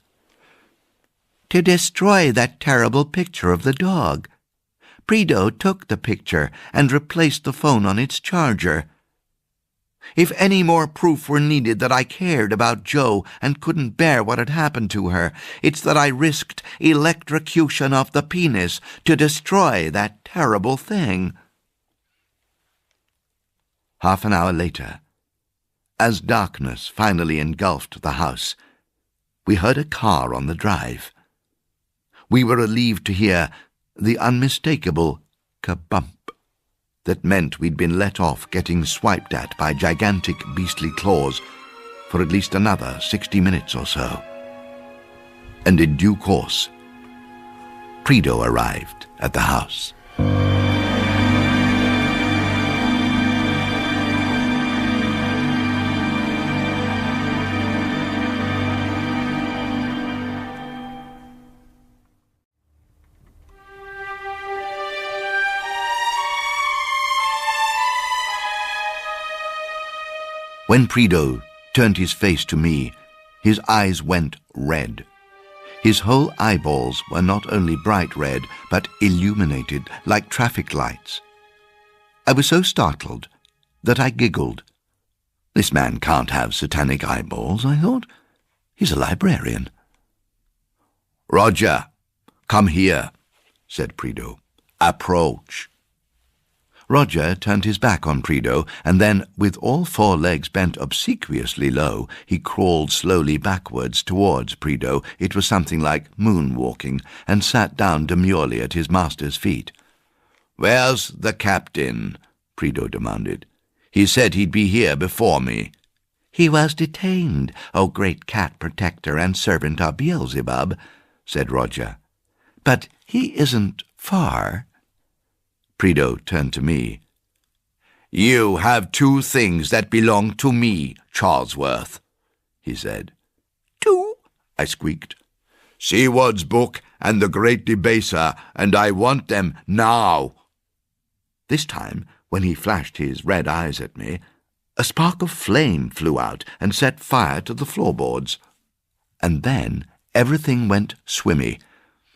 To destroy that terrible picture of the dog. Prideaux took the picture and replaced the phone on its charger. If any more proof were needed that I cared about Joe and couldn't bear what had happened to her, it's that I risked electrocution of the penis to destroy that terrible thing. Half an hour later, as darkness finally engulfed the house, we heard a car on the drive. We were relieved to hear the unmistakable kabump that meant we'd been let off getting swiped at by gigantic beastly claws for at least another 60 minutes or so. And in due course, Prideaux arrived at the house. When Prideaux turned his face to me, his eyes went red. His whole eyeballs were not only bright red, but illuminated like traffic lights. I was so startled that I giggled. This man can't have satanic eyeballs, I thought. He's a librarian. Roger, come here, said Prideaux. Approach. Roger turned his back on Prideaux, and then, with all 4 legs bent obsequiously low, he crawled slowly backwards towards Prideaux. It was something like moonwalking, and sat down demurely at his master's feet. "Where's the captain?" Prideaux demanded. "He said he'd be here before me." "He was detained, O great cat protector and servant of Beelzebub," said Roger. "But he isn't far." Prideaux turned to me. "You have 2 things that belong to me, Charlesworth," he said. "2?" I squeaked. "Seward's book and the Great Debaser, and I want them now." This time, when he flashed his red eyes at me, a spark of flame flew out and set fire to the floorboards. And then everything went swimmy,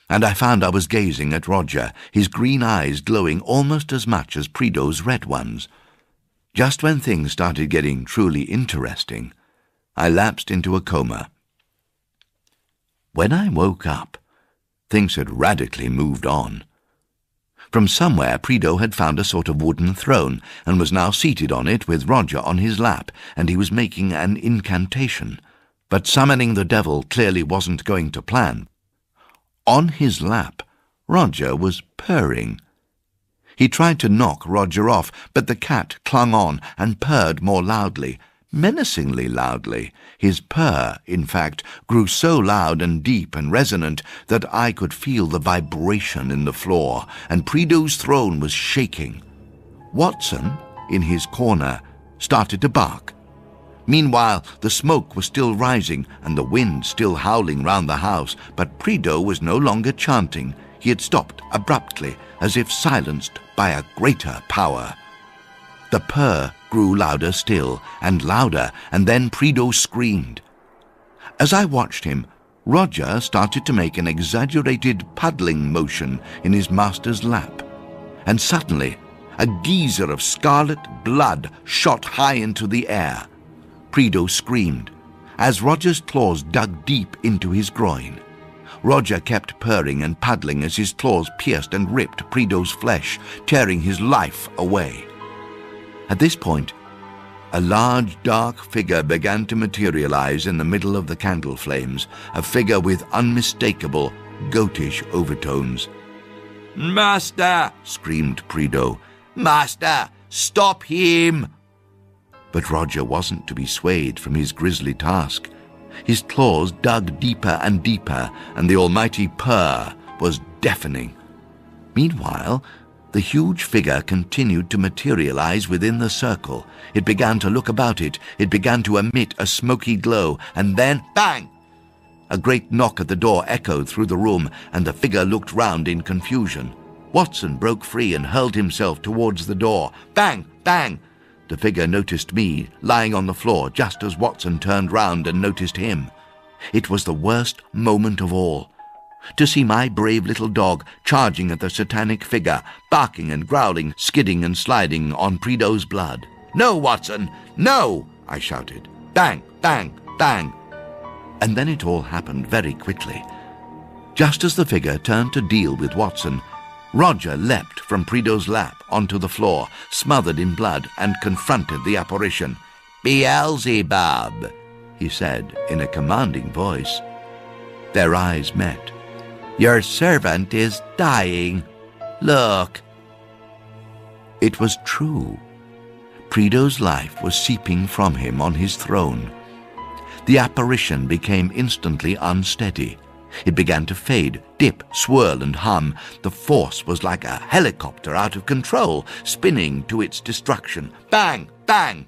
and I found I was gazing at Roger, his green eyes glowing almost as much as Prideaux's red ones. Just when things started getting truly interesting, I lapsed into a coma. When I woke up, things had radically moved on. From somewhere, Prideaux had found a sort of wooden throne, and was now seated on it with Roger on his lap, and he was making an incantation. But summoning the devil clearly wasn't going to plan. On his lap, Roger was purring. He tried to knock Roger off, but the cat clung on and purred more loudly, menacingly loudly. His purr, in fact, grew so loud and deep and resonant that I could feel the vibration in the floor, and Prideaux's throne was shaking. Watson, in his corner, started to bark. Meanwhile, the smoke was still rising and the wind still howling round the house, but Prideaux was no longer chanting. He had stopped abruptly, as if silenced by a greater power. The purr grew louder still, and louder, and then Prideaux screamed. As I watched him, Roger started to make an exaggerated puddling motion in his master's lap, and suddenly a geyser of scarlet blood shot high into the air. Prideaux screamed, as Roger's claws dug deep into his groin. Roger kept purring and paddling as his claws pierced and ripped Prideaux's flesh, tearing his life away. At this point, a large, dark figure began to materialize in the middle of the candle flames, a figure with unmistakable, goatish overtones. "Master!" screamed Prideaux. "Master, stop him!" But Roger wasn't to be swayed from his grisly task. His claws dug deeper and deeper, and the almighty purr was deafening. Meanwhile, the huge figure continued to materialize within the circle. It began to look about it. It began to emit a smoky glow, and then, bang! A great knock at the door echoed through the room, and the figure looked round in confusion. Watson broke free and hurled himself towards the door. Bang! Bang! The figure noticed me, lying on the floor, just as Watson turned round and noticed him. It was the worst moment of all. To see my brave little dog charging at the satanic figure, barking and growling, skidding and sliding on Prideaux's blood. "No, Watson! No!" I shouted. Bang! Bang! Bang! And then it all happened very quickly. Just as the figure turned to deal with Watson, Roger leapt from Prideaux's lap onto the floor, smothered in blood, and confronted the apparition. "Beelzebub," he said in a commanding voice. Their eyes met. "Your servant is dying. Look." It was true. Prideaux's life was seeping from him on his throne. The apparition became instantly unsteady. It began to fade, dip, swirl, and hum. The force was like a helicopter out of control, spinning to its destruction. Bang! Bang!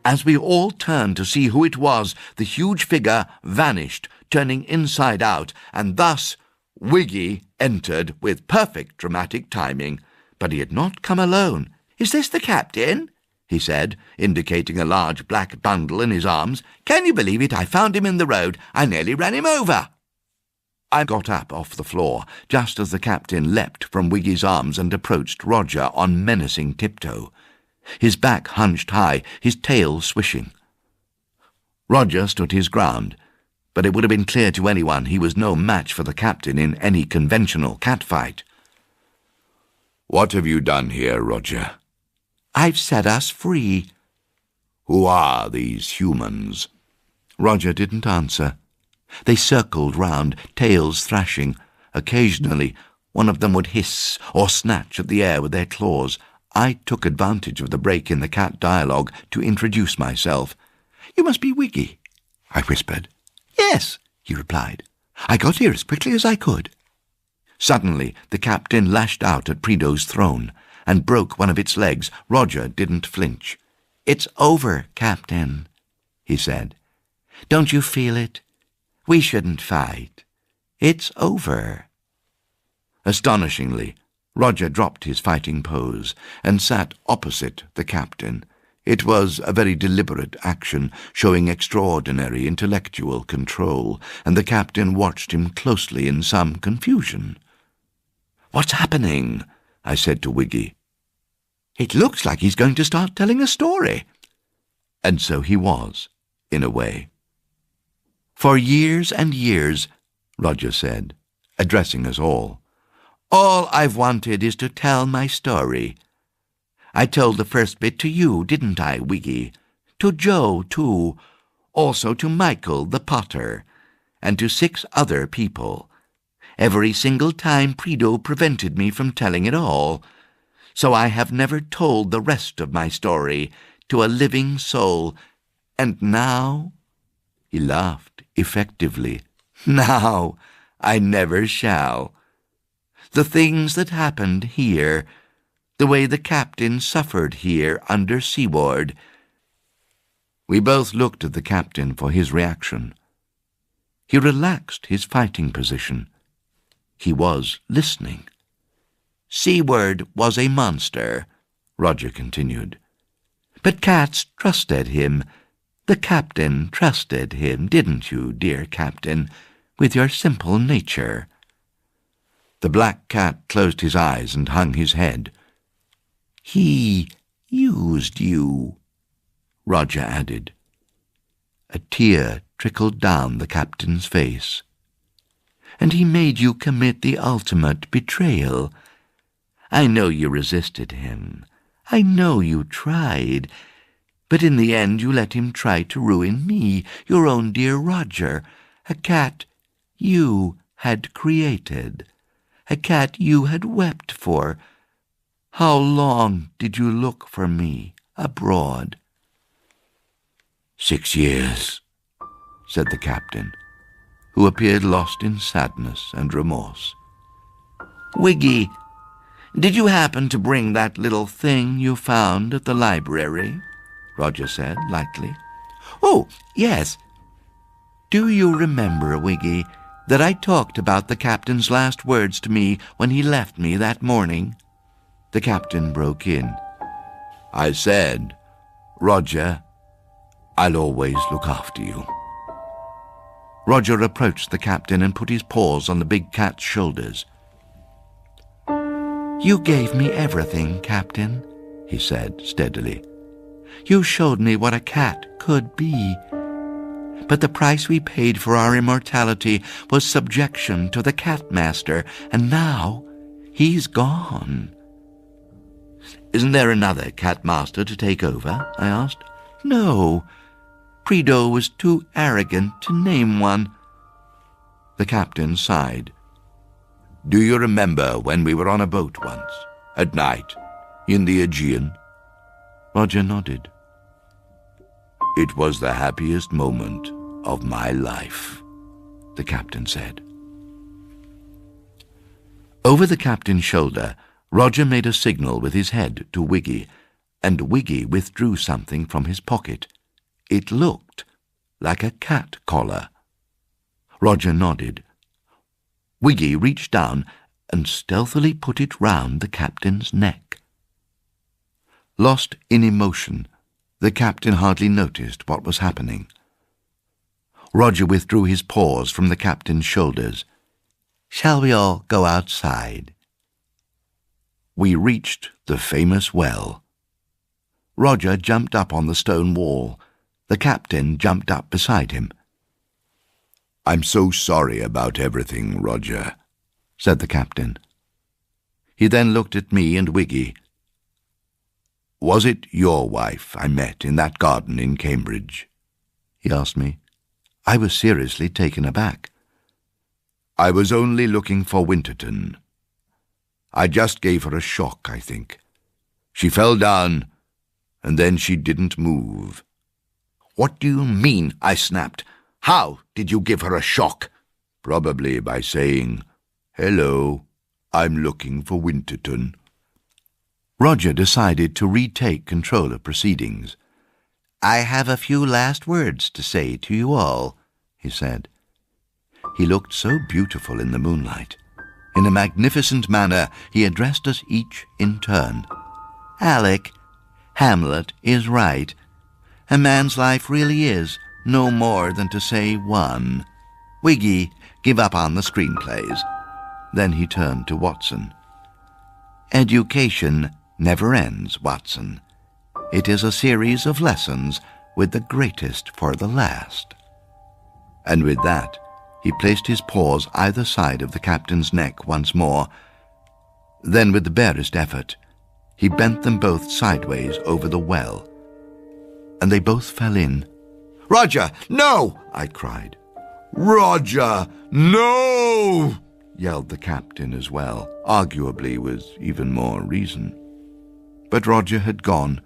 As we all turned to see who it was, the huge figure vanished, turning inside out, and thus Wiggy entered with perfect dramatic timing. But he had not come alone. "Is this the captain?" he said, indicating a large black bundle in his arms. "Can you believe it? I found him in the road. I nearly ran him over." I got up off the floor, just as the captain leapt from Wiggy's arms and approached Roger on menacing tiptoe. His back hunched high, his tail swishing. Roger stood his ground, but it would have been clear to anyone he was no match for the captain in any conventional catfight. "What have you done here, Roger?" "I've set us free." "Who are these humans?" Roger didn't answer. They circled round, tails thrashing. Occasionally, one of them would hiss or snatch at the air with their claws. I took advantage of the break in the cat dialogue to introduce myself. "You must be Wiggy," I whispered. "Yes," he replied. "I got here as quickly as I could." Suddenly, the captain lashed out at Prideaux's throne and broke one of its legs. Roger didn't flinch. "It's over, Captain," he said. "Don't you feel it? We shouldn't fight. It's over." Astonishingly, Roger dropped his fighting pose and sat opposite the captain. It was a very deliberate action, showing extraordinary intellectual control, and the captain watched him closely in some confusion. "What's happening?" I said to Wiggy. "It looks like he's going to start telling a story." And so he was, in a way. "For years and years," Roger said, addressing us all I've wanted is to tell my story. I told the first bit to you, didn't I, Wiggy? To Joe, too. Also to Michael, the potter, and to 6 other people. Every single time Prideaux prevented me from telling it all. So I have never told the rest of my story to a living soul. And now," he laughed effectively, "now I never shall. The things that happened here, the way the captain suffered here under Seaward." We both looked at the captain for his reaction. He relaxed his fighting position. He was listening. "Seaward was a monster," Roger continued. "But cats trusted him. The captain trusted him, didn't you, dear captain, with your simple nature?" The black cat closed his eyes and hung his head. "He used you," Roger added. A tear trickled down the captain's face. and he made you commit the ultimate betrayal. I know you resisted him. I know you tried. But in the end you let him try to ruin me, your own dear Roger, a cat you had created, a cat you had wept for. How long did you look for me abroad?" "6 years," said the captain, who appeared lost in sadness and remorse. "Wiggy, did you happen to bring that little thing you found at the library?" Roger said lightly. "Oh, yes. Do you remember, Wiggy, that I talked about the captain's last words to me when he left me that morning?" The captain broke in. "I said, Roger, I'll always look after you." Roger approached the captain and put his paws on the big cat's shoulders. "You gave me everything, Captain," he said steadily. "You showed me what a cat could be. But the price we paid for our immortality was subjection to the Catmaster, and now he's gone." "Isn't there another Catmaster to take over?" I asked. "No. Prideaux was too arrogant to name one." The captain sighed. "Do you remember when we were on a boat once, at night, in the Aegean?" Roger nodded. "It was the happiest moment of my life," the captain said. Over the captain's shoulder, Roger made a signal with his head to Wiggy, and Wiggy withdrew something from his pocket. It looked like a cat collar. Roger nodded. Wiggy reached down and stealthily put it round the captain's neck. Lost in emotion, the captain hardly noticed what was happening. Roger withdrew his paws from the captain's shoulders. "Shall we all go outside?" We reached the famous well. Roger jumped up on the stone wall. The captain jumped up beside him. "I'm so sorry about everything, Roger," said the captain. He then looked at me and Wiggy. "Was it your wife I met in that garden in Cambridge?" he asked me. I was seriously taken aback. "I was only looking for Winterton. I just gave her a shock, I think. She fell down, and then she didn't move." "What do you mean?" I snapped. "How did you give her a shock?" "Probably by saying, 'Hello, I'm looking for Winterton.'" Roger decided to retake control of proceedings. "I have a few last words to say to you all," he said. He looked so beautiful in the moonlight. In a magnificent manner, he addressed us each in turn. "Alec, Hamlet is right. A man's life really is no more than to say one. Wiggy, give up on the screenplays." Then he turned to Watson. "Education never ends, Watson. It is a series of lessons, with the greatest for the last." And with that, he placed his paws either side of the captain's neck once more. Then, with the barest effort, he bent them both sideways over the well, and they both fell in. "Roger, no!" I cried. "Roger, no!" yelled the captain as well, arguably with even more reason. But Roger had gone.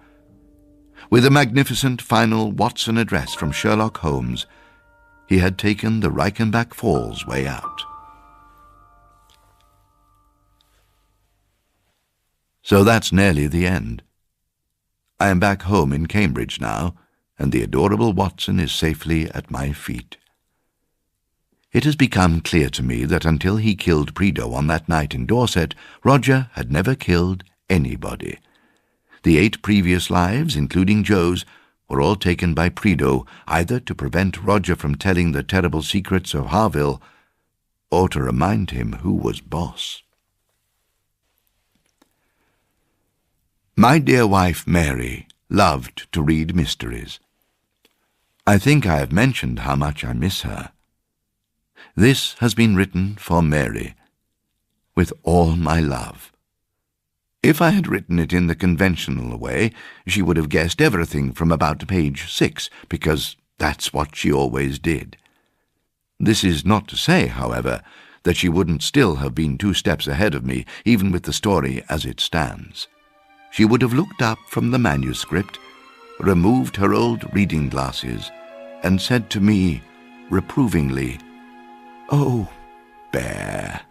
With a magnificent final Watson address from Sherlock Holmes, he had taken the Reichenbach Falls way out. So that's nearly the end. I am back home in Cambridge now, and the adorable Watson is safely at my feet. It has become clear to me that until he killed Prideaux on that night in Dorset, Roger had never killed anybody. The 8 previous lives, including Joe's, were all taken by Prideaux, either to prevent Roger from telling the terrible secrets of Harville, or to remind him who was boss. My dear wife Mary loved to read mysteries. I think I have mentioned how much I miss her. This has been written for Mary, with all my love. If I had written it in the conventional way, she would have guessed everything from about page 6, because that's what she always did. This is not to say, however, that she wouldn't still have been 2 steps ahead of me, even with the story as it stands. She would have looked up from the manuscript, removed her old reading glasses, and said to me, reprovingly, "Oh, Bear,